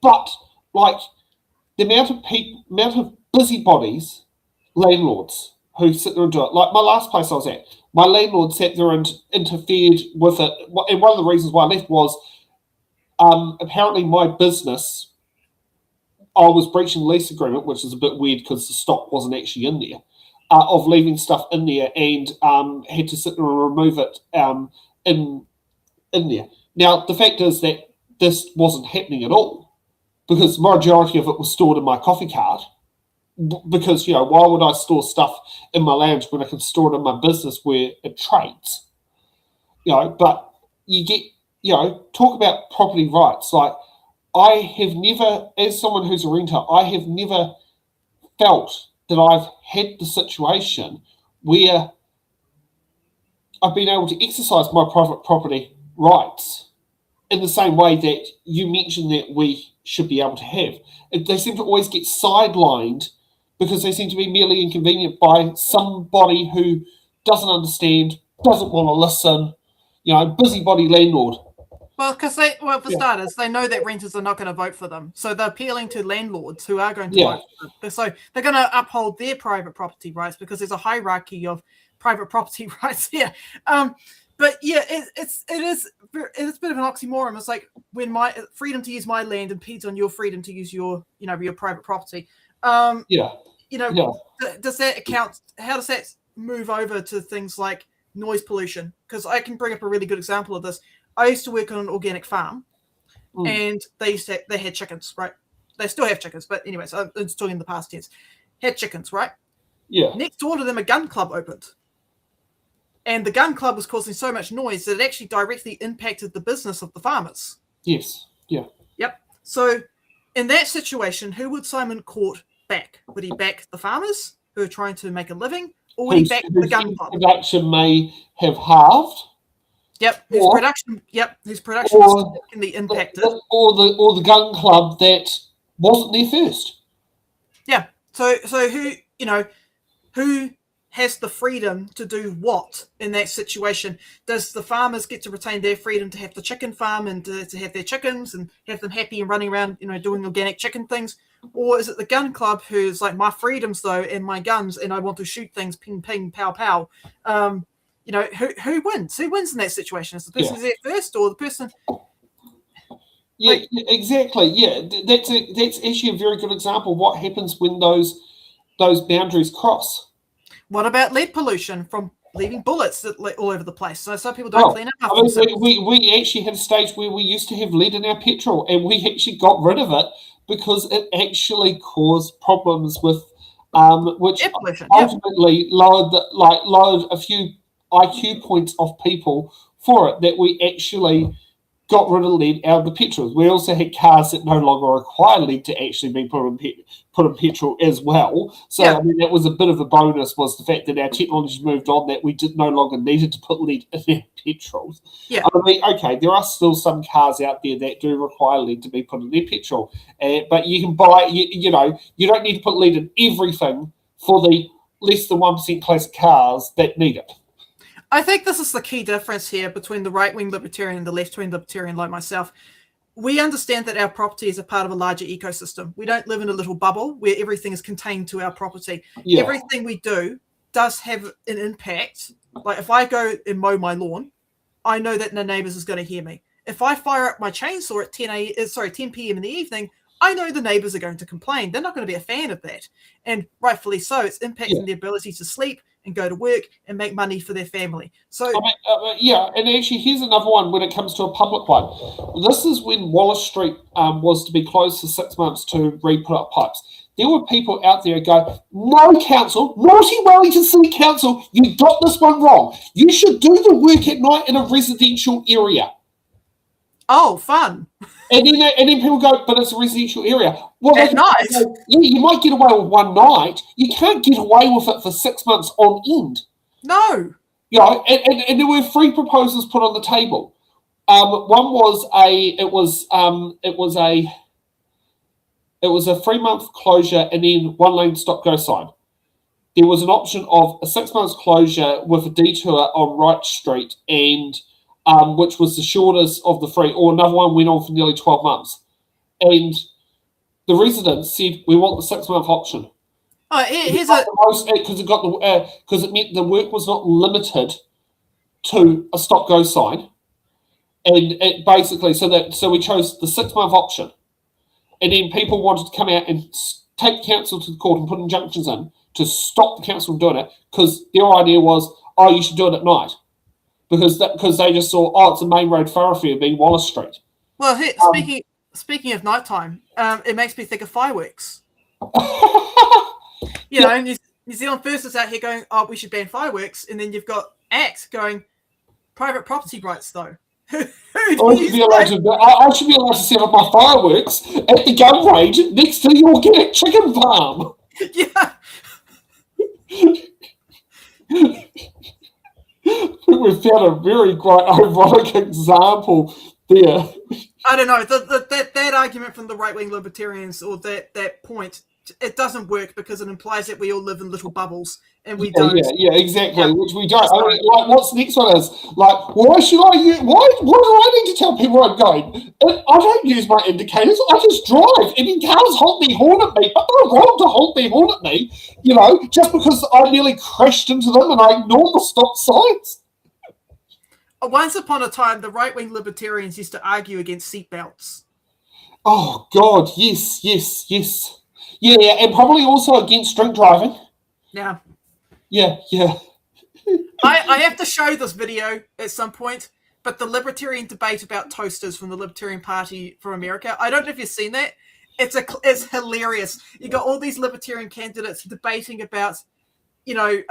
But the amount of busybodies, landlords who sit there and do it. Like my last place I was at, my landlord sat there and interfered with it. And one of the reasons why I left was apparently my business, I was breaching the lease agreement, which is a bit weird because the stock wasn't actually in there. of leaving stuff in there, and had to sit there and remove it in there. Now, the fact is that this wasn't happening at all, because the majority of it was stored in my coffee cart. Because, why would I store stuff in my lounge when I can store it in my business where it trades? But you get, talk about property rights. Like, I have never, as someone who's a renter, I have never felt that I've had the situation where I've been able to exercise my private property rights in the same way that you mentioned that we should be able to have. They seem to always get sidelined because they seem to be merely inconvenient by somebody who doesn't understand, doesn't want to listen, busybody landlord. Well, because for starters, they know that renters are not going to vote for them. So they're appealing to landlords who are going to vote for them. So they're going to uphold their private property rights because there's a hierarchy of private property rights here. But yeah, it's a bit of an oxymoron. It's like when my freedom to use my land impedes on your freedom to use your private property. Does that account? How does that move over to things like noise pollution? Because I can bring up a really good example of this. I used to work on an organic farm, and they had chickens, right? They still have chickens, but anyway, so it's talking in the past tense. Had chickens, right? Yeah. Next door to them, a gun club opened. And the gun club was causing so much noise that it actually directly impacted the business of the farmers. Yes. Yeah. Yep. So in that situation, who would Simon Court back? Would he back the farmers who are trying to make a living, or would he back the gun club? Production may have halved. Yep. His production is significantly impacted. Or the gun club that wasn't there first. Yeah. So who has the freedom to do what in that situation? Does the farmers get to retain their freedom to have the chicken farm and to have their chickens and have them happy and running around, doing organic chicken things? Or is it the gun club who's like, my freedoms though, and my guns, and I want to shoot things, ping, ping, pow, pow? Who wins? Who wins in that situation? Is the person who's there first, or the person? Yeah, exactly. Yeah, that's actually a very good example of what happens when those boundaries cross. What about lead pollution from leaving bullets all over the place? So some people don't clean up. We actually had a stage where we used to have lead in our petrol, and we actually got rid of it because it actually caused problems with which ultimately lowered a few IQ points off people for it, that we actually got rid of lead out of the petrol. We also had cars that no longer require lead to actually be put in petrol as well. So I mean, that was a bit of a bonus, was the fact that our technology moved on, that we no longer needed to put lead in our petrols. Yeah. I mean, okay, there are still some cars out there that do require lead to be put in their petrol, but you can buy, you don't need to put lead in everything for the less than 1% classic cars that need it. I think this is the key difference here between the right-wing libertarian and the left-wing libertarian like myself. We understand that our property is a part of a larger ecosystem. We don't live in a little bubble where everything is contained to our property. Yeah. Everything we do does have an impact. Like if I go and mow my lawn, I know that the neighbors is going to hear me. If I fire up my chainsaw at 10 p.m. in the evening, I know the neighbors are going to complain. They're not going to be a fan of that. And rightfully so. It's impacting their ability to sleep and go to work and make money for their family. So and actually here's another one when it comes to a public one. This is when Wallace Street was to be closed for 6 months to re-put up pipes. There were people out there who go, no council, naughty Wellington City Council, you got this one wrong. You should do the work at night in a residential area. Oh, fun. And then people go, but it's a residential area. Well, at night? Yeah, you might get away with one night. You can't get away with it for 6 months on end. No. And there were 3 proposals put on the table. One was it was a 3-month closure and then 1 lane stop go sign. There was an option of a 6 months closure with a detour on Wright Street, and which was the shortest of the 3, or another one went on for nearly 12 months. And the residents said, we want the 6-month option. Because it meant the work was not limited to a stop-go sign. And it basically, so we chose the 6-month option. And then people wanted to come out and take council to the court and put injunctions in to stop the council from doing it, because their idea was, oh, you should do it at night. Because they just saw, oh, it's a main road thoroughfare being Wallace Street. Well, speaking of nighttime, it makes me think of fireworks. You know, New Zealand First is out here going, oh, we should ban fireworks, and then you've got ACT going, private property rights, though. I should be allowed to set up my fireworks at the gun range next to the organic chicken farm. Yeah. We've found a very great ironic example there. I don't know. That argument from the right-wing libertarians, or that point, it doesn't work because it implies that we all live in little bubbles and we don't. Yeah, exactly. Which we don't. I mean, like, what's the next one is like, why should I use? Why do I need to tell people where I'm going? I don't use my indicators. I just drive. I mean, cars honk me, horn at me, but they're wrong to honk me, horn at me. You know, just because I nearly crashed into them and I ignored the stop signs. Once upon a time, the right-wing libertarians used to argue against seatbelts. Oh God, yes. Yeah, and probably also against drink driving. Yeah. Yeah. I have to show this video at some point, but the libertarian debate about toasters from the Libertarian Party for America, I don't know if you've seen that. It's hilarious. You got all these libertarian candidates debating about, you know,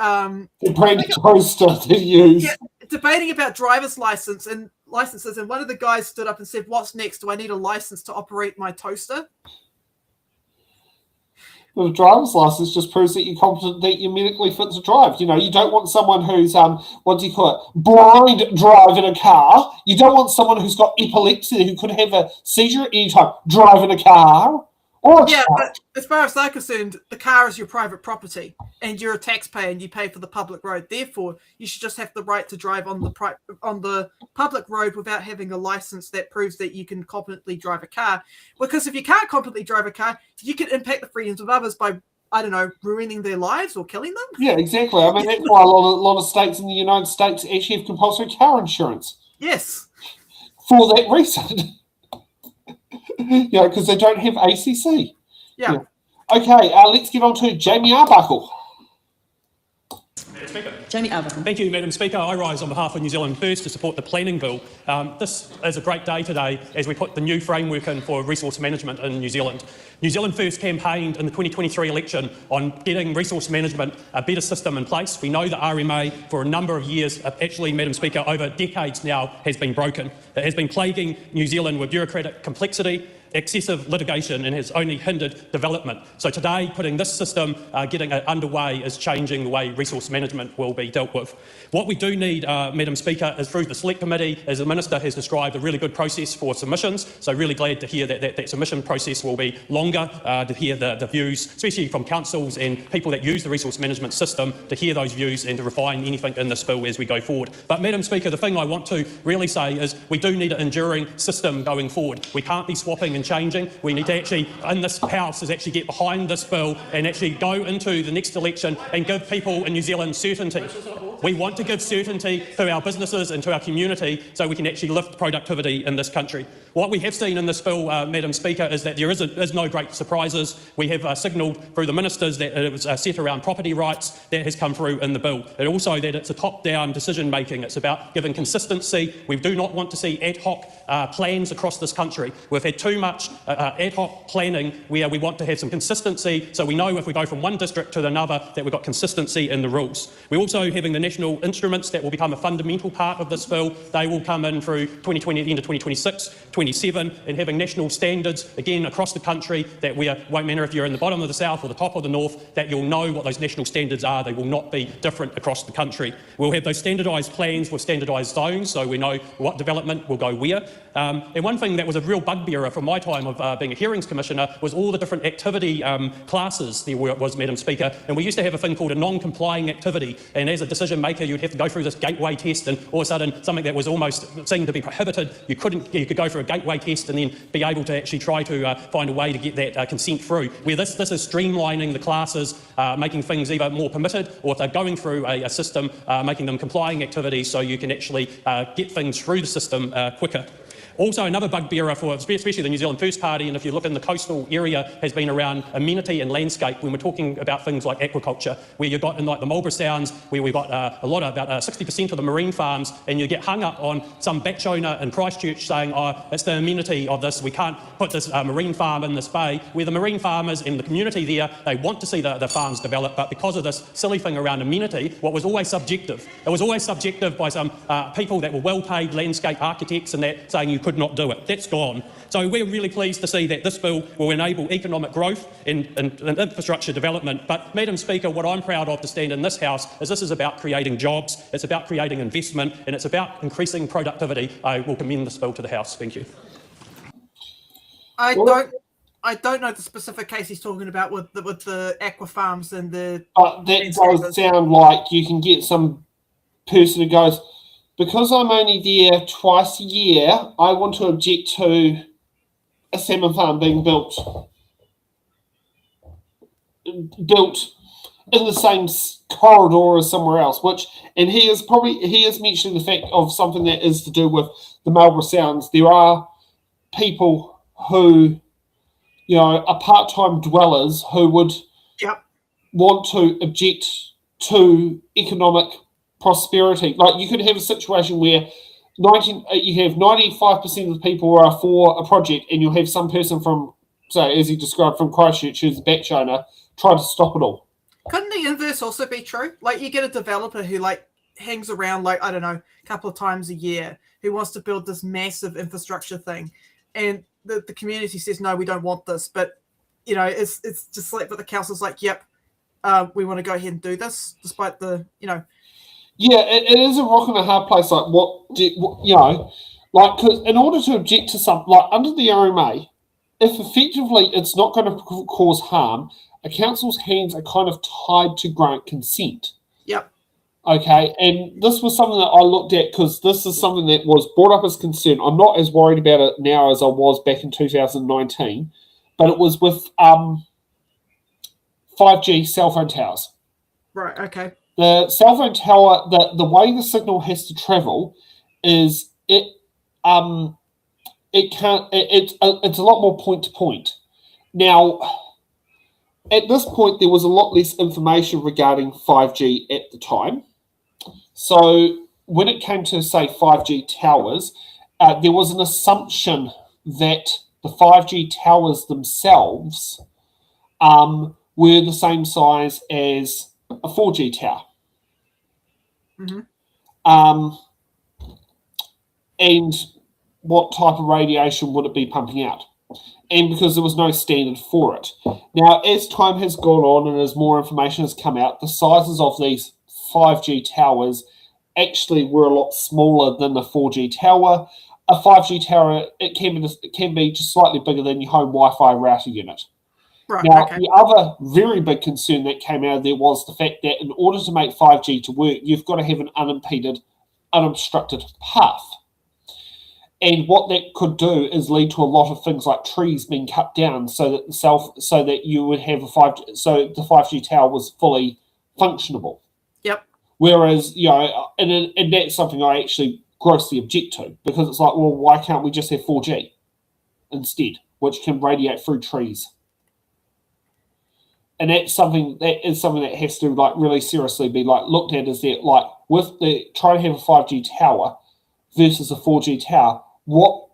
the brand toaster they use. Yeah, debating about driver's licenses, and one of the guys stood up and said, "What's next? Do I need a license to operate my toaster?" The driver's license just proves that you're competent, that you're medically fit to drive. You know, you don't want someone who's blind driving a car. You don't want someone who's got epilepsy who could have a seizure at any time driving a car. But as far as they're concerned, the car is your private property, and you're a taxpayer, and you pay for the public road. Therefore, you should just have the right to drive on the public road without having a license that proves that you can competently drive a car. Because if you can't competently drive a car, you can impact the freedoms of others by, I don't know, ruining their lives or killing them. Yeah, exactly. I mean, that's why a lot of states in the United States actually have compulsory car insurance. Yes. For that reason. Yeah, because they don't have ACC. Yeah. Okay, let's get on to Jamie Arbuckle. Jamie Arbuckle. Thank you, Madam Speaker. I rise on behalf of New Zealand First to support the planning bill. This is a great day today as we put the new framework in for resource management in New Zealand. New Zealand First campaigned in the 2023 election on getting resource management a better system in place. We know the RMA for a number of years, actually, Madam Speaker, over decades now, has been broken. It has been plaguing New Zealand with bureaucratic complexity, excessive litigation, and has only hindered development. So today, putting this system, getting it underway, is changing the way resource management will be dealt with. What we do need, Madam Speaker, is through the Select Committee, as the Minister has described, a really good process for submissions. So really glad to hear that submission process will be longer, to hear the views, especially from councils and people that use the resource management system, to hear those views and to refine anything in this bill as we go forward. But Madam Speaker, the thing I want to really say is we do need an enduring system going forward. We can't be swapping and changing. We need to actually, in this House, is actually get behind this bill and actually go into the next election and give people in New Zealand certainty. We want to give certainty to our businesses and to our community so we can actually lift productivity in this country. What we have seen in this bill, Madam Speaker, is that there is no great surprises. We have signalled through the ministers that it was set around property rights. That has come through in the bill. And also that it's a top-down decision-making. It's about giving consistency. We do not want to see ad hoc plans across this country. We've had too much ad hoc planning where we want to have some consistency so we know if we go from one district to another that we've got consistency in the rules. We're also having the national instruments that will become a fundamental part of this bill. They will come in through 2020, at the end of 2026, 27, and having national standards, again, across the country that won't matter if you're in the bottom of the south or the top of the north, that you'll know what those national standards are. They will not be different across the country. We'll have those standardised plans with standardised zones so we know what development will go where. And one thing that was a real bugbearer from my time of being a hearings commissioner was all the different activity classes there was, Madam Speaker. And we used to have a thing called a non-complying activity. And as a decision maker, you'd have to go through this gateway test, and all of a sudden something that was almost seen to be prohibited, you could go through a gateway test and then be able to actually try to find a way to get that consent through. Where this is streamlining the classes, making things either more permitted, or if they're going through a system, making them complying activities so you can actually get things through the system quicker. Also, another bugbearer for especially the New Zealand First Party, and if you look in the coastal area, has been around amenity and landscape when we're talking about things like aquaculture, where you've got in like the Marlborough Sounds, where we've got about 60% of the marine farms, and you get hung up on some batch owner in Christchurch saying, oh, it's the amenity of this, we can't put this marine farm in this bay, where the marine farmers and the community there, they want to see the farms develop, but because of this silly thing around amenity, what was always subjective. It was always subjective by some people that were well-paid landscape architects and that saying you could not do it. That's gone. So we're really pleased to see that this bill will enable economic growth and infrastructure development. But, Madam Speaker, what I'm proud of to stand in this House is this is about creating jobs, it's about creating investment, and it's about increasing productivity. I will commend this bill to the House. Thank you. I don't know the specific case he's talking about with the aqua farms and the. But that does sound like you can get some person who goes, because I'm only there twice a year, I want to object to a salmon farm being built in the same corridor as somewhere else. And he is mentioning the fact of something that is to do with the Marlborough Sounds. There are people who, are part-time dwellers who would want to object to economic prosperity. Like, you could have a situation where you have 95% of the people are for a project, and you'll have some person from, say, as he described, from Christchurch, who's a batch owner, try to stop it all. Couldn't the inverse also be true? Like, you get a developer who hangs around I don't know, a couple of times a year, who wants to build this massive infrastructure thing, and the community says, no, we don't want this, but it's just but the council's like, yep, we want to go ahead and do this, despite the Yeah, it is a rock and a hard place. Like, because in order to object to something, like under the RMA, if effectively it's not going to cause harm, a council's hands are kind of tied to grant consent. Yep. Okay, and this was something that I looked at because this is something that was brought up as concern. I'm not as worried about it now as I was back in 2019, but it was with 5G cell phone towers. Right, okay. The cell phone tower, the way the signal has to travel is it's a lot more point to point. Now, at this point, there was a lot less information regarding 5G at the time. So when it came to, say, 5G towers, there was an assumption that the 5G towers themselves were the same size as a 4G tower. Mm-hmm. And what type of radiation would it be pumping out? And because there was no standard for it. Now, as time has gone on and as more information has come out, the sizes of these 5G towers actually were a lot smaller than the 4G tower. A 5G tower, it can be just slightly bigger than your home Wi-Fi router unit. Right, now, okay. The other very big concern that came out of there was the fact that in order to make 5G to work, you've got to have an unimpeded, unobstructed path. And what that could do is lead to a lot of things like trees being cut down so that you would have the 5G tower was fully functionable. Yep. Whereas, and that's something I actually grossly object to, because it's like, well, why can't we just have 4G instead, which can radiate through trees? And that is something that has to really seriously be looked at, is that with the trying to have a 5G tower versus a 4G tower, what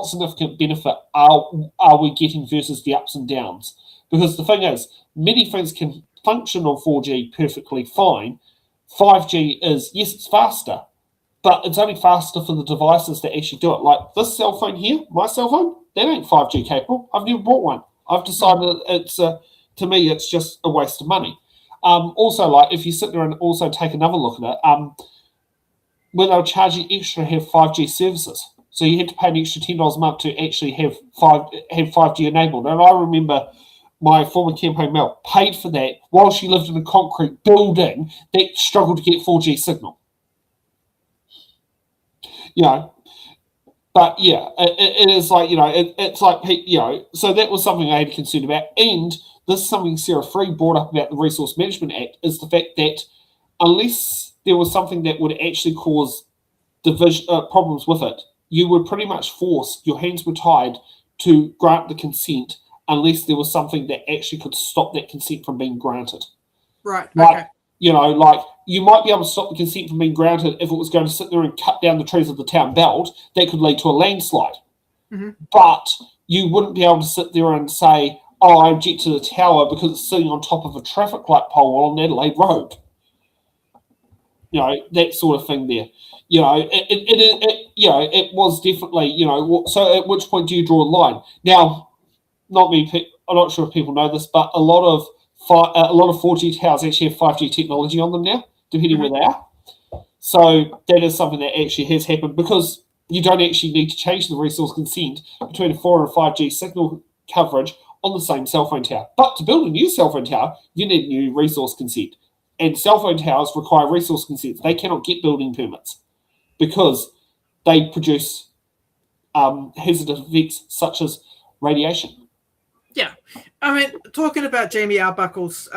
significant benefit are we getting versus the ups and downs? Because the thing is, many things can function on 4G perfectly fine. 5G is, yes, it's faster, but it's only faster for the devices that actually do it. Like this cell phone here, my cell phone, that ain't 5G capable. I've never bought one. I've decided to me, it's just a waste of money. Also, if you sit there and also take another look at it, where they were charging extra to have 5G services. So you had to pay an extra $10 a month to actually have 5G enabled. And I remember my former campaign Mel paid for that while she lived in a concrete building that struggled to get 4G signal. But yeah, it is it's so that was something I had concern about. And this is something Sarah Free brought up about the Resource Management Act, is the fact that unless there was something that would actually cause problems with it, you were pretty much forced, your hands were tied to grant the consent unless there was something that actually could stop that consent from being granted. Right, Like, okay. you know, like you might be able to stop the consent from being granted if it was going to sit there and cut down the trees of the town belt. That could lead to a landslide. Mm-hmm. But you wouldn't be able to sit there and say, oh, I object to the tower because it's sitting on top of a traffic light pole on Adelaide Road. You know, that sort of thing there. You know, it was definitely, you know, so at which point do you draw a line? Now, I'm not sure if people know this, but a lot of 4G towers actually have 5G technology on them now, depending where they are. So that is something that actually has happened because you don't actually need to change the resource consent between a 4 and 5G signal coverage on the same cell phone tower. But to build a new cell phone tower, you need new resource consent. And cell phone towers require resource consent. They cannot get building permits because they produce hazardous effects such as radiation. Yeah. I mean, talking about Jamie Arbuckle's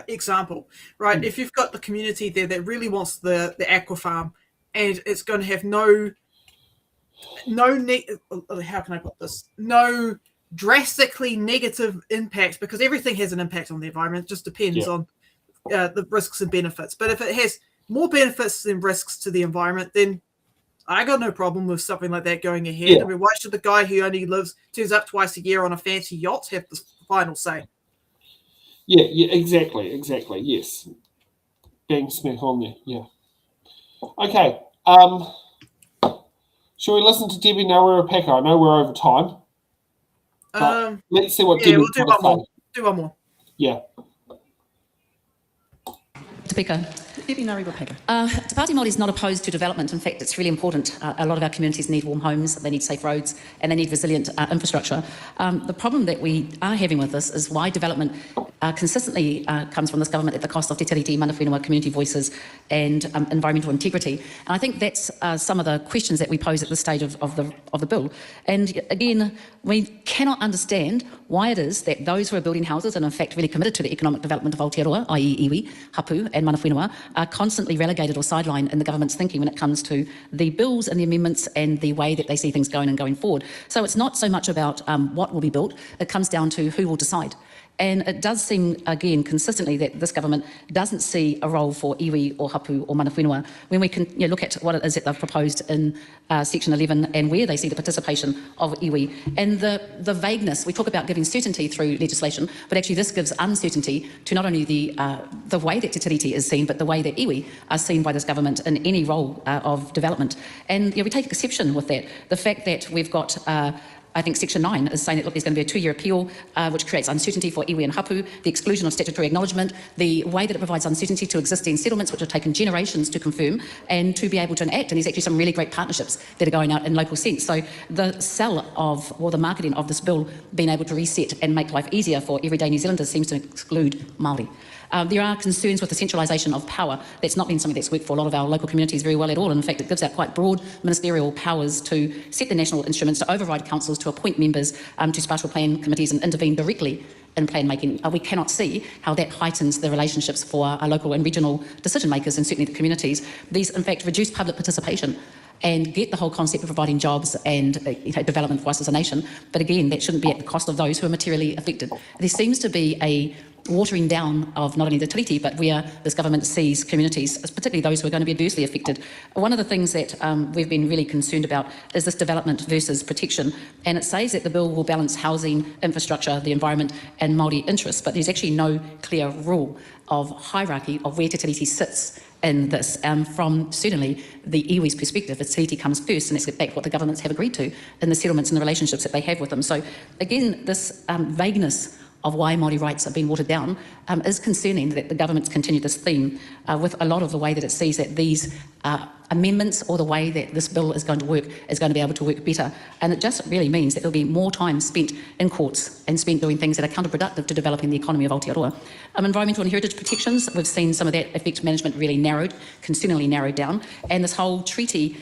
example, right? If you've got the community there that really wants the aqua farm and it's going to have no how can I put this? No drastically negative impacts, because everything has an impact on the environment. It just depends on the risks and benefits. But if it has more benefits than risks to the environment, then I got no problem with something like that going ahead. Yeah. I mean, why should the guy who only turns up twice a year on a fancy yacht have the final say? Yeah, exactly, yes. Bang smack on there, yeah. Okay, shall we listen to Debbie Naruapeka? I know we're over time. Let's see what Debbie we'll do one more. Do one more. Yeah. Speaker. Debbie Naruapeka. Te Pāti Māori is not opposed to development. In fact, it's really important. A lot of our communities need warm homes, they need safe roads, and they need resilient infrastructure. The problem that we are having with this is why development consistently comes from this government at the cost of te tiriti, mana whenua, community voices, and environmental integrity. And I think that's some of the questions that we pose at this stage of the bill. And again, we cannot understand why it is that those who are building houses and in fact really committed to the economic development of Aotearoa, i.e. iwi, hapu, and mana whenua, are constantly relegated or sidelined in the government's thinking when it comes to the bills and the amendments and the way that they see things going and going forward. So it's not so much about what will be built, it comes down to who will decide. And it does seem, again, consistently that this government doesn't see a role for iwi or hapu or mana whenua when we can look at what it is that they've proposed in Section 11 and where they see the participation of iwi. And the vagueness, we talk about giving certainty through legislation, but actually this gives uncertainty to not only the way that te tiriti is seen, but the way that iwi are seen by this government in any role of development. And we take exception with that. The fact that we've got I think Section 9 is saying that, look, there's going to be a 2-year appeal, which creates uncertainty for iwi and hapu, the exclusion of statutory acknowledgement, the way that it provides uncertainty to existing settlements, which have taken generations to confirm and to be able to enact. And there's actually some really great partnerships that are going out in local sense. So the sell of, or the marketing of this bill being able to reset and make life easier for everyday New Zealanders seems to exclude Māori. There are concerns with the centralisation of power. That's not been something that's worked for a lot of our local communities very well at all. In fact, it gives out quite broad ministerial powers to set the national instruments, to override councils, to appoint members to spatial plan committees and intervene directly in plan making. We cannot see how that heightens the relationships for our local and regional decision makers and certainly the communities. These, in fact, reduce public participation and get the whole concept of providing jobs and development for us as a nation. But again, that shouldn't be at the cost of those who are materially affected. There seems to be a watering down of not only the tiriti, but where this government sees communities, particularly those who are going to be adversely affected. One of the things that we've been really concerned about is this development versus protection. And it says that the bill will balance housing, infrastructure, the environment and Māori interests, but there's actually no clear rule of hierarchy of where te tiriti sits in this. From certainly the iwi's perspective, the tiriti comes first, and that's in fact what the governments have agreed to in the settlements and the relationships that they have with them. So again, this vagueness of why Māori rights are being watered down is concerning, that the government's continued this theme with a lot of the way that it sees that these amendments or the way that this bill is going to work is going to be able to work better. And it just really means that there'll be more time spent in courts and spent doing things that are counterproductive to developing the economy of Aotearoa. Environmental and heritage protections, we've seen some of that effect management really narrowed, concerningly narrowed down. And this whole treaty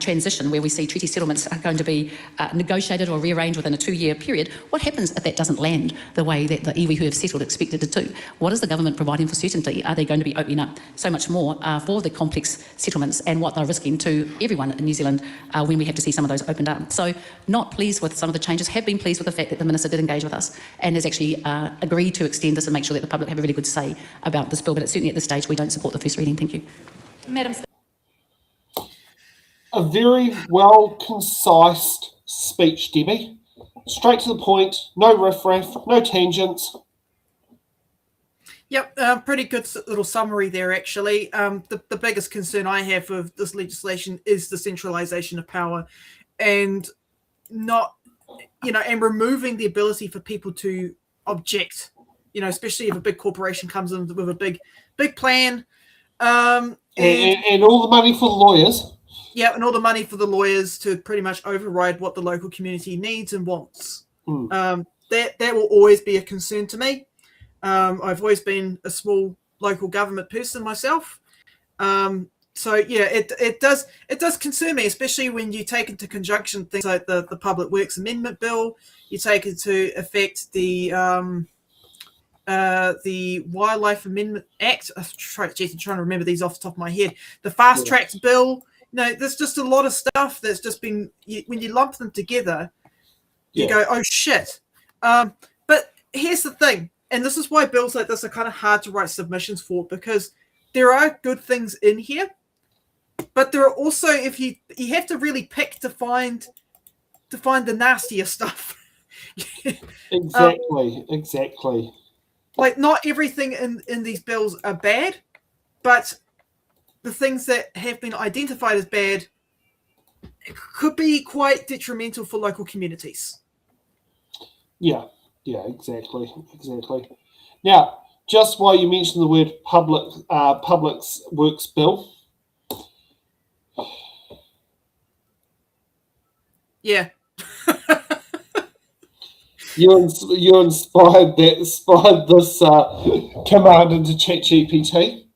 transition, where we see treaty settlements are going to be negotiated or rearranged within a 2-year period, what happens if that doesn't land the way that the iwi who have settled expected it to? What is the government providing for certainty? Are they going to be opening up so much more for the complex settlement settlements and what they're risking to everyone in New Zealand when we have to see some of those opened up. So not pleased with some of the changes, have been pleased with the fact that the Minister did engage with us and has actually agreed to extend this and make sure that the public have a really good say about this bill, but certainly at this stage we don't support the first reading. Thank you. Madam Speaker. A very well concise speech, Debbie. Straight to the point, no riffraff, no tangents. Yep, pretty good little summary there, actually. The biggest concern I have with this legislation is the centralisation of power and not, and removing the ability for people to object, especially if a big corporation comes in with a big plan. And all the money for the lawyers. Yeah, and all the money for the lawyers to pretty much override what the local community needs and wants. That will always be a concern to me. I've always been a small local government person myself. So yeah, it does concern me, especially when you take into conjunction things like the Public Works Amendment Bill. You take into effect the Wildlife Amendment Act. I'm trying to remember these off the top of my head. The Fast Tracks Bill. There's just a lot of stuff that's just been, when you lump them together, you go, oh shit. But here's the thing, and this is why bills like this are kind of hard to write submissions for, because there are good things in here, but there are also, if you have to really pick to find the nastier stuff. Exactly. Like, not everything in these bills are bad, but the things that have been identified as bad could be quite detrimental for local communities. Yeah, exactly. Now, just while you mentioned the word Public Works Bill. Yeah. You inspired this command into ChatGPT.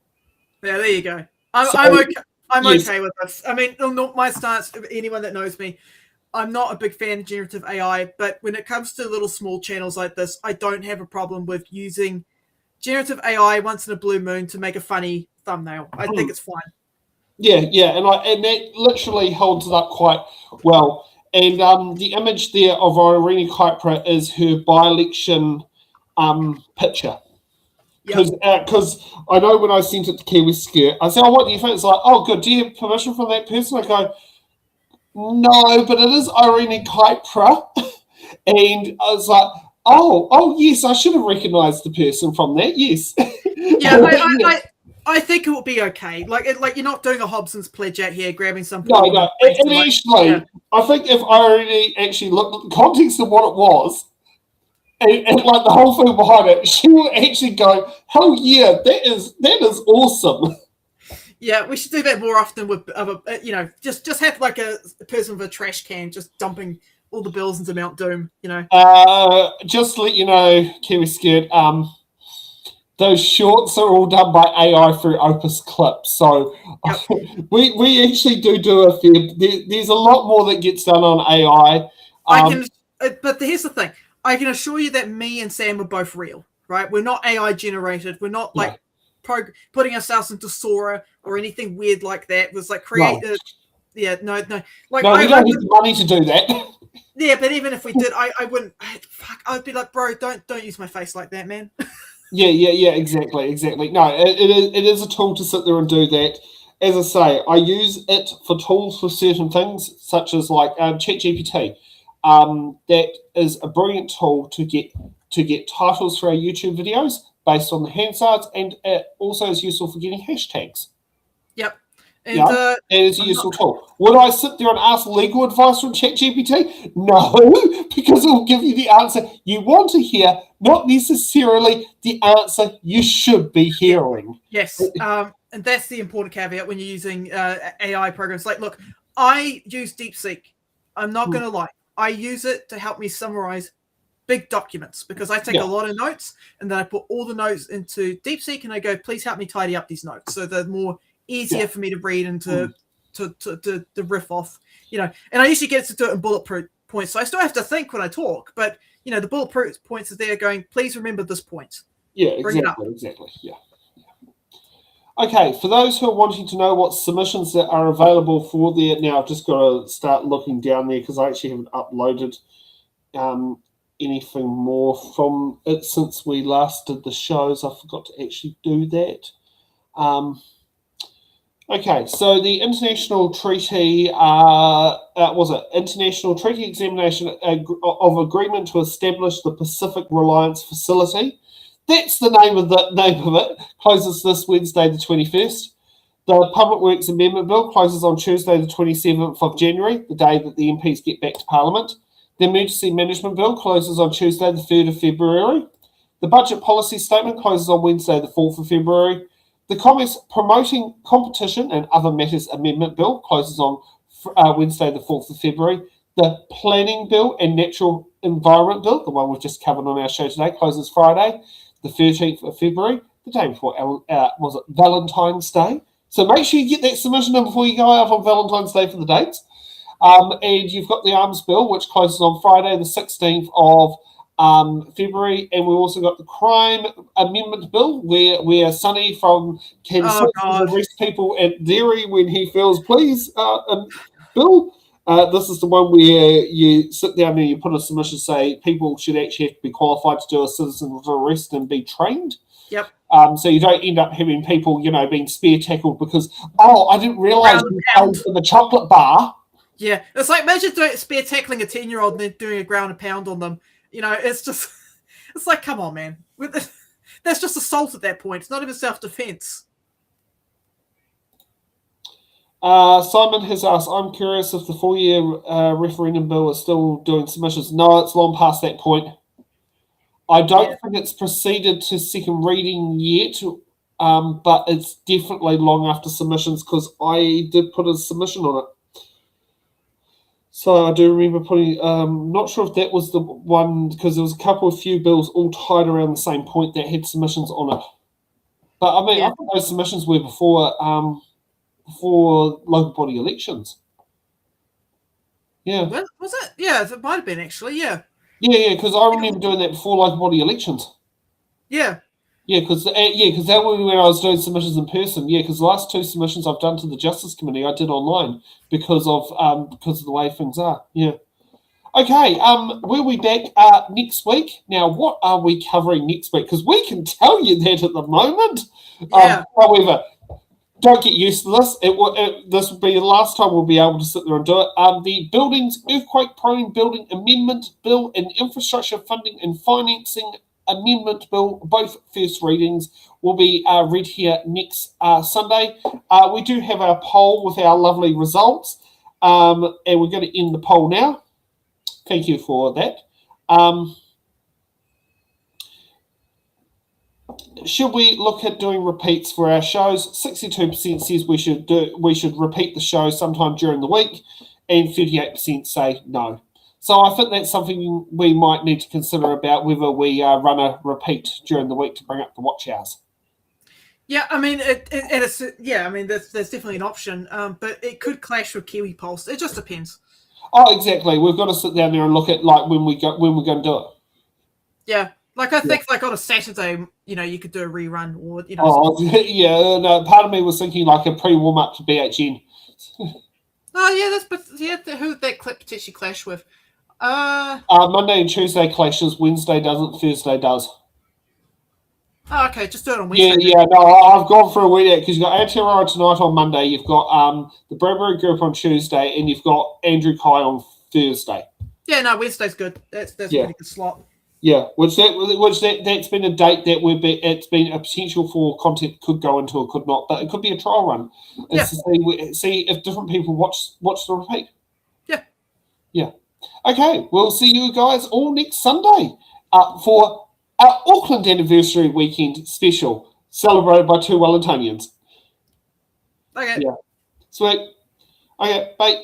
Yeah, there you go. I'm okay with this. I mean, not my stance. Anyone that knows me, I'm not a big fan of generative AI, but when it comes to little small channels like this, I don't have a problem with using generative AI once in a blue moon to make a funny thumbnail. I think it's fine. Yeah, and that literally holds it up quite well. And the image there of Irene Kuipera is her by-election picture. Because I know when I sent it to Kiwi Skirt, I said, what do you think? It's like, oh, good, do you have permission from that person? I go, no, but it is Irene Kuipera. And I was like, oh, yes, I should have recognised the person from that, yes. Yeah, I think it will be okay. Like you're not doing a Hobson's pledge out here, grabbing some. No. And actually, I think if Irene actually looked at the context of what it was, and like the whole thing behind it, she will actually go, hell yeah, that is awesome. Yeah, we should do that more often with just have like a person with a trash can just dumping all the bills into Mount Doom, Just to let you know, Kiwi Skirt, those shorts are all done by AI through Opus Clips. So we actually do a fair. There's a lot more that gets done on AI. But here's the thing. I can assure you that me and Sam are both real, right? We're not AI generated. We're not like putting ourselves into Sora or anything weird like that. It was like create. No. No. Like, no, we don't have the money to do that. Yeah, but even if we did, I wouldn't. I'd be like, bro, don't use my face like that, man. Yeah, exactly. No, it is a tool to sit there and do that. As I say, I use it for tools for certain things, such as like ChatGPT. That is a brilliant tool to get titles for our YouTube videos based on the Hansards, and it also is useful for getting hashtags. Yep. And it is a useful tool. Would I sit there and ask legal advice from ChatGPT? No, because it will give you the answer you want to hear, not necessarily the answer you should be hearing. Yes, and that's the important caveat when you're using AI programs. Like, look, I use DeepSeek. I'm not going to lie. I use it to help me summarize big documents because I take a lot of notes and then I put all the notes into DeepSeek and I go, please help me tidy up these notes so they're more easier for me to read and to riff off, And I usually get to do it in bullet points, so I still have to think when I talk, but the bullet points are there going, please remember this point. Yeah, exactly. Yeah. Okay, for those who are wanting to know what submissions that are available for there, now I've just got to start looking down there because I actually haven't uploaded anything more from it since we last did the shows. I forgot to actually do that. Okay, so the international treaty, International Treaty Examination of Agreement to Establish the Pacific Reliance Facility. That's the name of it. Closes this Wednesday, the 21st. The Public Works Amendment Bill closes on Tuesday, the 27th of January, the day that the MPs get back to Parliament. The Emergency Management Bill closes on Tuesday, the 3rd of February. The Budget Policy Statement closes on Wednesday, the 4th of February. The Commerce Promoting Competition and Other Matters Amendment Bill closes on Wednesday, the 4th of February. The Planning Bill and Natural Environment Bill, the one we've just covered on our show today, closes Friday, the 13th of February, the day before, Valentine's Day. So make sure you get that submission in before you go out on Valentine's Day for the dates. And you've got the Arms Bill, which closes on Friday, the 16th of February, and we've also got the Crime Amendment Bill, where Sonny from can arrest people at dairy when he feels pleased. Bill, this is the one where you sit down and you put a submission, say people should actually have to be qualified to do a citizen's arrest and be trained. Yep. So you don't end up having people, being spear tackled because I didn't realise you paid for the chocolate bar. Yeah, it's like imagine spear tackling a 10-year-old and then doing a ground and pound on them. It's just, it's like, come on, man. That's just assault at that point. It's not even self-defense. Simon has asked, I'm curious if the 4-year referendum bill is still doing submissions. No, it's long past that point. I don't think it's proceeded to second reading yet, but it's definitely long after submissions because I did put a submission on it. So I do remember putting, not sure if that was the one, because there was a couple of few bills all tied around the same point that had submissions on it. But I mean, I think those submissions were before local body elections. Yeah. Was it? Yeah, it might have been actually, yeah. Yeah, because I remember doing that before local body elections. Yeah. Yeah, because that was when I was doing submissions in person. Yeah, because the last 2 submissions I've done to the Justice Committee, I did online because of the way things are. Yeah. Okay. We'll be back next week. Now, what are we covering next week? Because we can tell you that at the moment. Yeah. However, don't get used to this. This will be the last time we'll be able to sit there and do it. The Buildings Earthquake-Prone Building Amendment Bill and Infrastructure Funding and Financing Amendment Bill, both first readings, will be read here next Sunday. We do have our poll with our lovely results, and we're going to end the poll now. Thank you for that. Should we look at doing repeats for our shows? 62% says we should repeat the show sometime during the week, and 38% say no. So I think that's something we might need to consider about whether we run a repeat during the week to bring up the watch hours. Yeah, I mean, there's definitely an option, but it could clash with Kiwi Pulse. It just depends. Oh, exactly. We've got to sit down there and look at when we're going to do it. Yeah, like I think like on a Saturday, you could do a rerun or Oh yeah, no. Part of me was thinking like a pre-warm up to BHN. Oh yeah, who would that clip potentially clash with? Monday and Tuesday clashes. Wednesday doesn't. Thursday does. Oh, okay, just do it on Wednesday. Yeah. No, I've gone for a week because you've got Aotearoa tonight on Monday. You've got the Bradbury group on Tuesday, and you've got Andrew Kai on Thursday. Yeah, no, Wednesday's good. That's a pretty good slot. Yeah, that's been a date that it's been a potential for content could go into or could not, but it could be a trial run. It's to see if different people watch the repeat. Yeah. Okay, we'll see you guys all next Sunday for our Auckland anniversary weekend special, celebrated by 2 Wellingtonians. Okay. Yeah. Sweet. Okay, bye.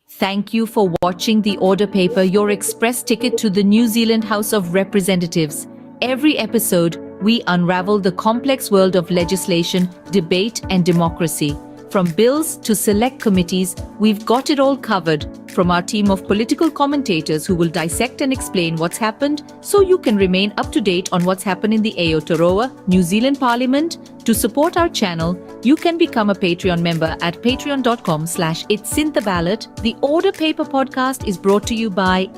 Thank you for watching the Order Paper, your express ticket to the New Zealand House of Representatives. Every episode, we unravel the complex world of legislation, debate, and democracy. From bills to select committees, we've got it all covered. From our team of political commentators who will dissect and explain what's happened so you can remain up to date on what's happened in the Aotearoa, New Zealand Parliament. To support our channel, you can become a Patreon member at patreon.com/it'sintheballot. The Order Paper podcast is brought to you by